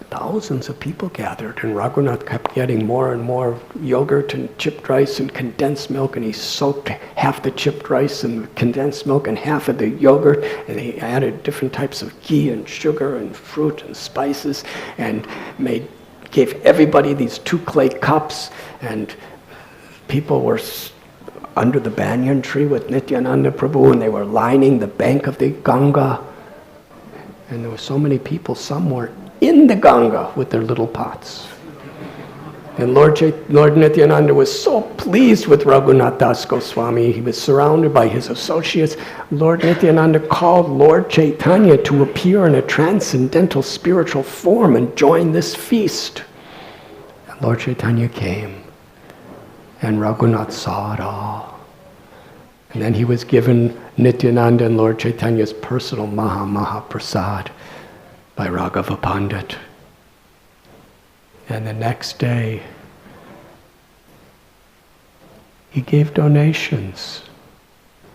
thousands of people gathered, and Raghunath kept getting more and more yogurt and chipped rice and condensed milk, and he soaked half the chipped rice and the condensed milk and half of the yogurt, and he added different types of ghee and sugar and fruit and spices, and gave everybody these 2 clay cups, and people were under the banyan tree with Nityananda Prabhu, and they were lining the bank of the Ganga, and there were so many people, some were in the Ganga with their little pots. And Lord Nityananda was so pleased with Raghunath Das Goswami. He was surrounded by his associates. Lord Nityananda called Lord Chaitanya to appear in a transcendental spiritual form and join this feast. And Lord Chaitanya came, and Raghunath saw it all. And then he was given Nityananda and Lord Chaitanya's personal Maha Prasad by Raghava Pandit. And the next day, he gave donations.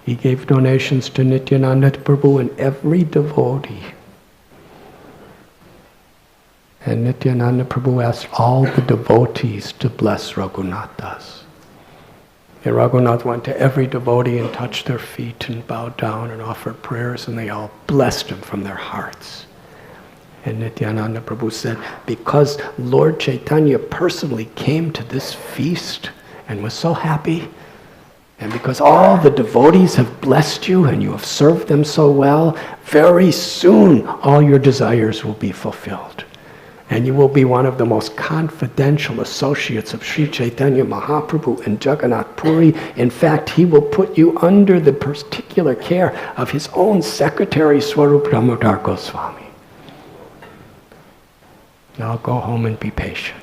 He gave donations to Nityananda Prabhu and every devotee. And Nityananda Prabhu asked all the devotees to bless Raghunath Das. And Raghunath went to every devotee and touched their feet and bowed down and offered prayers, and they all blessed him from their hearts. And Nityananda Prabhu said, because Lord Chaitanya personally came to this feast and was so happy, and because all the devotees have blessed you and you have served them so well, very soon all your desires will be fulfilled. And you will be one of the most confidential associates of Sri Chaitanya Mahaprabhu and Jagannath Puri. In fact, he will put you under the particular care of his own secretary, Swarup Damodar Goswami. Now go home and be patient.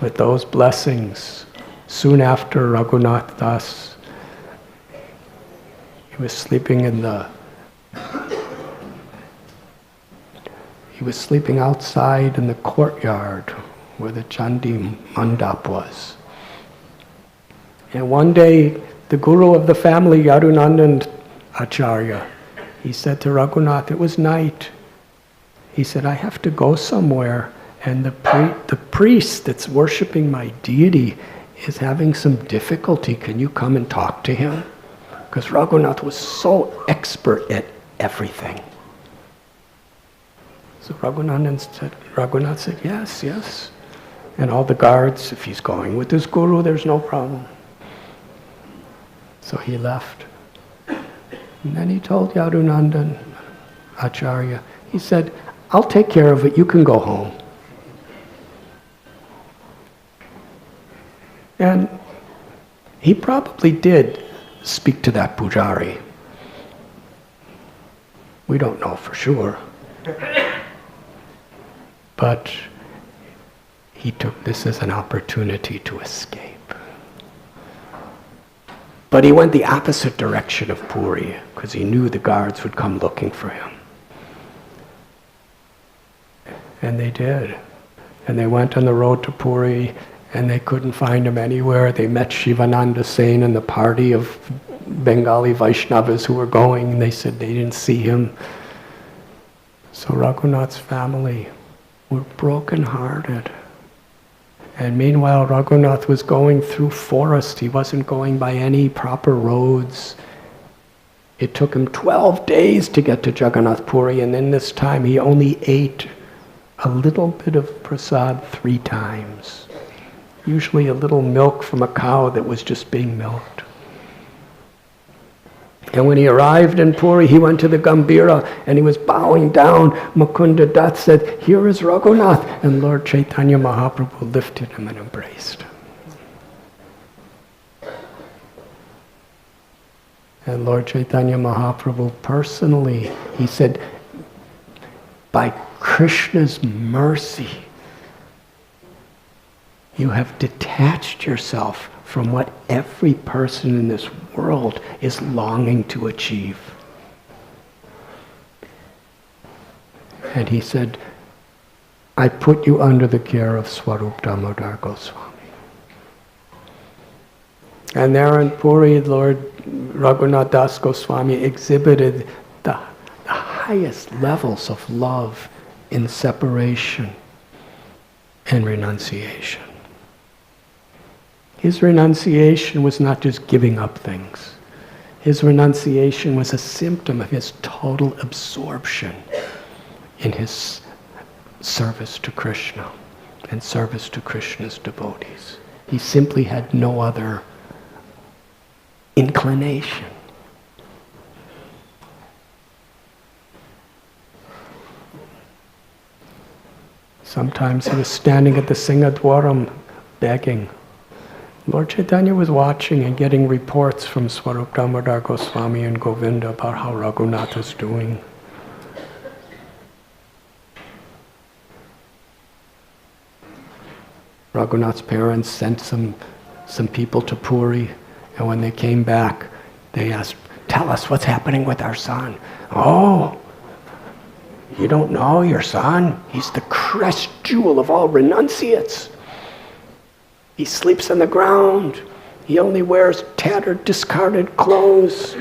With those blessings, soon after Raghunath Das, he was sleeping outside in the courtyard where the Chandi Mandap was. And one day, the guru of the family, Raghu Nandan Acharya, he said to Raghunath, it was night. He said, I have to go somewhere, and the priest that's worshipping my deity is having some difficulty. Can you come and talk to him? Because Raghunath was so expert at everything. So Raghunath said, yes, yes. And all the guards, if he's going with his guru, there's no problem. So he left. And then he told Yadunandan Acharya, he said, I'll take care of it, you can go home. And he probably did speak to that pujari. We don't know for sure. But he took this as an opportunity to escape. But he went the opposite direction of Puri, because he knew the guards would come looking for him. And they did. And they went on the road to Puri, and they couldn't find him anywhere. They met Shivananda Sen and the party of Bengali Vaishnavas who were going, and they said they didn't see him. So Raghunath's family were broken-hearted. And meanwhile, Raghunath was going through forest. He wasn't going by any proper roads. It took him 12 days to get to Jagannath Puri, and in this time he only ate a little bit of prasad 3 times. Usually a little milk from a cow that was just being milked. And when he arrived in Puri, he went to the Gambhira and he was bowing down. Mukunda Dutt said, here is Raghunath. And Lord Chaitanya Mahaprabhu lifted him and embraced him. And Lord Chaitanya Mahaprabhu personally, he said, by Krishna's mercy, you have detached yourself from what every person in this world is longing to achieve. And he said, I put you under the care of Swarup Damodar Goswami. And there in Puri, Lord Raghunath Das Goswami exhibited the highest levels of love in separation and renunciation. His renunciation was not just giving up things. His renunciation was a symptom of his total absorption in his service to Krishna and service to Krishna's devotees. He simply had no other inclination. Sometimes he was standing at the Singadwaram begging. Lord Chaitanya was watching and getting reports from Swarup Damodar Goswami and Govinda about how Raghunath is doing. Raghunath's parents sent some people to Puri, and when they came back, they asked, tell us what's happening with our son. Oh, you don't know your son? He's the crest jewel of all renunciates. He sleeps on the ground. He only wears tattered, discarded clothes.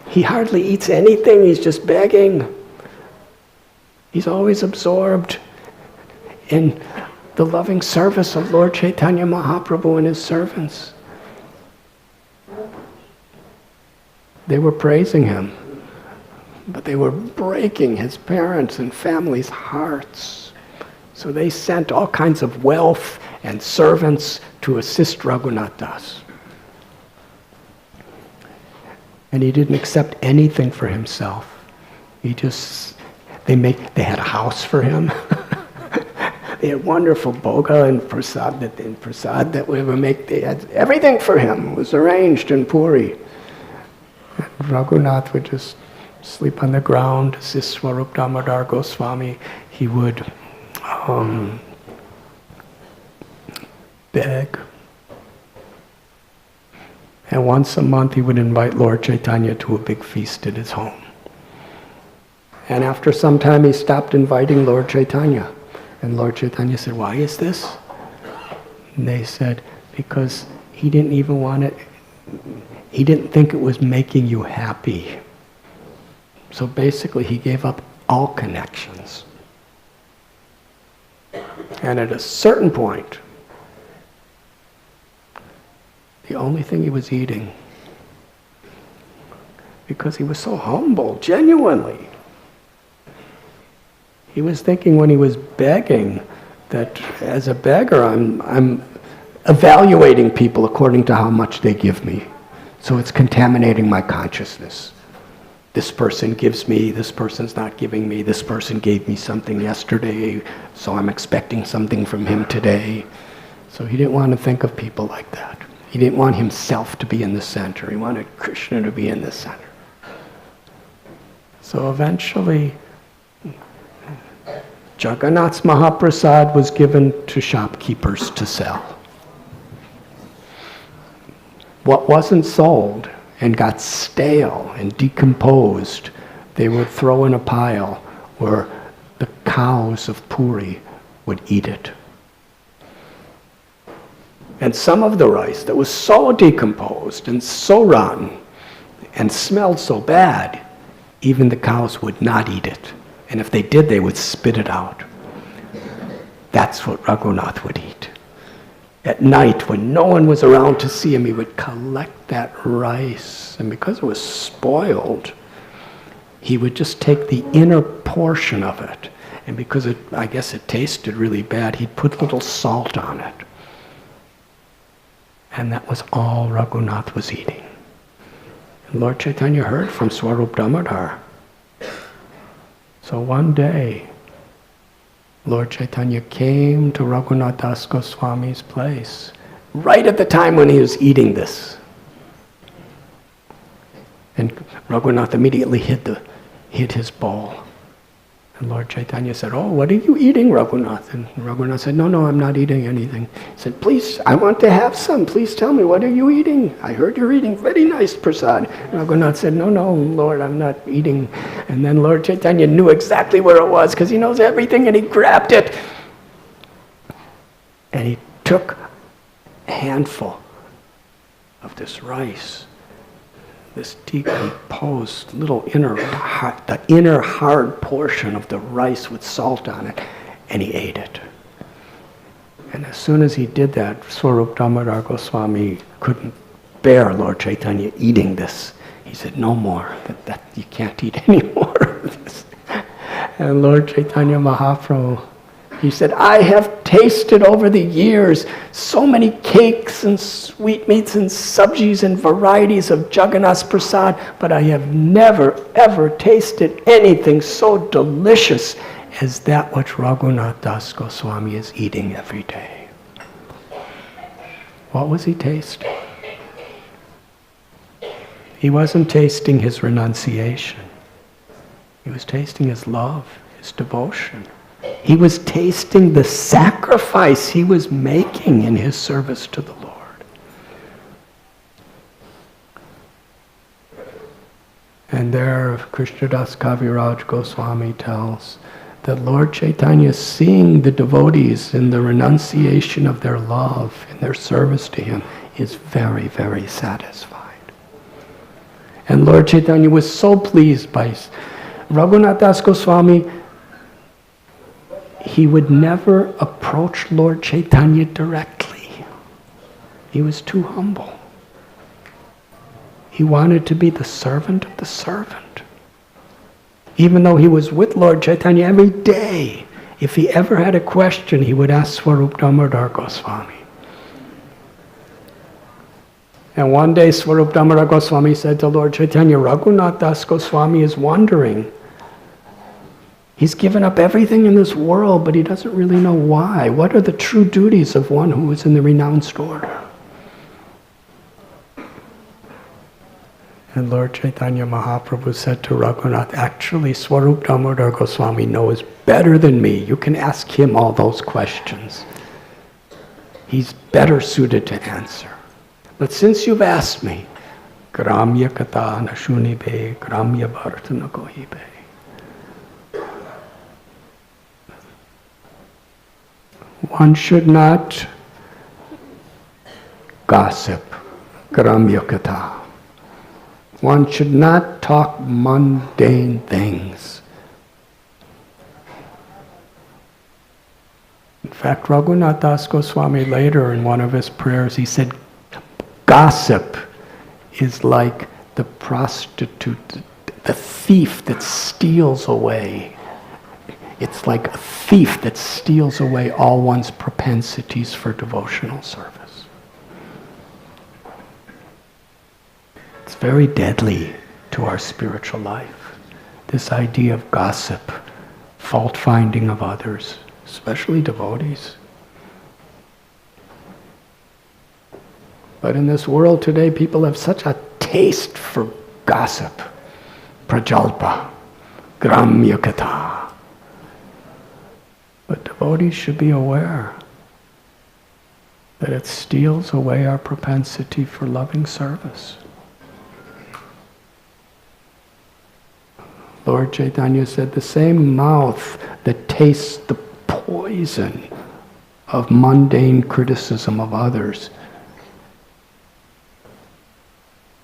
He hardly eats anything. He's just begging. He's always absorbed in the loving service of Lord Chaitanya Mahaprabhu and his servants. They were praising him, but they were breaking his parents' and family's hearts. So they sent all kinds of wealth and servants to assist Raghunath Das. And he didn't accept anything for himself. He just They had a house for him. They had wonderful boga and prasad that we would make. They had everything for him. It was arranged in Puri. And Raghunath would just sleep on the ground. This Swarup Damodar Goswami, he would beg. And once a month he would invite Lord Chaitanya to a big feast at his home. And after some time he stopped inviting Lord Chaitanya. And Lord Chaitanya said, "Why is this?" And they said, "Because he didn't even want it, he didn't think it was making you happy." So basically he gave up all connections. And at a certain point, the only thing he was eating, because he was so humble, genuinely, he was thinking when he was begging that as a beggar I'm evaluating people according to how much they give me. So it's contaminating my consciousness. This person gives me, this person's not giving me, this person gave me something yesterday, so I'm expecting something from him today. So he didn't want to think of people like that. He didn't want himself to be in the center. He wanted Krishna to be in the center. So eventually, Jagannath's Mahaprasad was given to shopkeepers to sell. What wasn't sold and got stale and decomposed, they would throw in a pile where the cows of Puri would eat it. And some of the rice that was so decomposed and so rotten and smelled so bad, even the cows would not eat it. And if they did, they would spit it out. That's what Raghunath would eat. At night, when no one was around to see him, he would collect that rice. And because it was spoiled, he would just take the inner portion of it. And because I guess it tasted really bad, he'd put little salt on it. And that was all Raghunath was eating. And Lord Chaitanya heard from Swarup Damodar. So one day, Lord Chaitanya came to Raghunath Das Goswami's place, right at the time when he was eating this. And Raghunath immediately hid his bowl. And Lord Chaitanya said, "Oh, what are you eating, Raghunath?" And Raghunath said, No, I'm not eating anything." He said, "Please, I want to have some. Please tell me, what are you eating? I heard you're eating very nice prasad." Raghunath said, No, Lord, I'm not eating." And then Lord Chaitanya knew exactly where it was, because he knows everything, and he grabbed it. And he took a handful of this rice, this decomposed little the inner hard portion of the rice with salt on it, and he ate it. And as soon as he did that, Swarup Damodar Goswami couldn't bear Lord Chaitanya eating this. He said, "No more, that you can't eat any more of this." And Lord Chaitanya Mahaprabhu, he said, "I have tasted over the years so many cakes and sweetmeats and sabjis and varieties of Jagannath's prasad, but I have never ever tasted anything so delicious as that which Raghunath Das Goswami is eating every day." What was he tasting? He wasn't tasting his renunciation. He was tasting his love, his devotion. He was tasting the sacrifice he was making in his service to the Lord. And there, Krishnadas Kaviraj Goswami tells that Lord Chaitanya, seeing the devotees in the renunciation of their love and their service to him, is very, very satisfied. And Lord Chaitanya was so pleased by Raghunath Das Goswami. He would never approach Lord Chaitanya directly. He was too humble. He wanted to be the servant of the servant. Even though he was with Lord Chaitanya every day, if he ever had a question, he would ask Swarup Damodar Goswami. And one day Swarup Damodar Goswami said to Lord Chaitanya, "Raghunath Das Goswami is wondering. He's given up everything in this world, but he doesn't really know why. What are the true duties of one who is in the renounced order? And Lord Chaitanya Mahaprabhu said to Raghunath, actually Swarup Damodar Goswami knows better than me. You can ask him all those questions. He's better suited to answer. But since you've asked me, Gramya Kata Nashunibe, Gramya Bhartana Kohibe. One should not gossip, Gramya Kata. One should not talk mundane things. In fact, Raghunath Das Goswami later in one of his prayers, he said, gossip is like the prostitute, the thief that steals away. It's like a thief that steals away all one's propensities for devotional service. It's very deadly to our spiritual life, this idea of gossip, fault-finding of others, especially devotees. But in this world today, people have such a taste for gossip, prajalpa, gramya katha. But devotees should be aware that it steals away our propensity for loving service. Lord Chaitanya said the same mouth that tastes the poison of mundane criticism of others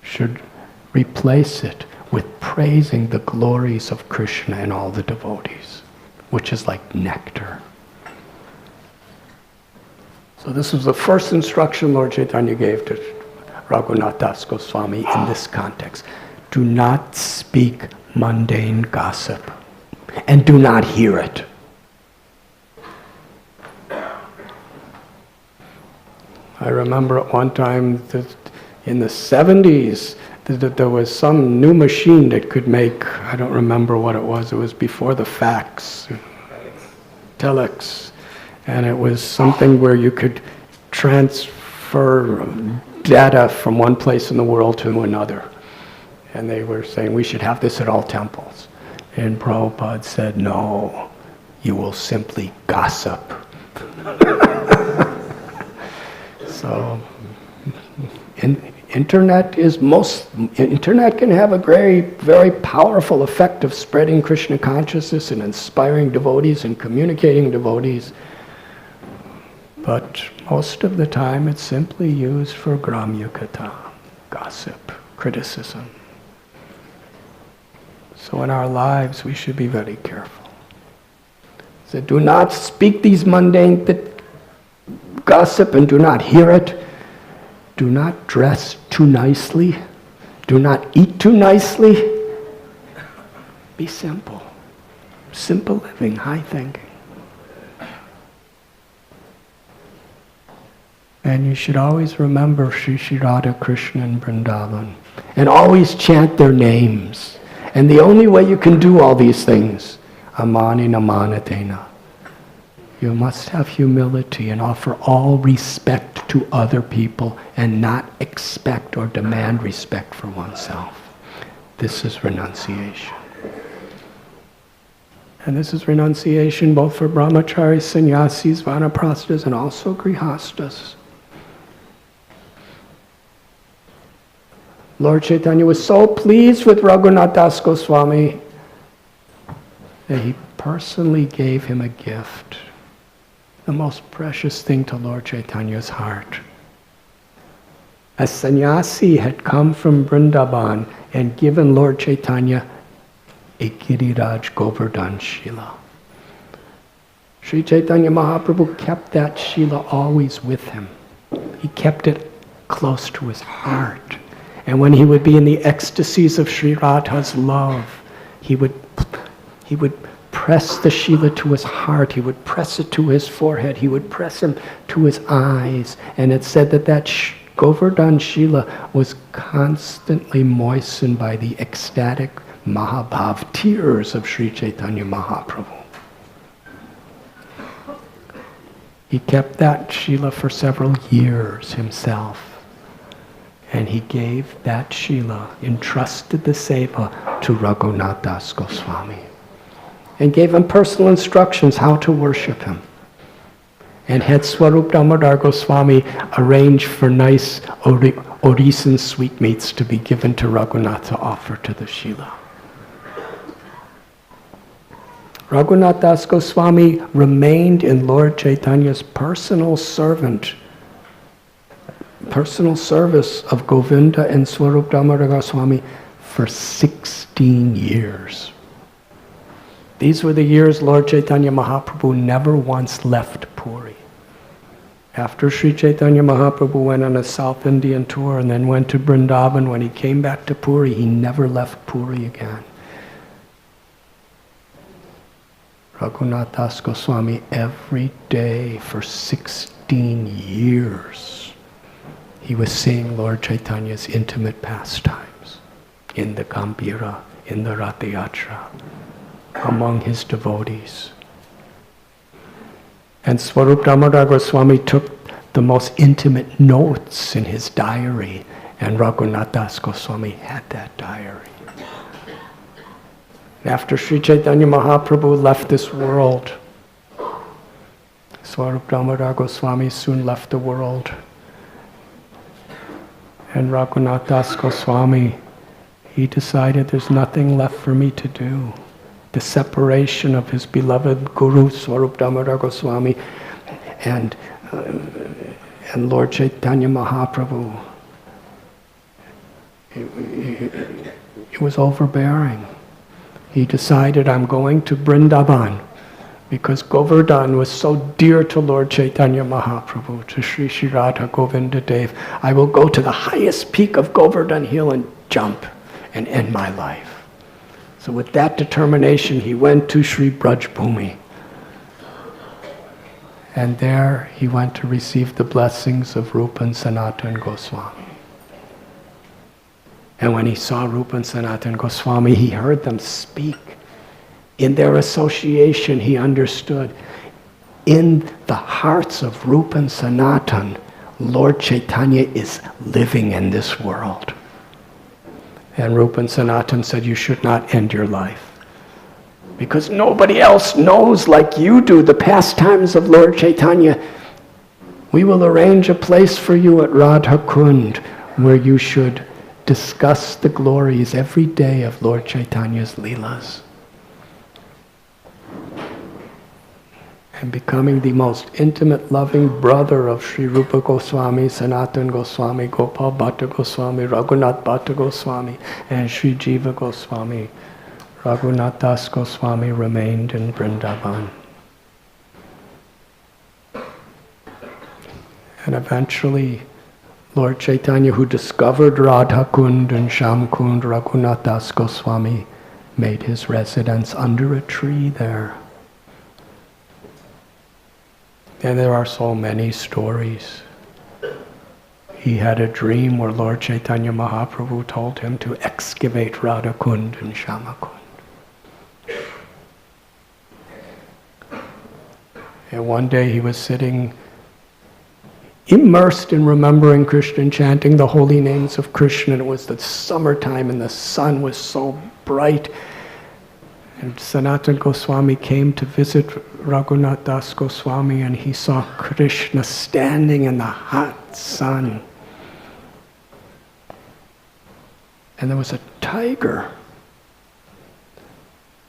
should replace it with praising the glories of Krishna and all the devotees, which is like nectar. So this was the first instruction Lord Chaitanya gave to Raghunath Das Goswami in this context. Do not speak mundane gossip, and do not hear it. I remember at one time that in the 70s, there was some new machine that could make, I don't remember what it was before the fax, telex, and it was something where you could transfer data from one place in the world to another. And they were saying we should have this at all temples. And Prabhupada said, no, you will simply gossip. So, Internet can have a very, very powerful effect of spreading Krishna consciousness and inspiring devotees and communicating devotees. But most of the time it's simply used for gramya katha, gossip, criticism. So in our lives we should be very careful. So do not speak these mundane gossip and do not hear it. Do not dress too nicely. Do not eat too nicely. Be simple. Simple living, high thinking. And you should always remember Shri Radha Krishna and Vrindavan. And always chant their names. And the only way you can do all these things, amani namanatena, you must have humility and offer all respect to other people and not expect or demand respect for oneself. This is renunciation. And this is renunciation both for brahmacharis, sannyasis, vanaprasthas, and also grihastas. Lord Chaitanya was so pleased with Raghunath Das Goswami that he personally gave him a gift. The most precious thing to Lord Chaitanya's heart. A sannyasi had come from Vrindavan and given Lord Chaitanya a Giriraj Govardhan Sheila. Sri Chaitanya Mahaprabhu kept that Sheila always with him. He kept it close to his heart. And when he would be in the ecstasies of Sri Radha's love, he would press the Sheila to his heart, he would press it to his forehead, he would press him to his eyes. And it said that Govardhan Sheila was constantly moistened by the ecstatic Mahabhav, tears of Sri Chaitanya Mahaprabhu. He kept that Shila for several years himself. And he gave that Shila, entrusted the seva to Raghunath Das Goswami. And gave him personal instructions how to worship him. And had Swarup Damodar Goswami arrange for nice Orisan sweetmeats to be given to Raghunath to offer to the Shila. Raghunath Das Goswami remained in Lord Chaitanya's personal service of Govinda and Swarup Damodar Goswami for 16 years. These were the years Lord Chaitanya Mahaprabhu never once left Puri. After Sri Chaitanya Mahaprabhu went on a South Indian tour and then went to Vrindavan, when he came back to Puri, he never left Puri again. Raghunath Das Goswami every day for 16 years, he was seeing Lord Chaitanya's intimate pastimes in the Gambhira, in the Ratha Yatra, among his devotees. And Swarup Damodar Goswami took the most intimate notes in his diary, and Raghunath Das Goswami had that diary. After Sri Chaitanya Mahaprabhu left this world, Swarup Damodar Goswami soon left the world. And Raghunath Das Goswami, he decided there's nothing left for me to do. The separation of his beloved Guru Swarup Damodar Goswami and Lord Chaitanya Mahaprabhu, it was overbearing. He decided, I'm going to Vrindavan, because Govardhan was so dear to Lord Chaitanya Mahaprabhu, to Sri Sri Radha Govinda Dev. I will go to the highest peak of Govardhan Hill and jump and end my life. So with that determination, he went to Sri Braj Bhumi. And there he went to receive the blessings of Rupa and Sanatan Goswami. And when he saw Rupa and Sanatan Goswami, he heard them speak. In their association, he understood. In the hearts of Rupa and Sanatan, Lord Chaitanya is living in this world. And Rupa and Sanatan said, you should not end your life, because nobody else knows like you do the pastimes of Lord Chaitanya. We will arrange a place for you at Radha Kund, where you should discuss the glories every day of Lord Chaitanya's Leelas. And becoming the most intimate, loving brother of Sri Rupa Goswami, Sanatan Goswami, Gopal Bhatta Goswami, Raghunath Bhatta Goswami, and Sri Jiva Goswami, Raghunath Das Goswami remained in Vrindavan. And eventually, Lord Chaitanya, who discovered Radha Kund and Sham Kund, Raghunath Das Goswami made his residence under a tree there. And there are so many stories. He had a dream where Lord Chaitanya Mahaprabhu told him to excavate Radha Kund and Shama Kund. And one day he was sitting immersed in remembering Krishna and chanting the holy names of Krishna. And it was the summertime and the sun was so bright. And Sanatan Goswami came to visit Raghunath Das Goswami, and he saw Krishna standing in the hot sun. And there was a tiger.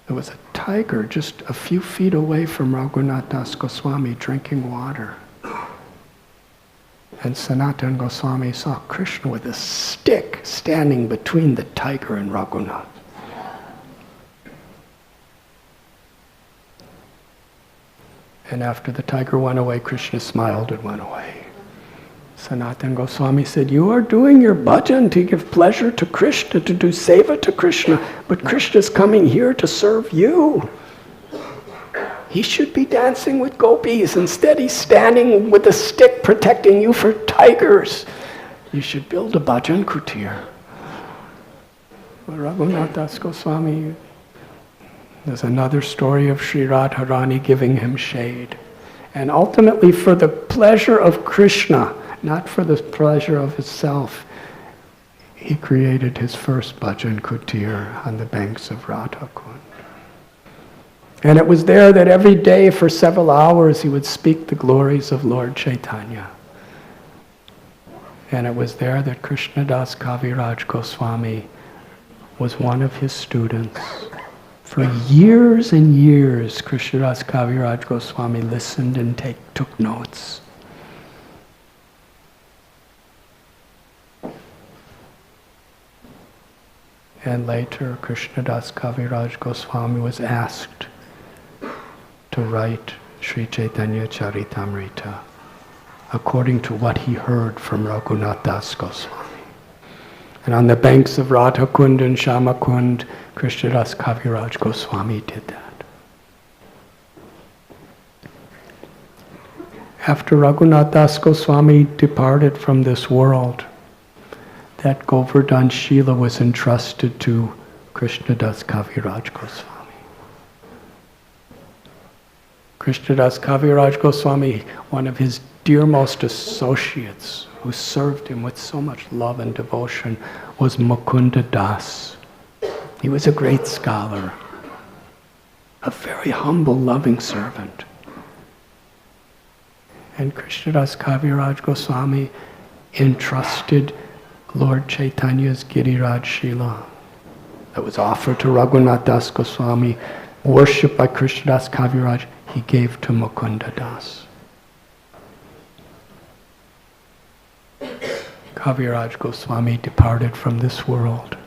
There was a tiger just a few feet away from Raghunath Das Goswami drinking water. And Sanatan Goswami saw Krishna with a stick standing between the tiger and Raghunath. And after the tiger went away, Krishna smiled and went away. Sanatan Goswami said, you are doing your bhajan to give pleasure to Krishna, to do seva to Krishna, but Krishna is coming here to serve you. He should be dancing with gopis. Instead, he's standing with a stick protecting you for tigers. You should build a bhajan kutir. Raghunath Das Goswami, there's another story of Sri Radharani giving him shade. And ultimately for the pleasure of Krishna, not for the pleasure of himself, he created his first bhajan kutir on the banks of Radha Kund. And it was there that every day for several hours he would speak the glories of Lord Chaitanya. And it was there that Krishnadas Kaviraj Goswami was one of his students. For years and years, Krishnadas Kaviraj Goswami listened and took notes. And later, Krishnadas Kaviraj Goswami was asked to write Sri Chaitanya Charitamrita according to what he heard from Raghunath Das Goswami. And on the banks of Radha Kund and Shama Kund, Krishnadas Kaviraj Goswami did that. After Raghunath Das Goswami departed from this world, that Govardhan Sheila was entrusted to Krishnadas Kaviraj Goswami. Krishnadas Kaviraj Goswami, one of his dearmost associates, who served him with so much love and devotion, was Mukunda Das. He was a great scholar, a very humble, loving servant. And Krishnadas Kaviraj Goswami entrusted Lord Chaitanya's Giriraj Sheila that was offered to Raghunath Das Goswami, worshipped by Krishnadas Kaviraj, he gave to Mukunda Das. Kaviraj Goswami departed from this world.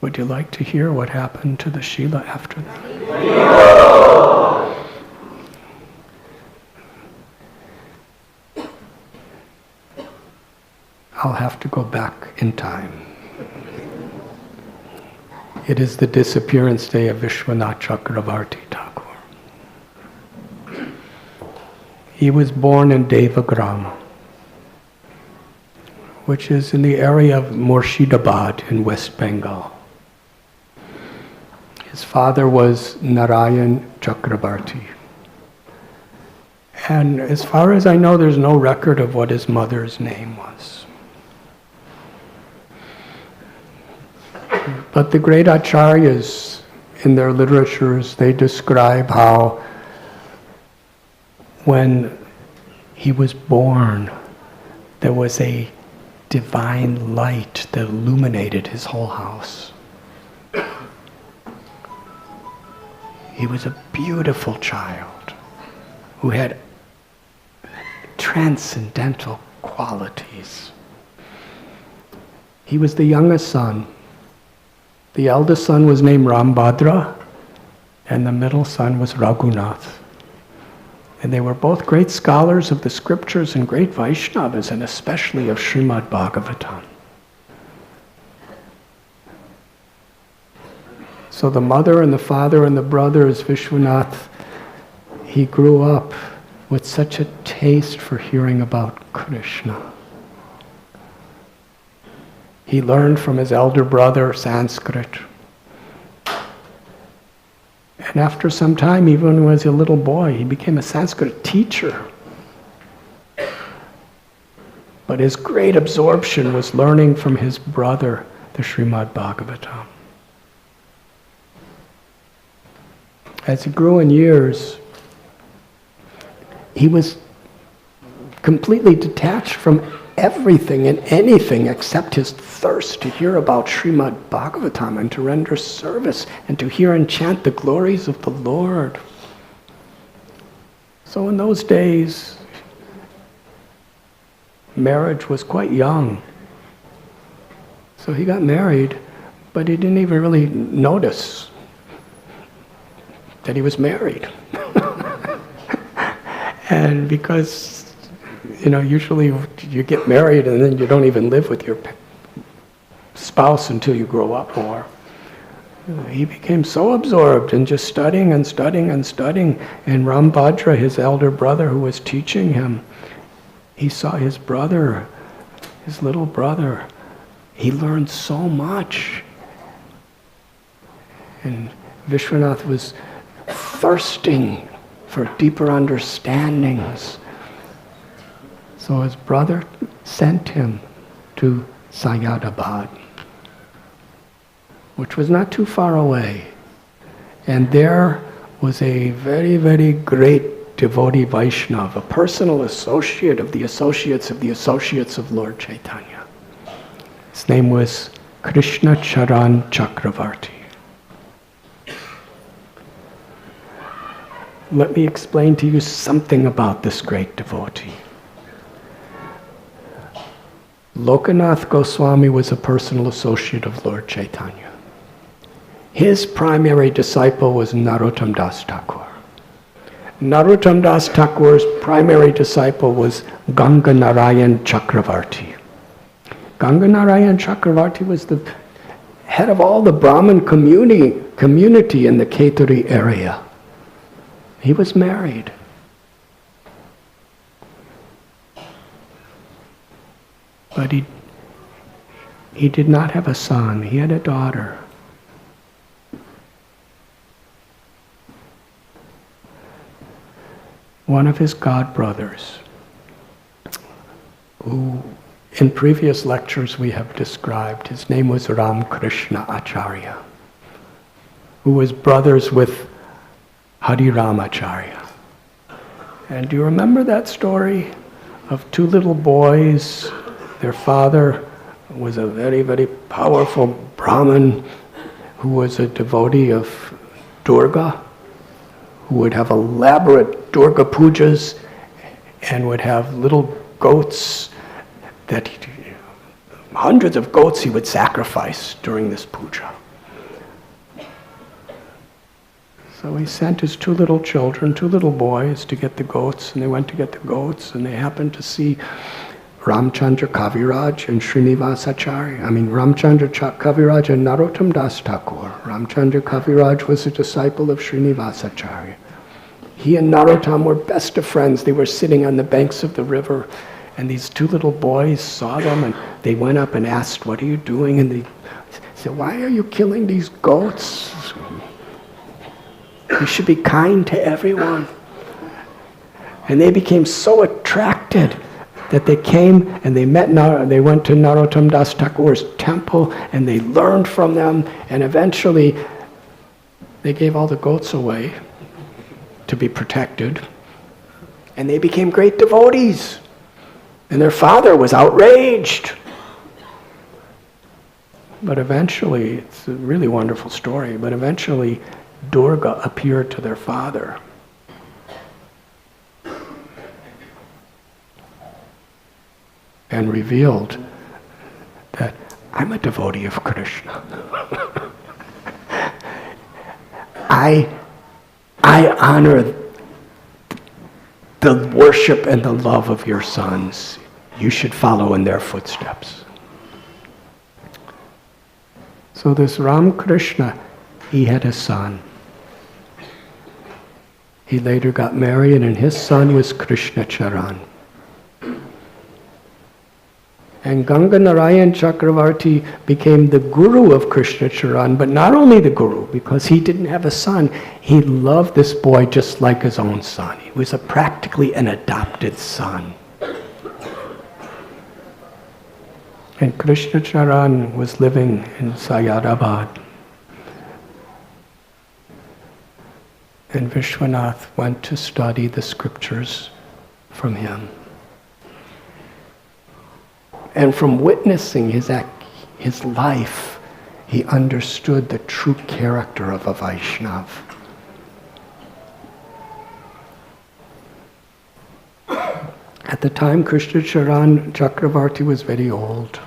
Would you like to hear what happened to the Sheila after that? I'll have to go back in time. It is the disappearance day of Vishwanath Chakravarthi Thakur. He was born in Devagram, which is in the area of Murshidabad in West Bengal. His father was Narayan Chakravarthi. And as far as I know, there's no record of what his mother's name was. But the great acharyas in their literatures, they describe how when he was born, there was a divine light that illuminated his whole house. He was a beautiful child who had transcendental qualities. He was the youngest son. The eldest son was named Rambhadra, and the middle son was Raghunath. And they were both great scholars of the scriptures and great Vaishnavas, and especially of Srimad Bhagavatam. So the mother and the father and the brothers, Vishwanath, he grew up with such a taste for hearing about Krishna. He learned from his elder brother Sanskrit. And after some time, even when he was a little boy, he became a Sanskrit teacher. But his great absorption was learning from his brother, the Srimad Bhagavatam. As he grew in years, he was completely detached from everything and anything except his thirst to hear about Srimad Bhagavatam and to render service and to hear and chant the glories of the Lord. So in those days, marriage was quite young. So he got married, but he didn't even really notice that he was married. And because usually you get married and then you don't even live with your spouse until you grow up more. He became so absorbed in just studying and studying and studying. And Rambhadra, his elder brother who was teaching him, he saw his brother his little brother, he learned so much. And Vishwanath was thirsting for deeper understandings. So his brother sent him to Sayadabad, which was not too far away. And there was a very, very great devotee Vaishnava, a personal associate of the associates of Lord Chaitanya. His name was Krishna Charan Chakravarti. Let me explain to you something about this great devotee. Lokanath Goswami was a personal associate of Lord Chaitanya. His primary disciple was Narottam Das Thakur. Narottam Das Thakur's primary disciple was Ganga Narayan Chakravarti. Ganga Narayan Chakravarti was the head of all the Brahmin community in the Keturi area. He was married. But he did not have a son. He had a daughter. One of his godbrothers, who in previous lectures we have described, his name was Ram Krishna Acharya, who was brothers with Hari Ramacharya. And do you remember that story of two little boys? Their father was a very, very powerful Brahmin who was a devotee of Durga, who would have elaborate Durga pujas and would have little goats hundreds of goats he would sacrifice during this puja. So he sent his two little children, two little boys, to get the goats, and they went to get the goats, and they happened to see Ramchandra Kaviraj and Srinivasacharya. Ramchandra Kaviraj and Narottam Das Thakur. Ramchandra Kaviraj was a disciple of Srinivasacharya. He and Narottam were best of friends. They were sitting on the banks of the river, and these two little boys saw them, and they went up and asked, "What are you doing?" And they said, "Why are you killing these goats? You should be kind to everyone." And they became so attracted that they came and they went to Narottam Das Thakur's temple, and they learned from them, and eventually they gave all the goats away to be protected, and they became great devotees. And their father was outraged. But eventually, it's a really wonderful story, but eventually Durga appeared to their father. And revealed that I'm a devotee of Krishna. I honor the worship and the love of your sons. You should follow in their footsteps. So this Ram Krishna, he had a son. He later got married, and his son was Krishna Charan. And Ganga Narayan Chakravarti became the guru of Krishna Charan, but not only the guru, because he didn't have a son. He loved this boy just like his own son. He was practically an adopted son. And Krishna Charan was living in Sayadabad. And Vishwanath went to study the scriptures from him. And from witnessing his life, he understood the true character of a Vaishnava. At the time, Krishna Charan Chakravarti was very old.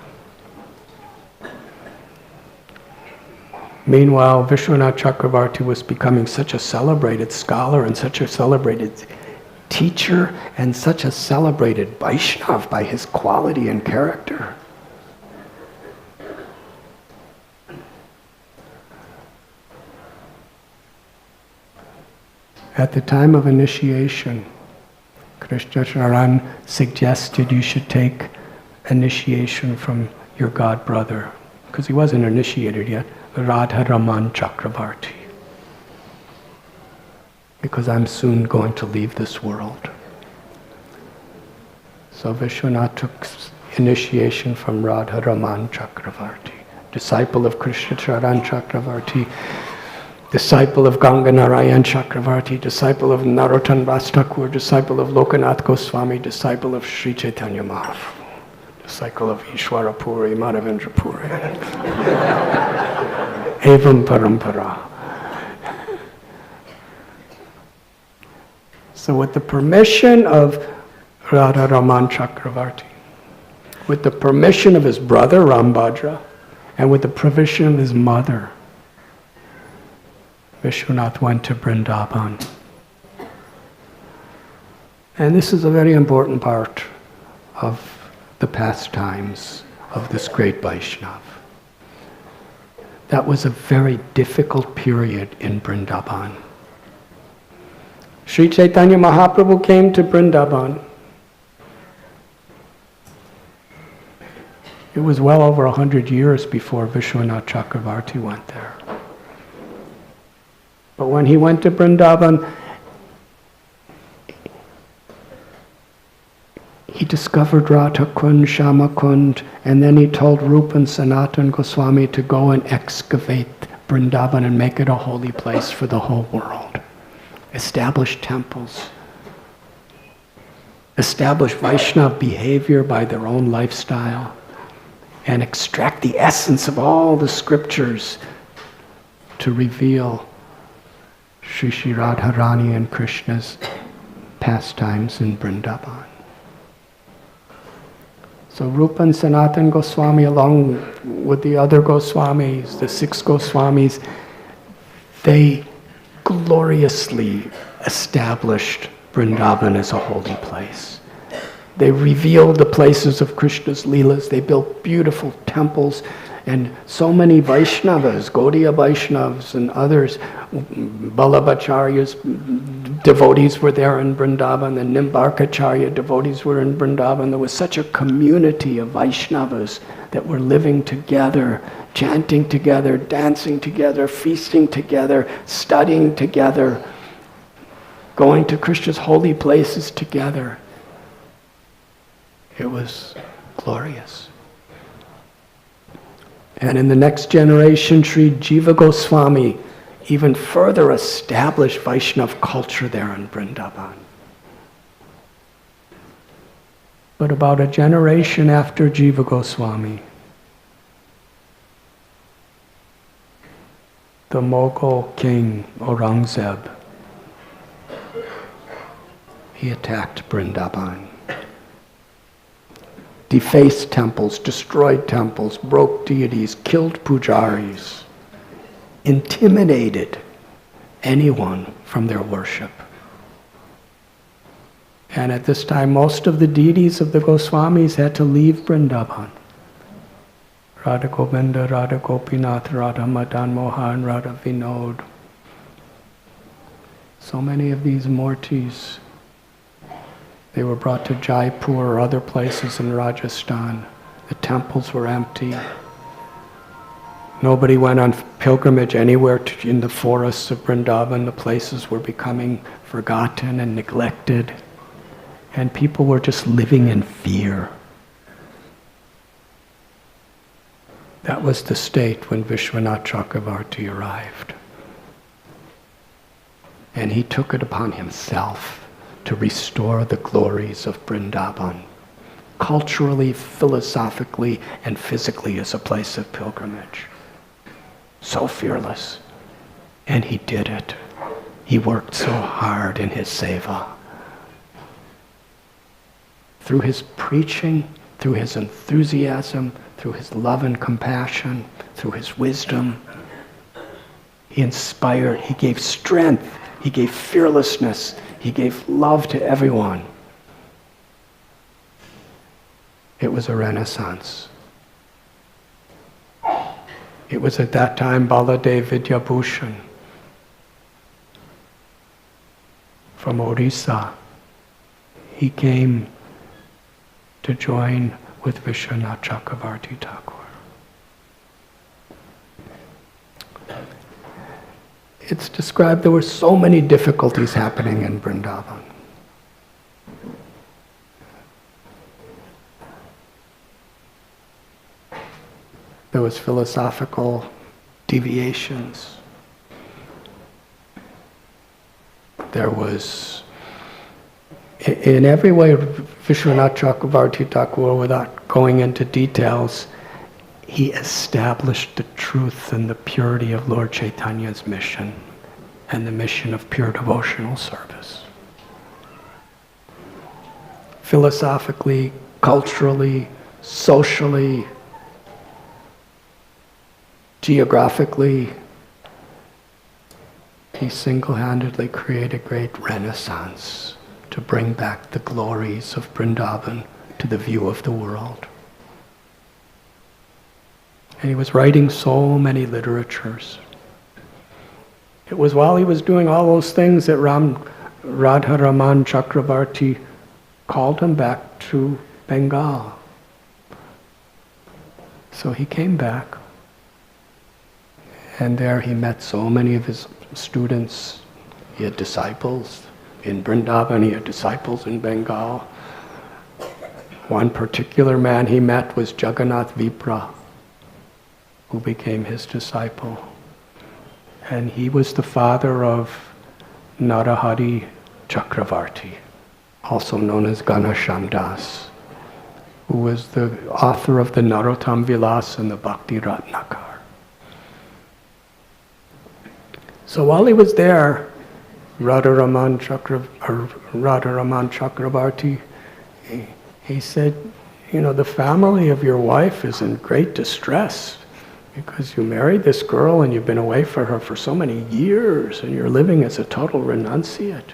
Meanwhile, Vishwanath Chakravarti was becoming such a celebrated scholar and such a celebrated teacher and such a celebrated Vaishnava by his quality and character. At the time of initiation, Krishna Charan suggested you should take initiation from your god brother, because he wasn't initiated yet, Radhanath Chakravarthi. Because I'm soon going to leave this world. So Vishwanath took initiation from Radhanath Chakravarthi, disciple of Krishna Charan Chakravarthi, disciple of Ganga Narayan Chakravarthi, disciple of Narottam Das Thakur, disciple of Lokanath Goswami, disciple of Sri Chaitanya Mahaprabhu, disciple of Ishwara Puri, Madhavendra Puri. Evam Parampara. So with the permission of Radhanath Chakravarti, with the permission of his brother Rambhadra, and with the permission of his mother, Vishwanath went to Vrindavan. And this is a very important part of the pastimes of this great Vaishnava. That was a very difficult period in Vrindavan. Sri Chaitanya Mahaprabhu came to Vrindavan. It was well over 100 years before Vishwanath Chakravarti went there. But when he went to Vrindavan, he discovered Radha Kund, Shama Kund, and then he told Rupa and Sanatan Goswami to go and excavate Vrindavan and make it a holy place for the whole world. Establish temples. Establish Vaishnava behavior by their own lifestyle. And extract the essence of all the scriptures to reveal Sri Sri Radharani and Krishna's pastimes in Vrindavan. So Rupa and Sanatan Goswami, along with the other Goswamis, the 6 Goswamis, they gloriously established Vrindavan as a holy place. They revealed the places of Krishna's Leelas. They built beautiful temples, and so many Vaishnavas, Gaudiya Vaishnavas and others, Vallabhacharyas, devotees were there in Vrindavan, and Nimbarkacharya devotees were in Vrindavan. There was such a community of Vaishnavas that were living together, chanting together, dancing together, feasting together, studying together, going to Krishna's holy places together. It was glorious. And in the next generation, Sri Jiva Goswami even further established Vaishnava culture there in Vrindavan. But about a generation after Jiva Goswami, the Mughal king Aurangzeb, he attacked Vrindavan. Defaced temples, destroyed temples, broke deities, killed pujaris, intimidated anyone from their worship. And at this time, most of the deities of the Goswamis had to leave Vrindavan. Radha Govinda, Radha Gopinath, Radha Madan Mohan, Radha Vinod. So many of these murtis, they were brought to Jaipur or other places in Rajasthan. The temples were empty. Nobody went on pilgrimage anywhere in the forests of Vrindavan. The places were becoming forgotten and neglected. And people were just living in fear. That was the state when Vishwanath Chakravarti arrived. And he took it upon himself to restore the glories of Vrindavan, culturally, philosophically, and physically as a place of pilgrimage. So fearless. And he did it. He worked so hard in his seva. Through his preaching, through his enthusiasm, through his love and compassion, through his wisdom, he inspired, he gave strength, he gave fearlessness, he gave love to everyone. It was a renaissance. It was at that time Baladev Vidyabhushan from Orissa. He came to join with Vishwanath Chakravarthi Thakur. It's described there were so many difficulties happening in Vrindavan. There was philosophical deviations. There was, in every way, Vishwanath Chakravarthi Thakur, without going into details, he established the truth and the purity of Lord Chaitanya's mission and the mission of pure devotional service. Philosophically, culturally, socially, geographically, he single-handedly created a great renaissance to bring back the glories of Vrindavan to the view of the world. And he was writing so many literatures. It was while he was doing all those things that Radharaman Chakravarthi called him back to Bengal. So he came back, and there he met so many of his students. He had disciples in Vrindavan, he had disciples in Bengal. One particular man he met was Jagannath Vipra, who became his disciple. And he was the father of Narahari Chakravarti, also known as Ganasham Das, who was the author of the Narottam Vilas and the Bhakti Ratnakar. So while he was there, Radharaman Chakravarti, he said, you know, the family of your wife is in great distress because you married this girl and you've been away from her for so many years and you're living as a total renunciate.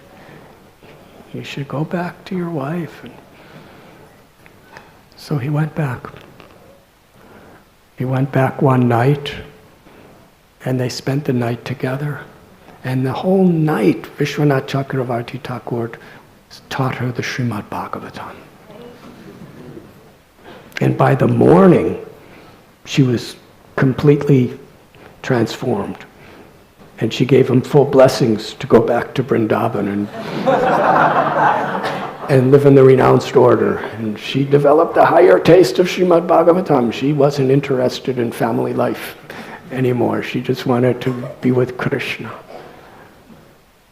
You should go back to your wife. And so he went back. He went back one night and they spent the night together. And the whole night, Vishwanath Chakravarti Thakur taught her the Srimad Bhagavatam. And by the morning, she was completely transformed. And she gave him full blessings to go back to Vrindavan and live in the renounced order. And she developed a higher taste of Srimad Bhagavatam. She wasn't interested in family life anymore. She just wanted to be with Krishna.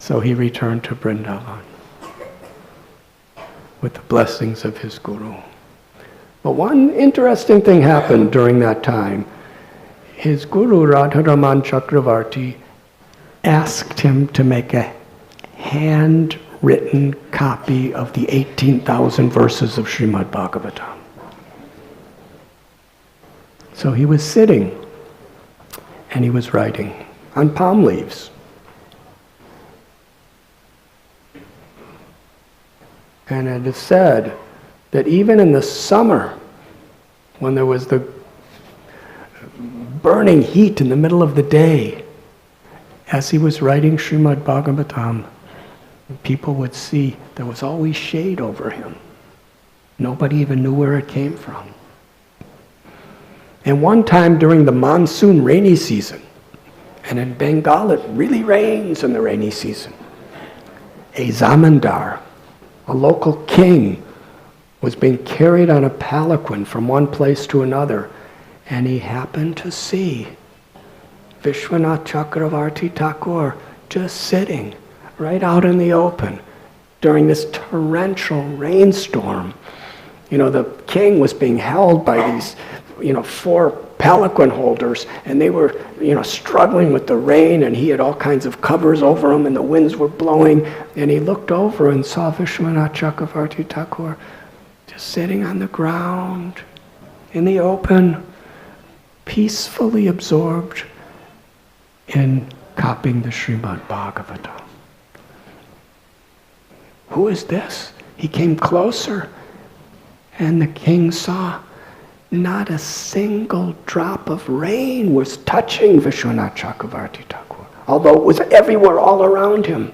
So he returned to Vrindavan with the blessings of his guru. But one interesting thing happened during that time. His guru, Radharaman Chakravarti, asked him to make a handwritten copy of the 18,000 verses of Srimad Bhagavatam. So he was sitting and he was writing on palm leaves. And it is said that even in the summer, when there was the burning heat in the middle of the day, as he was writing Srimad Bhagavatam, people would see there was always shade over him. Nobody even knew where it came from. And one time during the monsoon rainy season, and in Bengal it really rains in the rainy season, a zamindar, a local king, was being carried on a palanquin from one place to another, and he happened to see Vishwanath Chakravarti Thakur just sitting right out in the open during this torrential rainstorm. You know, the king was being held by these, 4 palanquin holders, and they were, struggling with the rain, and he had all kinds of covers over him, and the winds were blowing, and he looked over and saw Vishwanath Chakravarti Thakur just sitting on the ground in the open, peacefully absorbed in copying the Srimad Bhagavatam. Who is this? He came closer, and the king saw not a single drop of rain was touching Vishwanath Chakravarti Thakur, although it was everywhere all around him.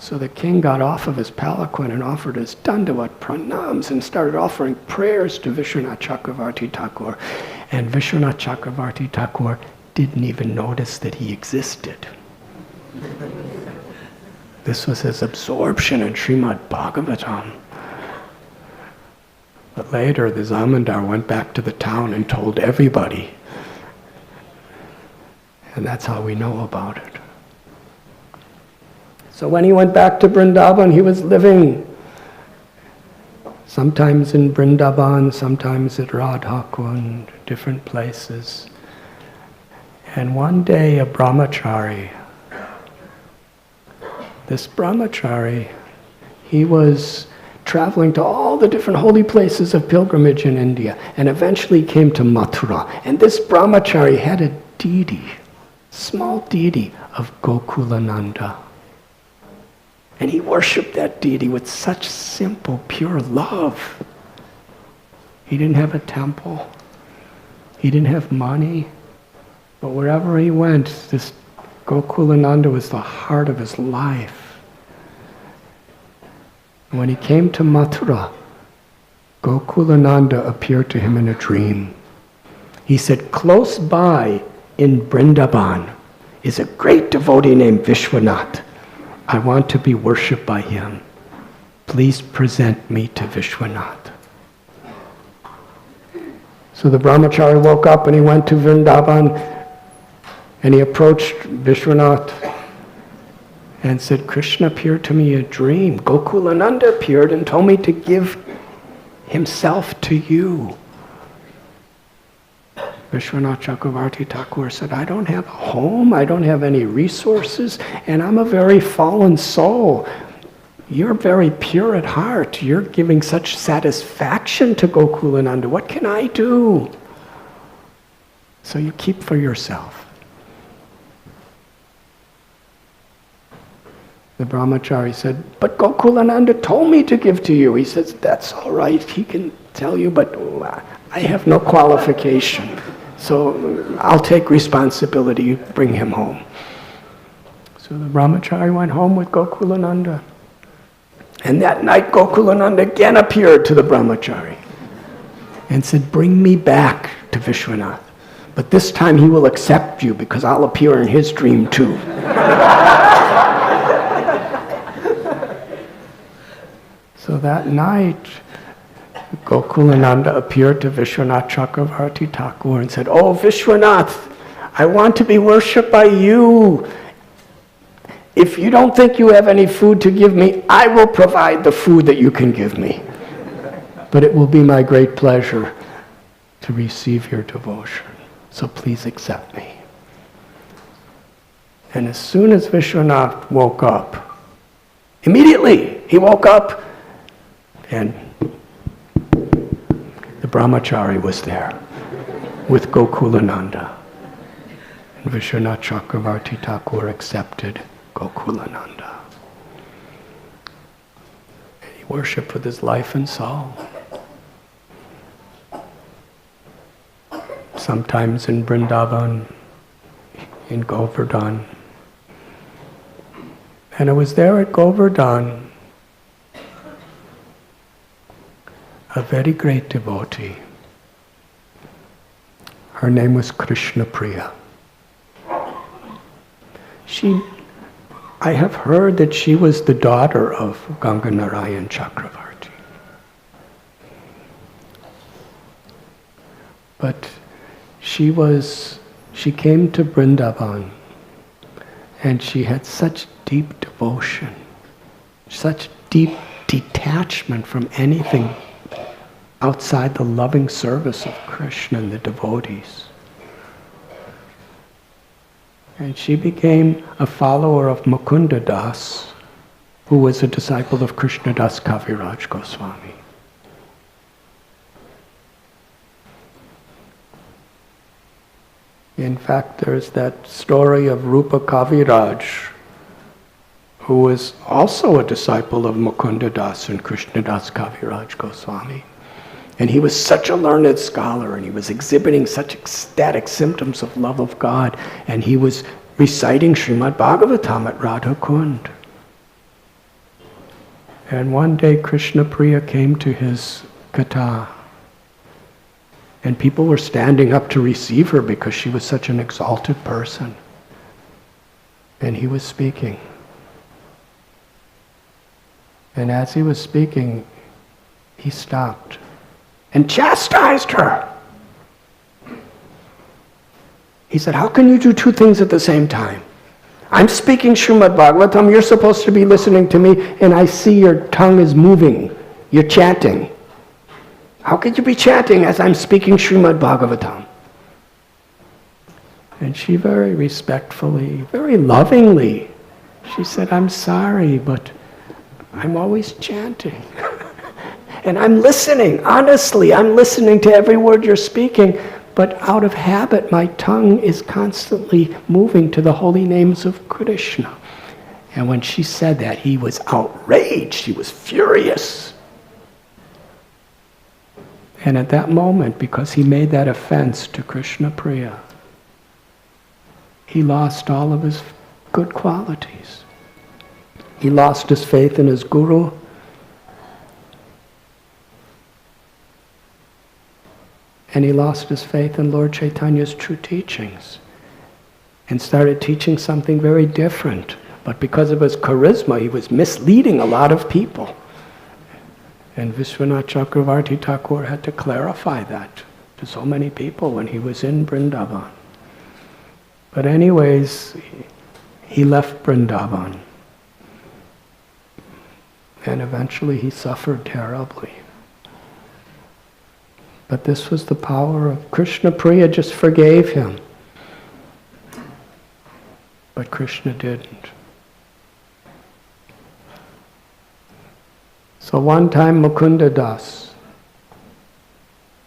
So the king got off of his palanquin and offered his dandavat pranams and started offering prayers to Vishwanath Chakravarthi Thakur. And Vishwanath Chakravarthi Thakur didn't even notice that he existed. This was his absorption in Srimad Bhagavatam. But later the Zamindar went back to the town and told everybody. And that's how we know about it. So when he went back to Vrindavan, he was living sometimes in Vrindavan, sometimes at Radhakund, different places. And one day a brahmachari, this brahmachari, he was traveling to all the different holy places of pilgrimage in India and eventually came to Mathura. And this brahmachari had a deity, small deity of Gokulananda. And he worshipped that deity with such simple, pure love. He didn't have a temple. He didn't have money. But wherever he went, this Gokulananda was the heart of his life. And when he came to Mathura, Gokulananda appeared to him in a dream. He said, close by in Vrindavan is a great devotee named Vishwanath. I want to be worshipped by him. Please present me to Vishwanath. So the brahmachari woke up and he went to Vrindavan and he approached Vishwanath and said, Krishna appeared to me in a dream. Gokulananda appeared and told me to give himself to you. Vishwanath Chakravarthi Thakur said, I don't have a home, I don't have any resources, and I'm a very fallen soul. You're very pure at heart. You're giving such satisfaction to Gokulananda. What can I do? So you keep for yourself. The brahmachari said, but Gokulananda told me to give to you. He says, that's all right, he can tell you, but I have no qualification. So I'll take responsibility, bring him home. So the brahmachari went home with Gokulananda. And that night Gokulananda again appeared to the brahmachari and said, bring me back to Vishwanath. But this time he will accept you because I'll appear in his dream too. So that night, Gokulananda appeared to Vishwanath Chakravarthi Thakur and said, oh Vishwanath, I want to be worshipped by you. If you don't think you have any food to give me, I will provide the food that you can give me. But it will be my great pleasure to receive your devotion. So please accept me. And as soon as Vishwanath woke up, immediately he woke up and the brahmachari was there with Gokulananda. And Vishwanath Chakravarthi Thakur accepted Gokulananda. And he worshipped with his life and soul. Sometimes in Vrindavan, in Govardhan. And it was there at Govardhan a very great devotee. Her name was Vishnu Priya. I have heard that she was the daughter of Ganganarayan Chakravarthi. But she came to Vrindavan and she had such deep devotion, such deep detachment from anything outside the loving service of Krishna and the devotees. And she became a follower of Mukunda Das, who was a disciple of Krishna Das Kaviraj Goswami. In fact, there's that story of Rupa Kaviraj, who was also a disciple of Mukunda Das and Krishna Das Kaviraj Goswami. And he was such a learned scholar, and he was exhibiting such ecstatic symptoms of love of God, and he was reciting Srimad Bhagavatam at Radha Kund. And one day Krishna Priya came to his katha. And people were standing up to receive her because she was such an exalted person. And he was speaking. And as he was speaking, he stopped and chastised her. He said, how can you do two things at the same time? I'm speaking Srimad Bhagavatam, you're supposed to be listening to me, and I see your tongue is moving. You're chanting. How could you be chanting as I'm speaking Srimad Bhagavatam? And she very respectfully, very lovingly, she said, I'm sorry, but I'm always chanting. And I'm listening, honestly, I'm listening to every word you're speaking, but out of habit, my tongue is constantly moving to the holy names of Krishna. And when she said that, he was outraged, he was furious. And at that moment, because he made that offense to Krishna Priya, he lost all of his good qualities. He lost his faith in his guru. And he lost his faith in Lord Chaitanya's true teachings and started teaching something very different. But because of his charisma, he was misleading a lot of people. And Vishwanath Chakravarthi Thakur had to clarify that to so many people when he was in Vrindavan. But anyways, he left Vrindavan. And eventually he suffered terribly. But this was the power of Krishna Priya, just forgave him. But Krishna didn't. So one time Mukunda Das,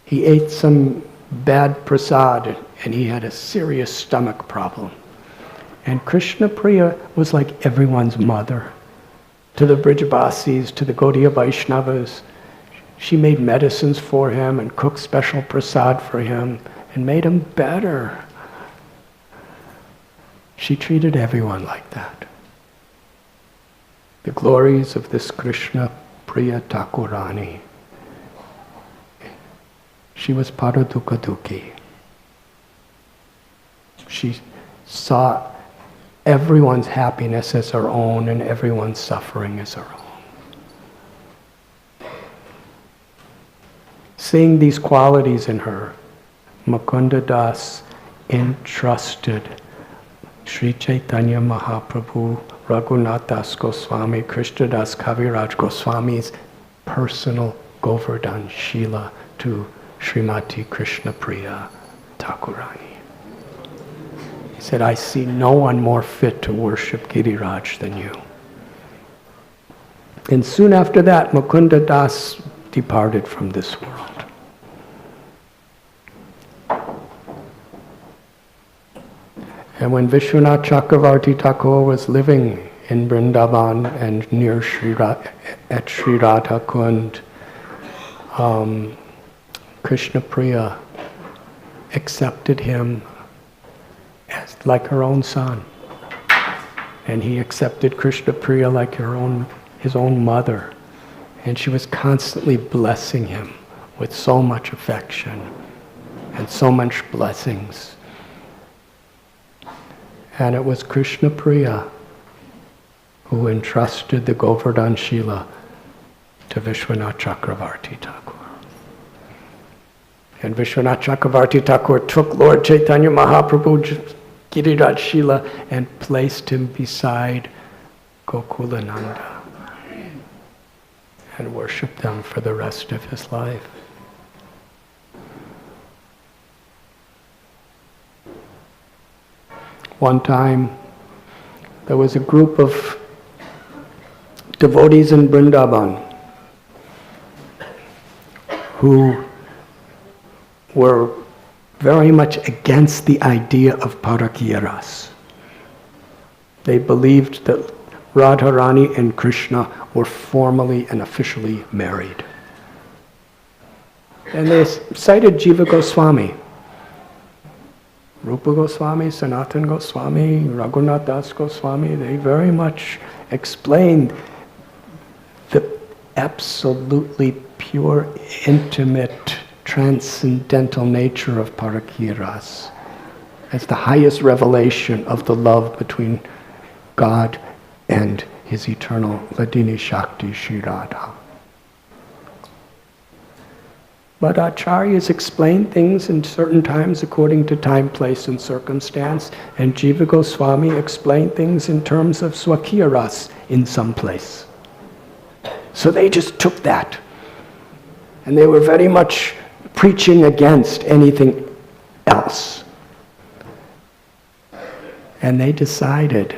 he ate some bad prasad and he had a serious stomach problem. And Krishna Priya was like everyone's mother. To the Brijabasis, to the Gaudiya Vaishnavas, she made medicines for him and cooked special prasad for him and made him better. She treated everyone like that. The glories of this Krishna Priya Thakurani. She was Paradukadukhi. She saw everyone's happiness as her own and everyone's suffering as her own. Seeing these qualities in her, Mukunda Das entrusted Sri Chaitanya Mahaprabhu, Raghunath Goswami, Krishna Das Kaviraj Goswami's personal Govardhan Sheila to Srimati Krishna Priya Thakurani. He said, I see no one more fit to worship Giriraj than you. And soon after that, Mukunda Das departed from this world. And when Vishwanath Chakravarti Thakur was living in Vrindavan and near at Sri Radha Kund, Krishna Priya accepted him as like her own son. And he accepted Krishna Priya like his own mother. And she was constantly blessing him with so much affection and so much blessings. And it was Krishna Priya who entrusted the Govardhan Sheila to Vishwanath Chakravarti Thakur. And Vishwanath Chakravarti Thakur took Lord Chaitanya Mahaprabhu Giriraj Sheila and placed him beside Gokulananda and worshipped them for the rest of his life. One time, there was a group of devotees in Vrindavan who were very much against the idea of Parakiya Ras. They believed that Radharani and Krishna were formally and officially married. And they cited Jiva Goswami, Rupa Goswami, Sanatan Goswami, Raghunath Das Goswami. They very much explained the absolutely pure, intimate, transcendental nature of Parakiras as the highest revelation of the love between God and his eternal Ladini Shakti Shri Radha. But acharyas explain things in certain times according to time, place, and circumstance, and Jiva Goswami explained things in terms of Swakiya Ras in some place. So they just took that, and they were very much preaching against anything else. And they decided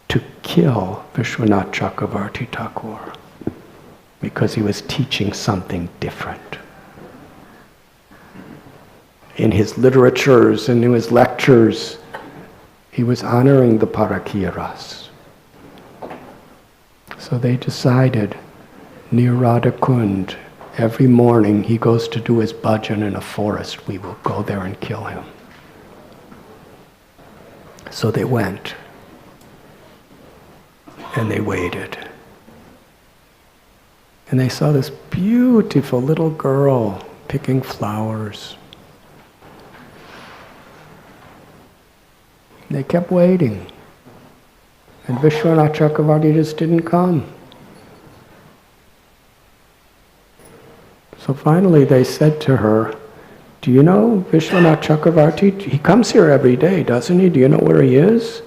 to kill Vishwanath Chakravarthi Thakur because he was teaching something different. In his literatures and in his lectures, he was honoring the Parakiya Ras. So they decided, near Radha Kund, every morning he goes to do his bhajan in a forest. We will go there and kill him. So they went, and they waited. And they saw this beautiful little girl picking flowers. They kept waiting. And Vishwanath Chakravarthi just didn't come. So finally they said to her, "Do you know Vishwanath Chakravarthi? He comes here every day, doesn't he? Do you know where he is?"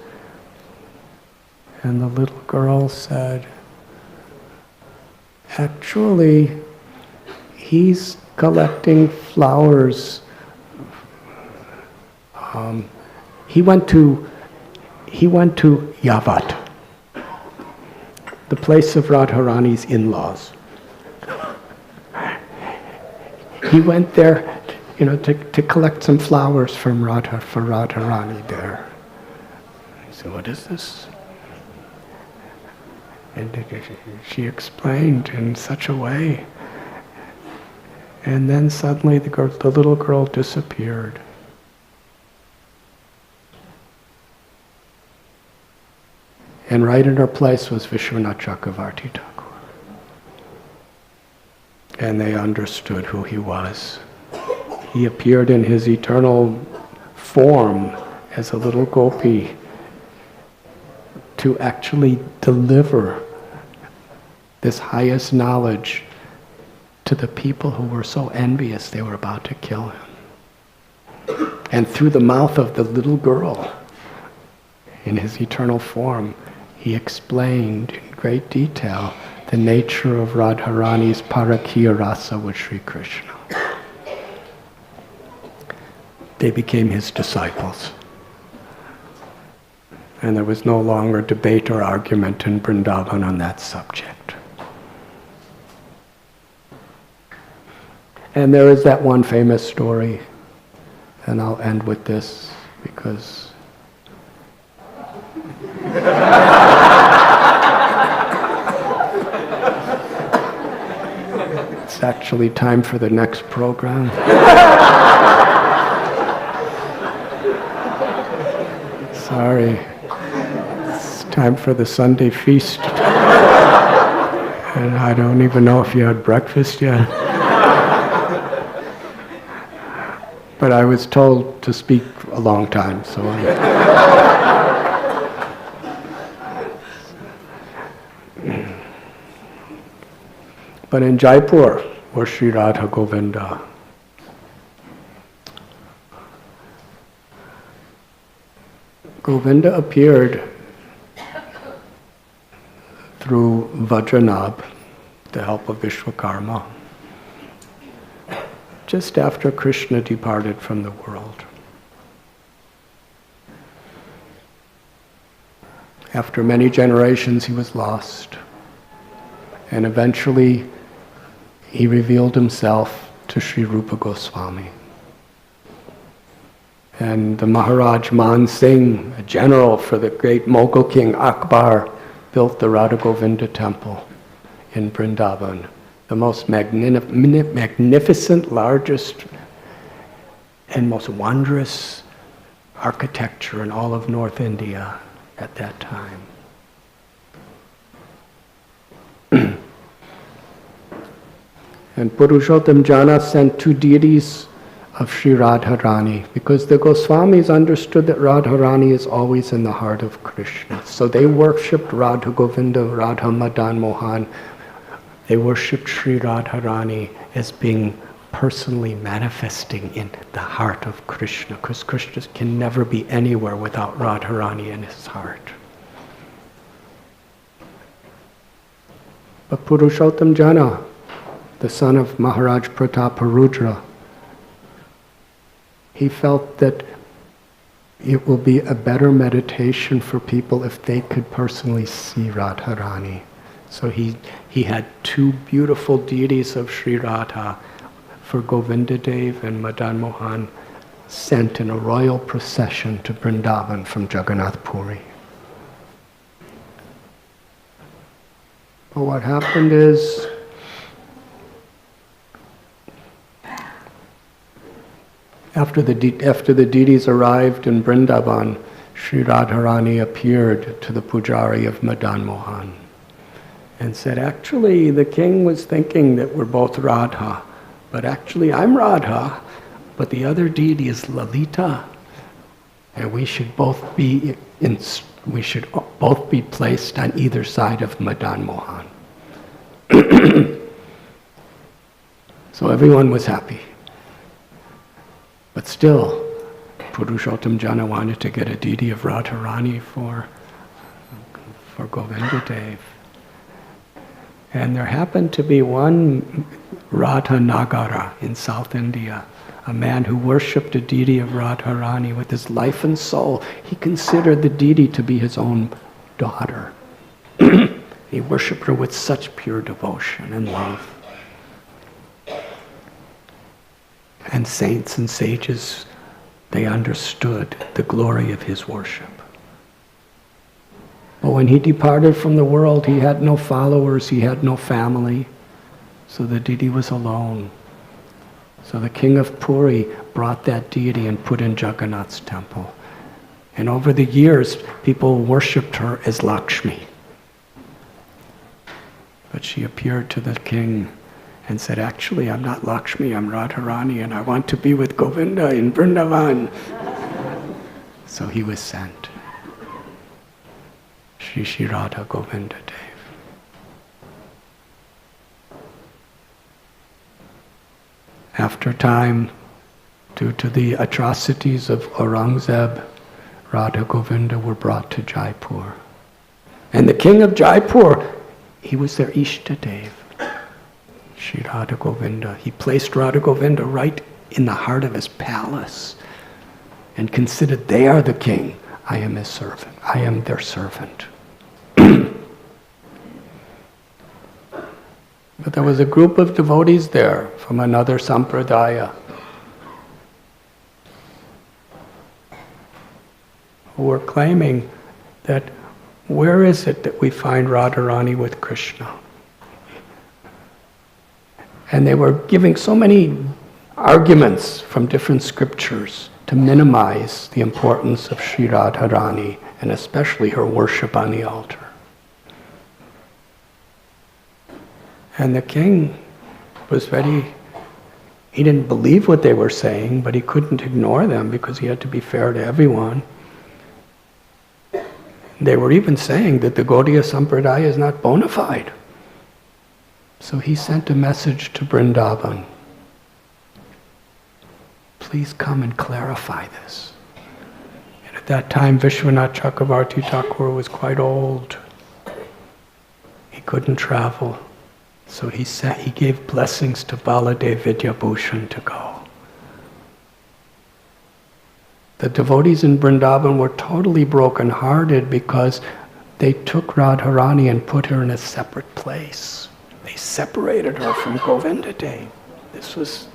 And the little girl said, "Actually, he's collecting flowers. He went to Yavat, the place of Radharani's in-laws. He went there, to collect some flowers from for Radharani there." I said, "What is this?" And she explained in such a way. And then suddenly the little girl disappeared. And right in her place was Vishwanath Chakravarthi Thakur. And they understood who he was. He appeared in his eternal form as a little gopi to actually deliver this highest knowledge to the people who were so envious they were about to kill him. And through the mouth of the little girl, in his eternal form, he explained in great detail the nature of Radharani's Parakiya Rasa with Sri Krishna. They became his disciples. And there was no longer debate or argument in Vrindavan on that subject. And there is that one famous story, and I'll end with this because it's actually time for the next program. Sorry. Time for the Sunday feast. And I don't even know if you had breakfast yet. But I was told to speak a long time, so But in Jaipur was Sri Radha Govinda. Govinda appeared through Vajranabh, the help of Vishwakarma, just after Krishna departed from the world. After many generations he was lost, and eventually he revealed himself to Sri Rupa Goswami. And the Maharaj Man Singh, a general for the great Mughal king Akbar, built the Radha Govinda temple in Vrindavan, the most magnificent, largest, and most wondrous architecture in all of North India at that time. And Purushottam Jana sent two deities of Sri Radharani, because the Goswamis understood that Radharani is always in the heart of Krishna. So they worshipped Radha Govinda, Radha Madan Mohan. They worshipped Sri Radharani as being personally manifesting in the heart of Krishna, because Krishna can never be anywhere without Radharani in his heart. But Purushottam Jana, the son of Maharaj Prataparudra, he felt that it will be a better meditation for people if they could personally see Radharani. So he had two beautiful deities of Sri Radha for Govinda Dev and Madan Mohan sent in a royal procession to Vrindavan from Jagannath Puri. But what happened is, after the deities arrived in Vrindavan, Sri Radharani appeared to the pujari of Madan Mohan and said, actually, the king was thinking that we're both Radha, but actually I'm Radha, but the other deity is Lalita, and we should both be placed on either side of Madan Mohan. So everyone was happy. But still, Purushottam Jana wanted to get a deity of Radharani for Govinda Dev. And there happened to be one Radha Nagara in South India, a man who worshipped a deity of Radharani with his life and soul. He considered the deity to be his own daughter. He worshipped her with such pure devotion and love. And saints and sages, they understood the glory of his worship. But when he departed from the world, he had no followers, he had no family, so the deity was alone. So the king of Puri brought that deity and put in Jagannath's temple. And over the years, people worshipped her as Lakshmi. But she appeared to the king and said, actually, I'm not Lakshmi, I'm Radharani, and I want to be with Govinda in Vrindavan. So he was sent. Shri Radha Govinda Dev. After time, due to the atrocities of Aurangzeb, Radha Govinda were brought to Jaipur. And the king of Jaipur, he was their Ishtadev. Shri Radha Govinda. He placed Radha Govinda right in the heart of his palace and considered they are the king. I am his servant. I am their servant. But there was a group of devotees there from another sampradaya who were claiming that where is it that we find Radharani with Krishna? And they were giving so many arguments from different scriptures to minimize the importance of Sri Radharani and especially her worship on the altar. And the king was he didn't believe what they were saying, but he couldn't ignore them because he had to be fair to everyone. They were even saying that the Gaudiya Sampradaya is not bona fide. So he sent a message to Vrindavan. Please come and clarify this. And at that time, Vishwanath Chakravarthi Thakur was quite old. He couldn't travel. So he gave blessings to Baladev Vidyabhushan to go. The devotees in Vrindavan were totally broken-hearted because they took Radharani and put her in a separate place. They separated her from Govinda Dev. This was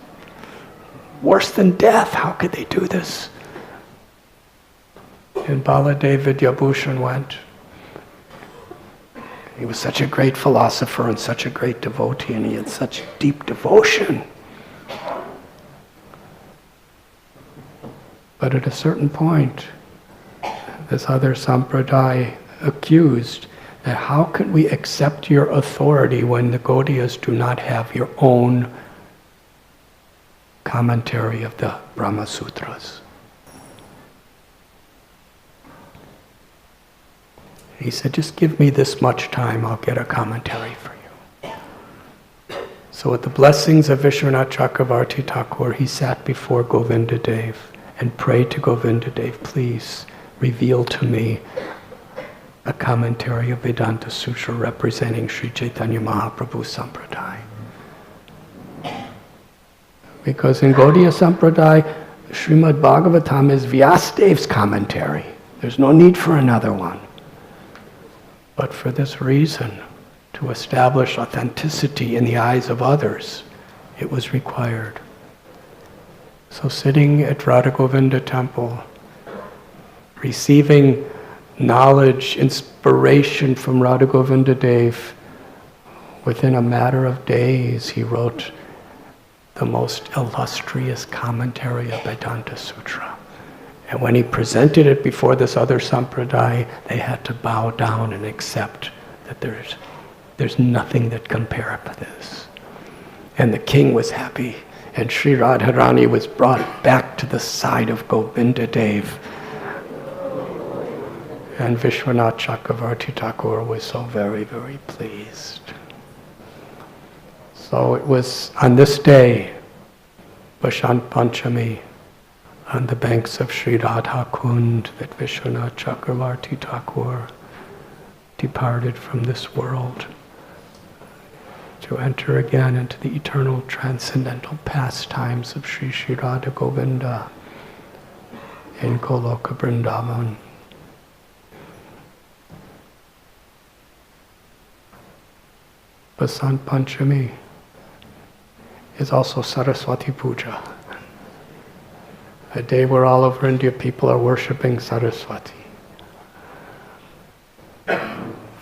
worse than death. How could they do this? And Baladev Vidyabhushan went. He was such a great philosopher and such a great devotee, and he had such deep devotion. But at a certain point, this other sampradaya accused How can we accept your authority when the Gaudiyas do not have your own commentary of the Brahma Sutras? He said, just give me this much time, I'll get a commentary for you. So with the blessings of Vishwanath Chakravarthi Thakur, he sat before Govinda Dev and prayed to Govinda Dev, please reveal to me a commentary of Vedanta Sutra representing Sri Chaitanya Mahaprabhu Sampradaya. Because in Gaudiya Sampradaya, Srimad Bhagavatam is Vyasadev's commentary. There's no need for another one. But for this reason, to establish authenticity in the eyes of others, it was required. So sitting at Radha Govinda temple, receiving knowledge, inspiration from Radha Govinda Dev, within a matter of days he wrote the most illustrious commentary of Vedanta Sutra. And when he presented it before this other sampradaya, they had to bow down and accept that there's nothing that compares to this. And the king was happy, and Sri Radharani was brought back to the side of Govinda Dev. And Vishwanath Chakravarthi Thakur was so very, very pleased. So it was on this day, Vasant Panchami, on the banks of Sri Radha Kund, that Vishwanath Chakravarthi Thakur departed from this world to enter again into the eternal transcendental pastimes of Sri Sri Radha Govinda in Goloka Vrindavan. Vasant Panchami is also Saraswati Puja, a day where all over India people are worshipping Saraswati.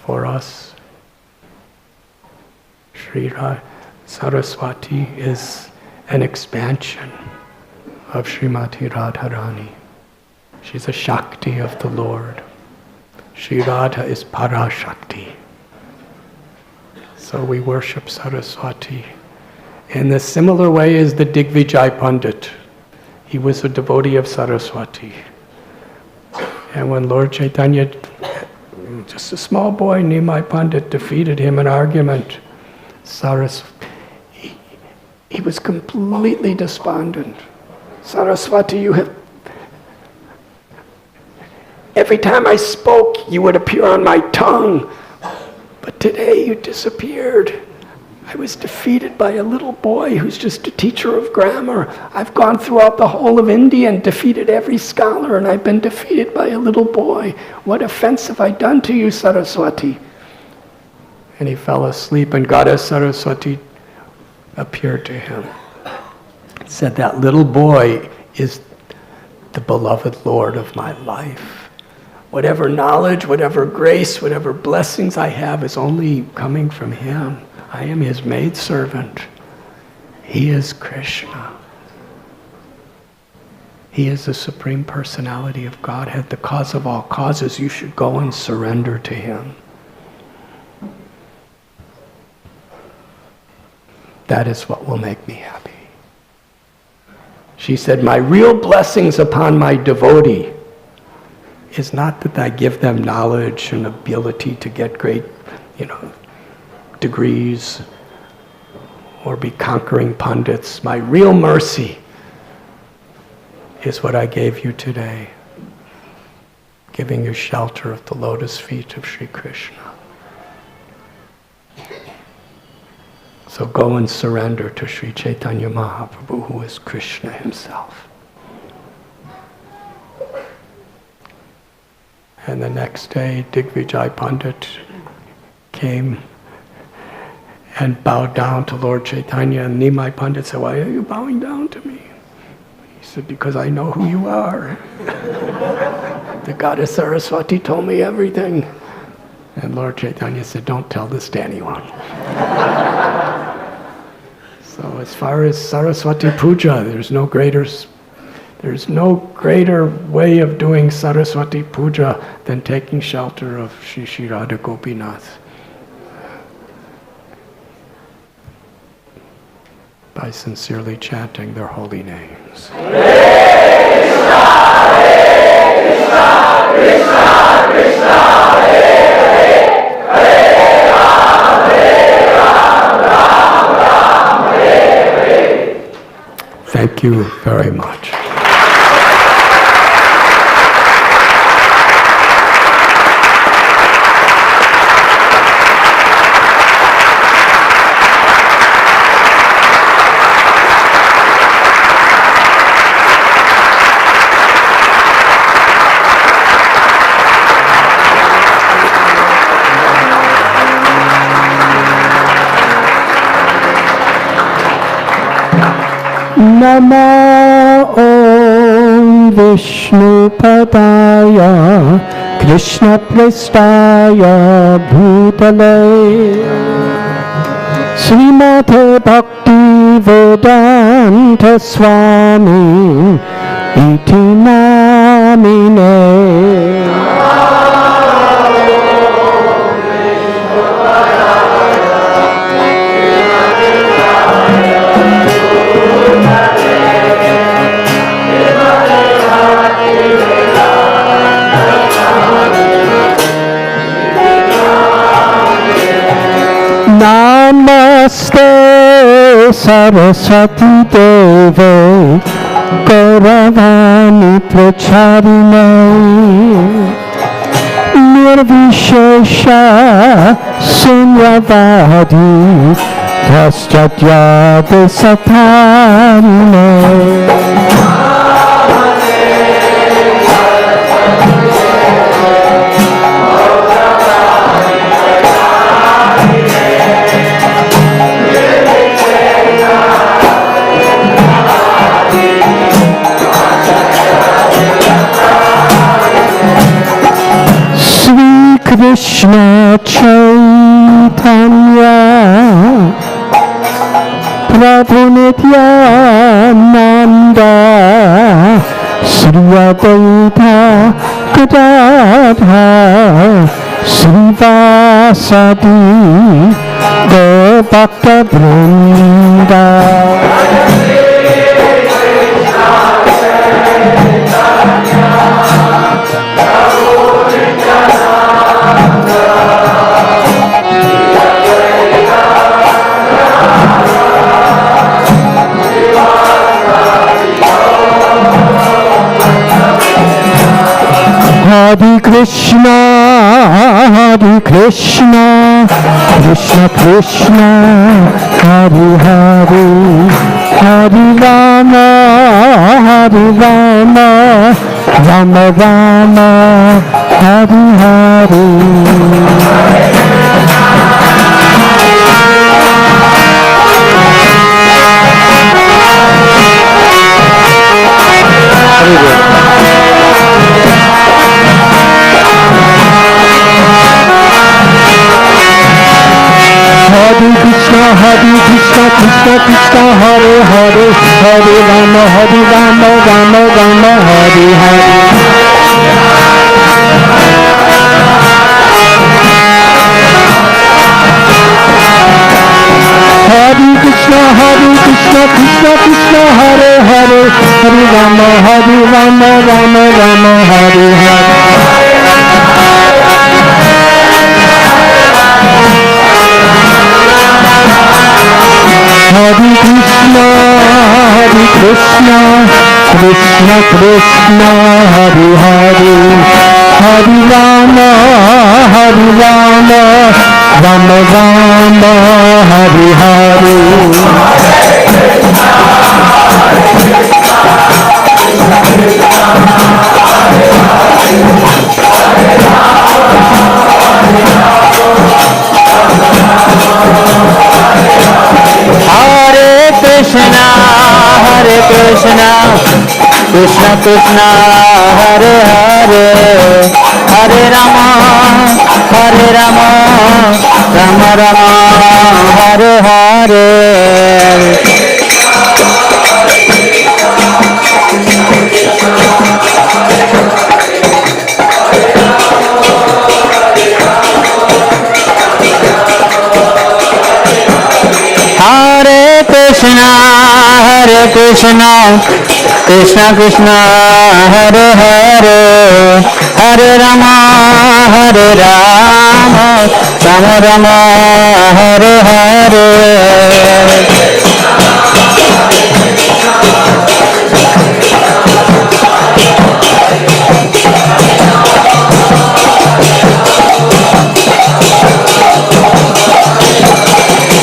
For us, Saraswati is an expansion of Srimati Radharani. She's a Shakti of the Lord. Sri Radha is Parashakti. So we worship Saraswati in the similar way as the Digvijay Pandit. He was a devotee of Saraswati. And when Lord Chaitanya, just a small boy, Nimai Pandit, defeated him in argument, he was completely despondent. Saraswati, you have... Every time I spoke, you would appear on my tongue. But today you disappeared. I was defeated by a little boy who's just a teacher of grammar. I've gone throughout the whole of India and defeated every scholar, and I've been defeated by a little boy. What offense have I done to you, Saraswati? And he fell asleep, and Goddess Saraswati appeared to him. Said, that little boy is the beloved Lord of my life. Whatever knowledge, whatever grace, whatever blessings I have is only coming from him. I am his maidservant. He is Krishna. He is the Supreme Personality of Godhead, the cause of all causes. You should go and surrender to him. That is what will make me happy. She said, my real blessings upon my devotee is not that I give them knowledge and ability to get great, degrees or be conquering pundits. My real mercy is what I gave you today, giving you shelter of the lotus feet of Sri Krishna. So go and surrender to Sri Chaitanya Mahaprabhu, who is Krishna himself. And the next day, Digvijay Pandit came and bowed down to Lord Chaitanya. And Nimai Pandit said, why are you bowing down to me? He said, because I know who you are. The goddess Saraswati told me everything. And Lord Chaitanya said, don't tell this to anyone. So as far as Saraswati Puja, there's There's no greater way of doing Saraswati Puja than taking shelter of Shri Radha Gopinath. By sincerely chanting their holy names. Thank you very much. Namo Om Vishnu Padaya Krishna Prestaya Bhutale Srimad Bhakti Vedanta Swami Iti Namine Namaste Saraswati Deve Gauravani Pracharine Nirvishesha Sunyavadi Paschatya Satarine Krishna Chaitanya Prabhu Nityananda Sri Advaita Gadadhar Srivasadi Gaur Bhakta Vrinda Hare Krishna, Krishna Krishna, Hare Hare, Hare Rama, Rama Rama, Hare Hare. Hare Krishna, Krishna Krishna, Hare Hare, Hare Rama, Rama Rama, Hare Hare. Hare Krishna, Krishna Krishna, Hare Hare, Hare Rama, Rama Rama, Hare Hare. Hare Krishna, Krishna Krishna, Hare Hare, Hare Rama, Rama Rama, Hare Hare. Krishna Krishna, Hare Hare, Hare Rama, Rama Rama, Hare Hare. Krishna, Hare Krishna, Krishna Krishna, Hare Hare, Hare Rama, Hare Rama, Rama Rama, Hare Hare.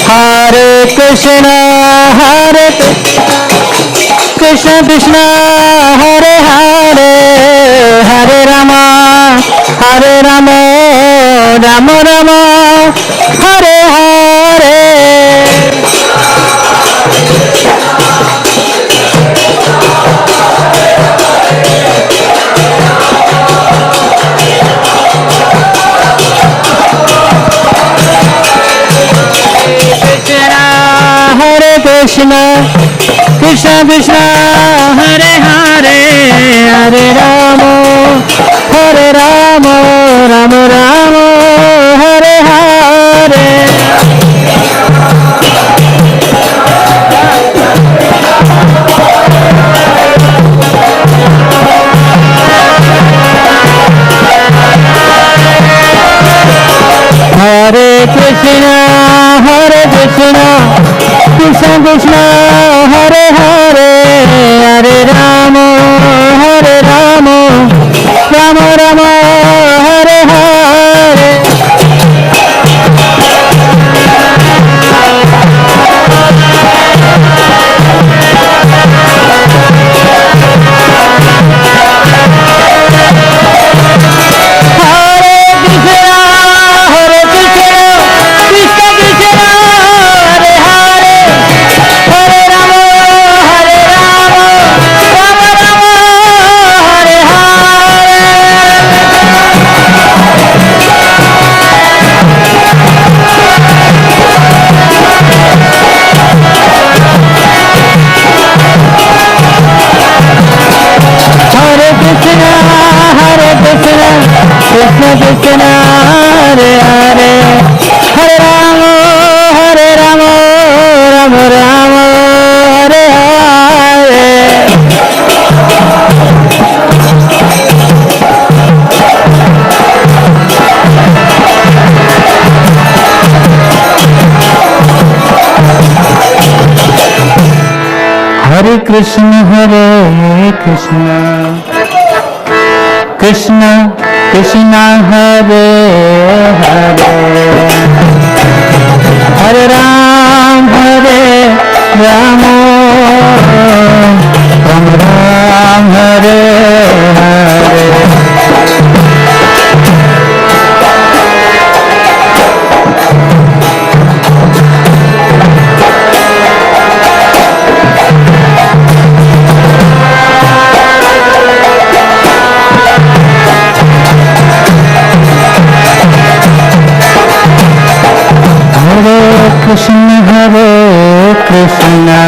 Hare Krishna, Hare Krishna, Krishna, Hare Hare, Hare Rama, Hare Rama, Rama Rama, Hare Hare. Krishna, Krishna Krishna, Hare Hare, Hare Rama, Hare Rama, Rama Rama, Hare Hare. Hare Krishna, Hare Krishna, Krishna Krishna, Hare Hare, Hare Rama, Hare Rama, Rama Rama, Hare Hare. Krishna Krishna, Hare Hare, Hare Rama, Hare Rama, Rama Rama, Hare Hare. Hare Krishna, Hare Krishna, Krishna Krishna, Hare Hare, Hare Ram, Hare Rama, Ram Ram, Hare Hare. Krishna, Hare Krishna,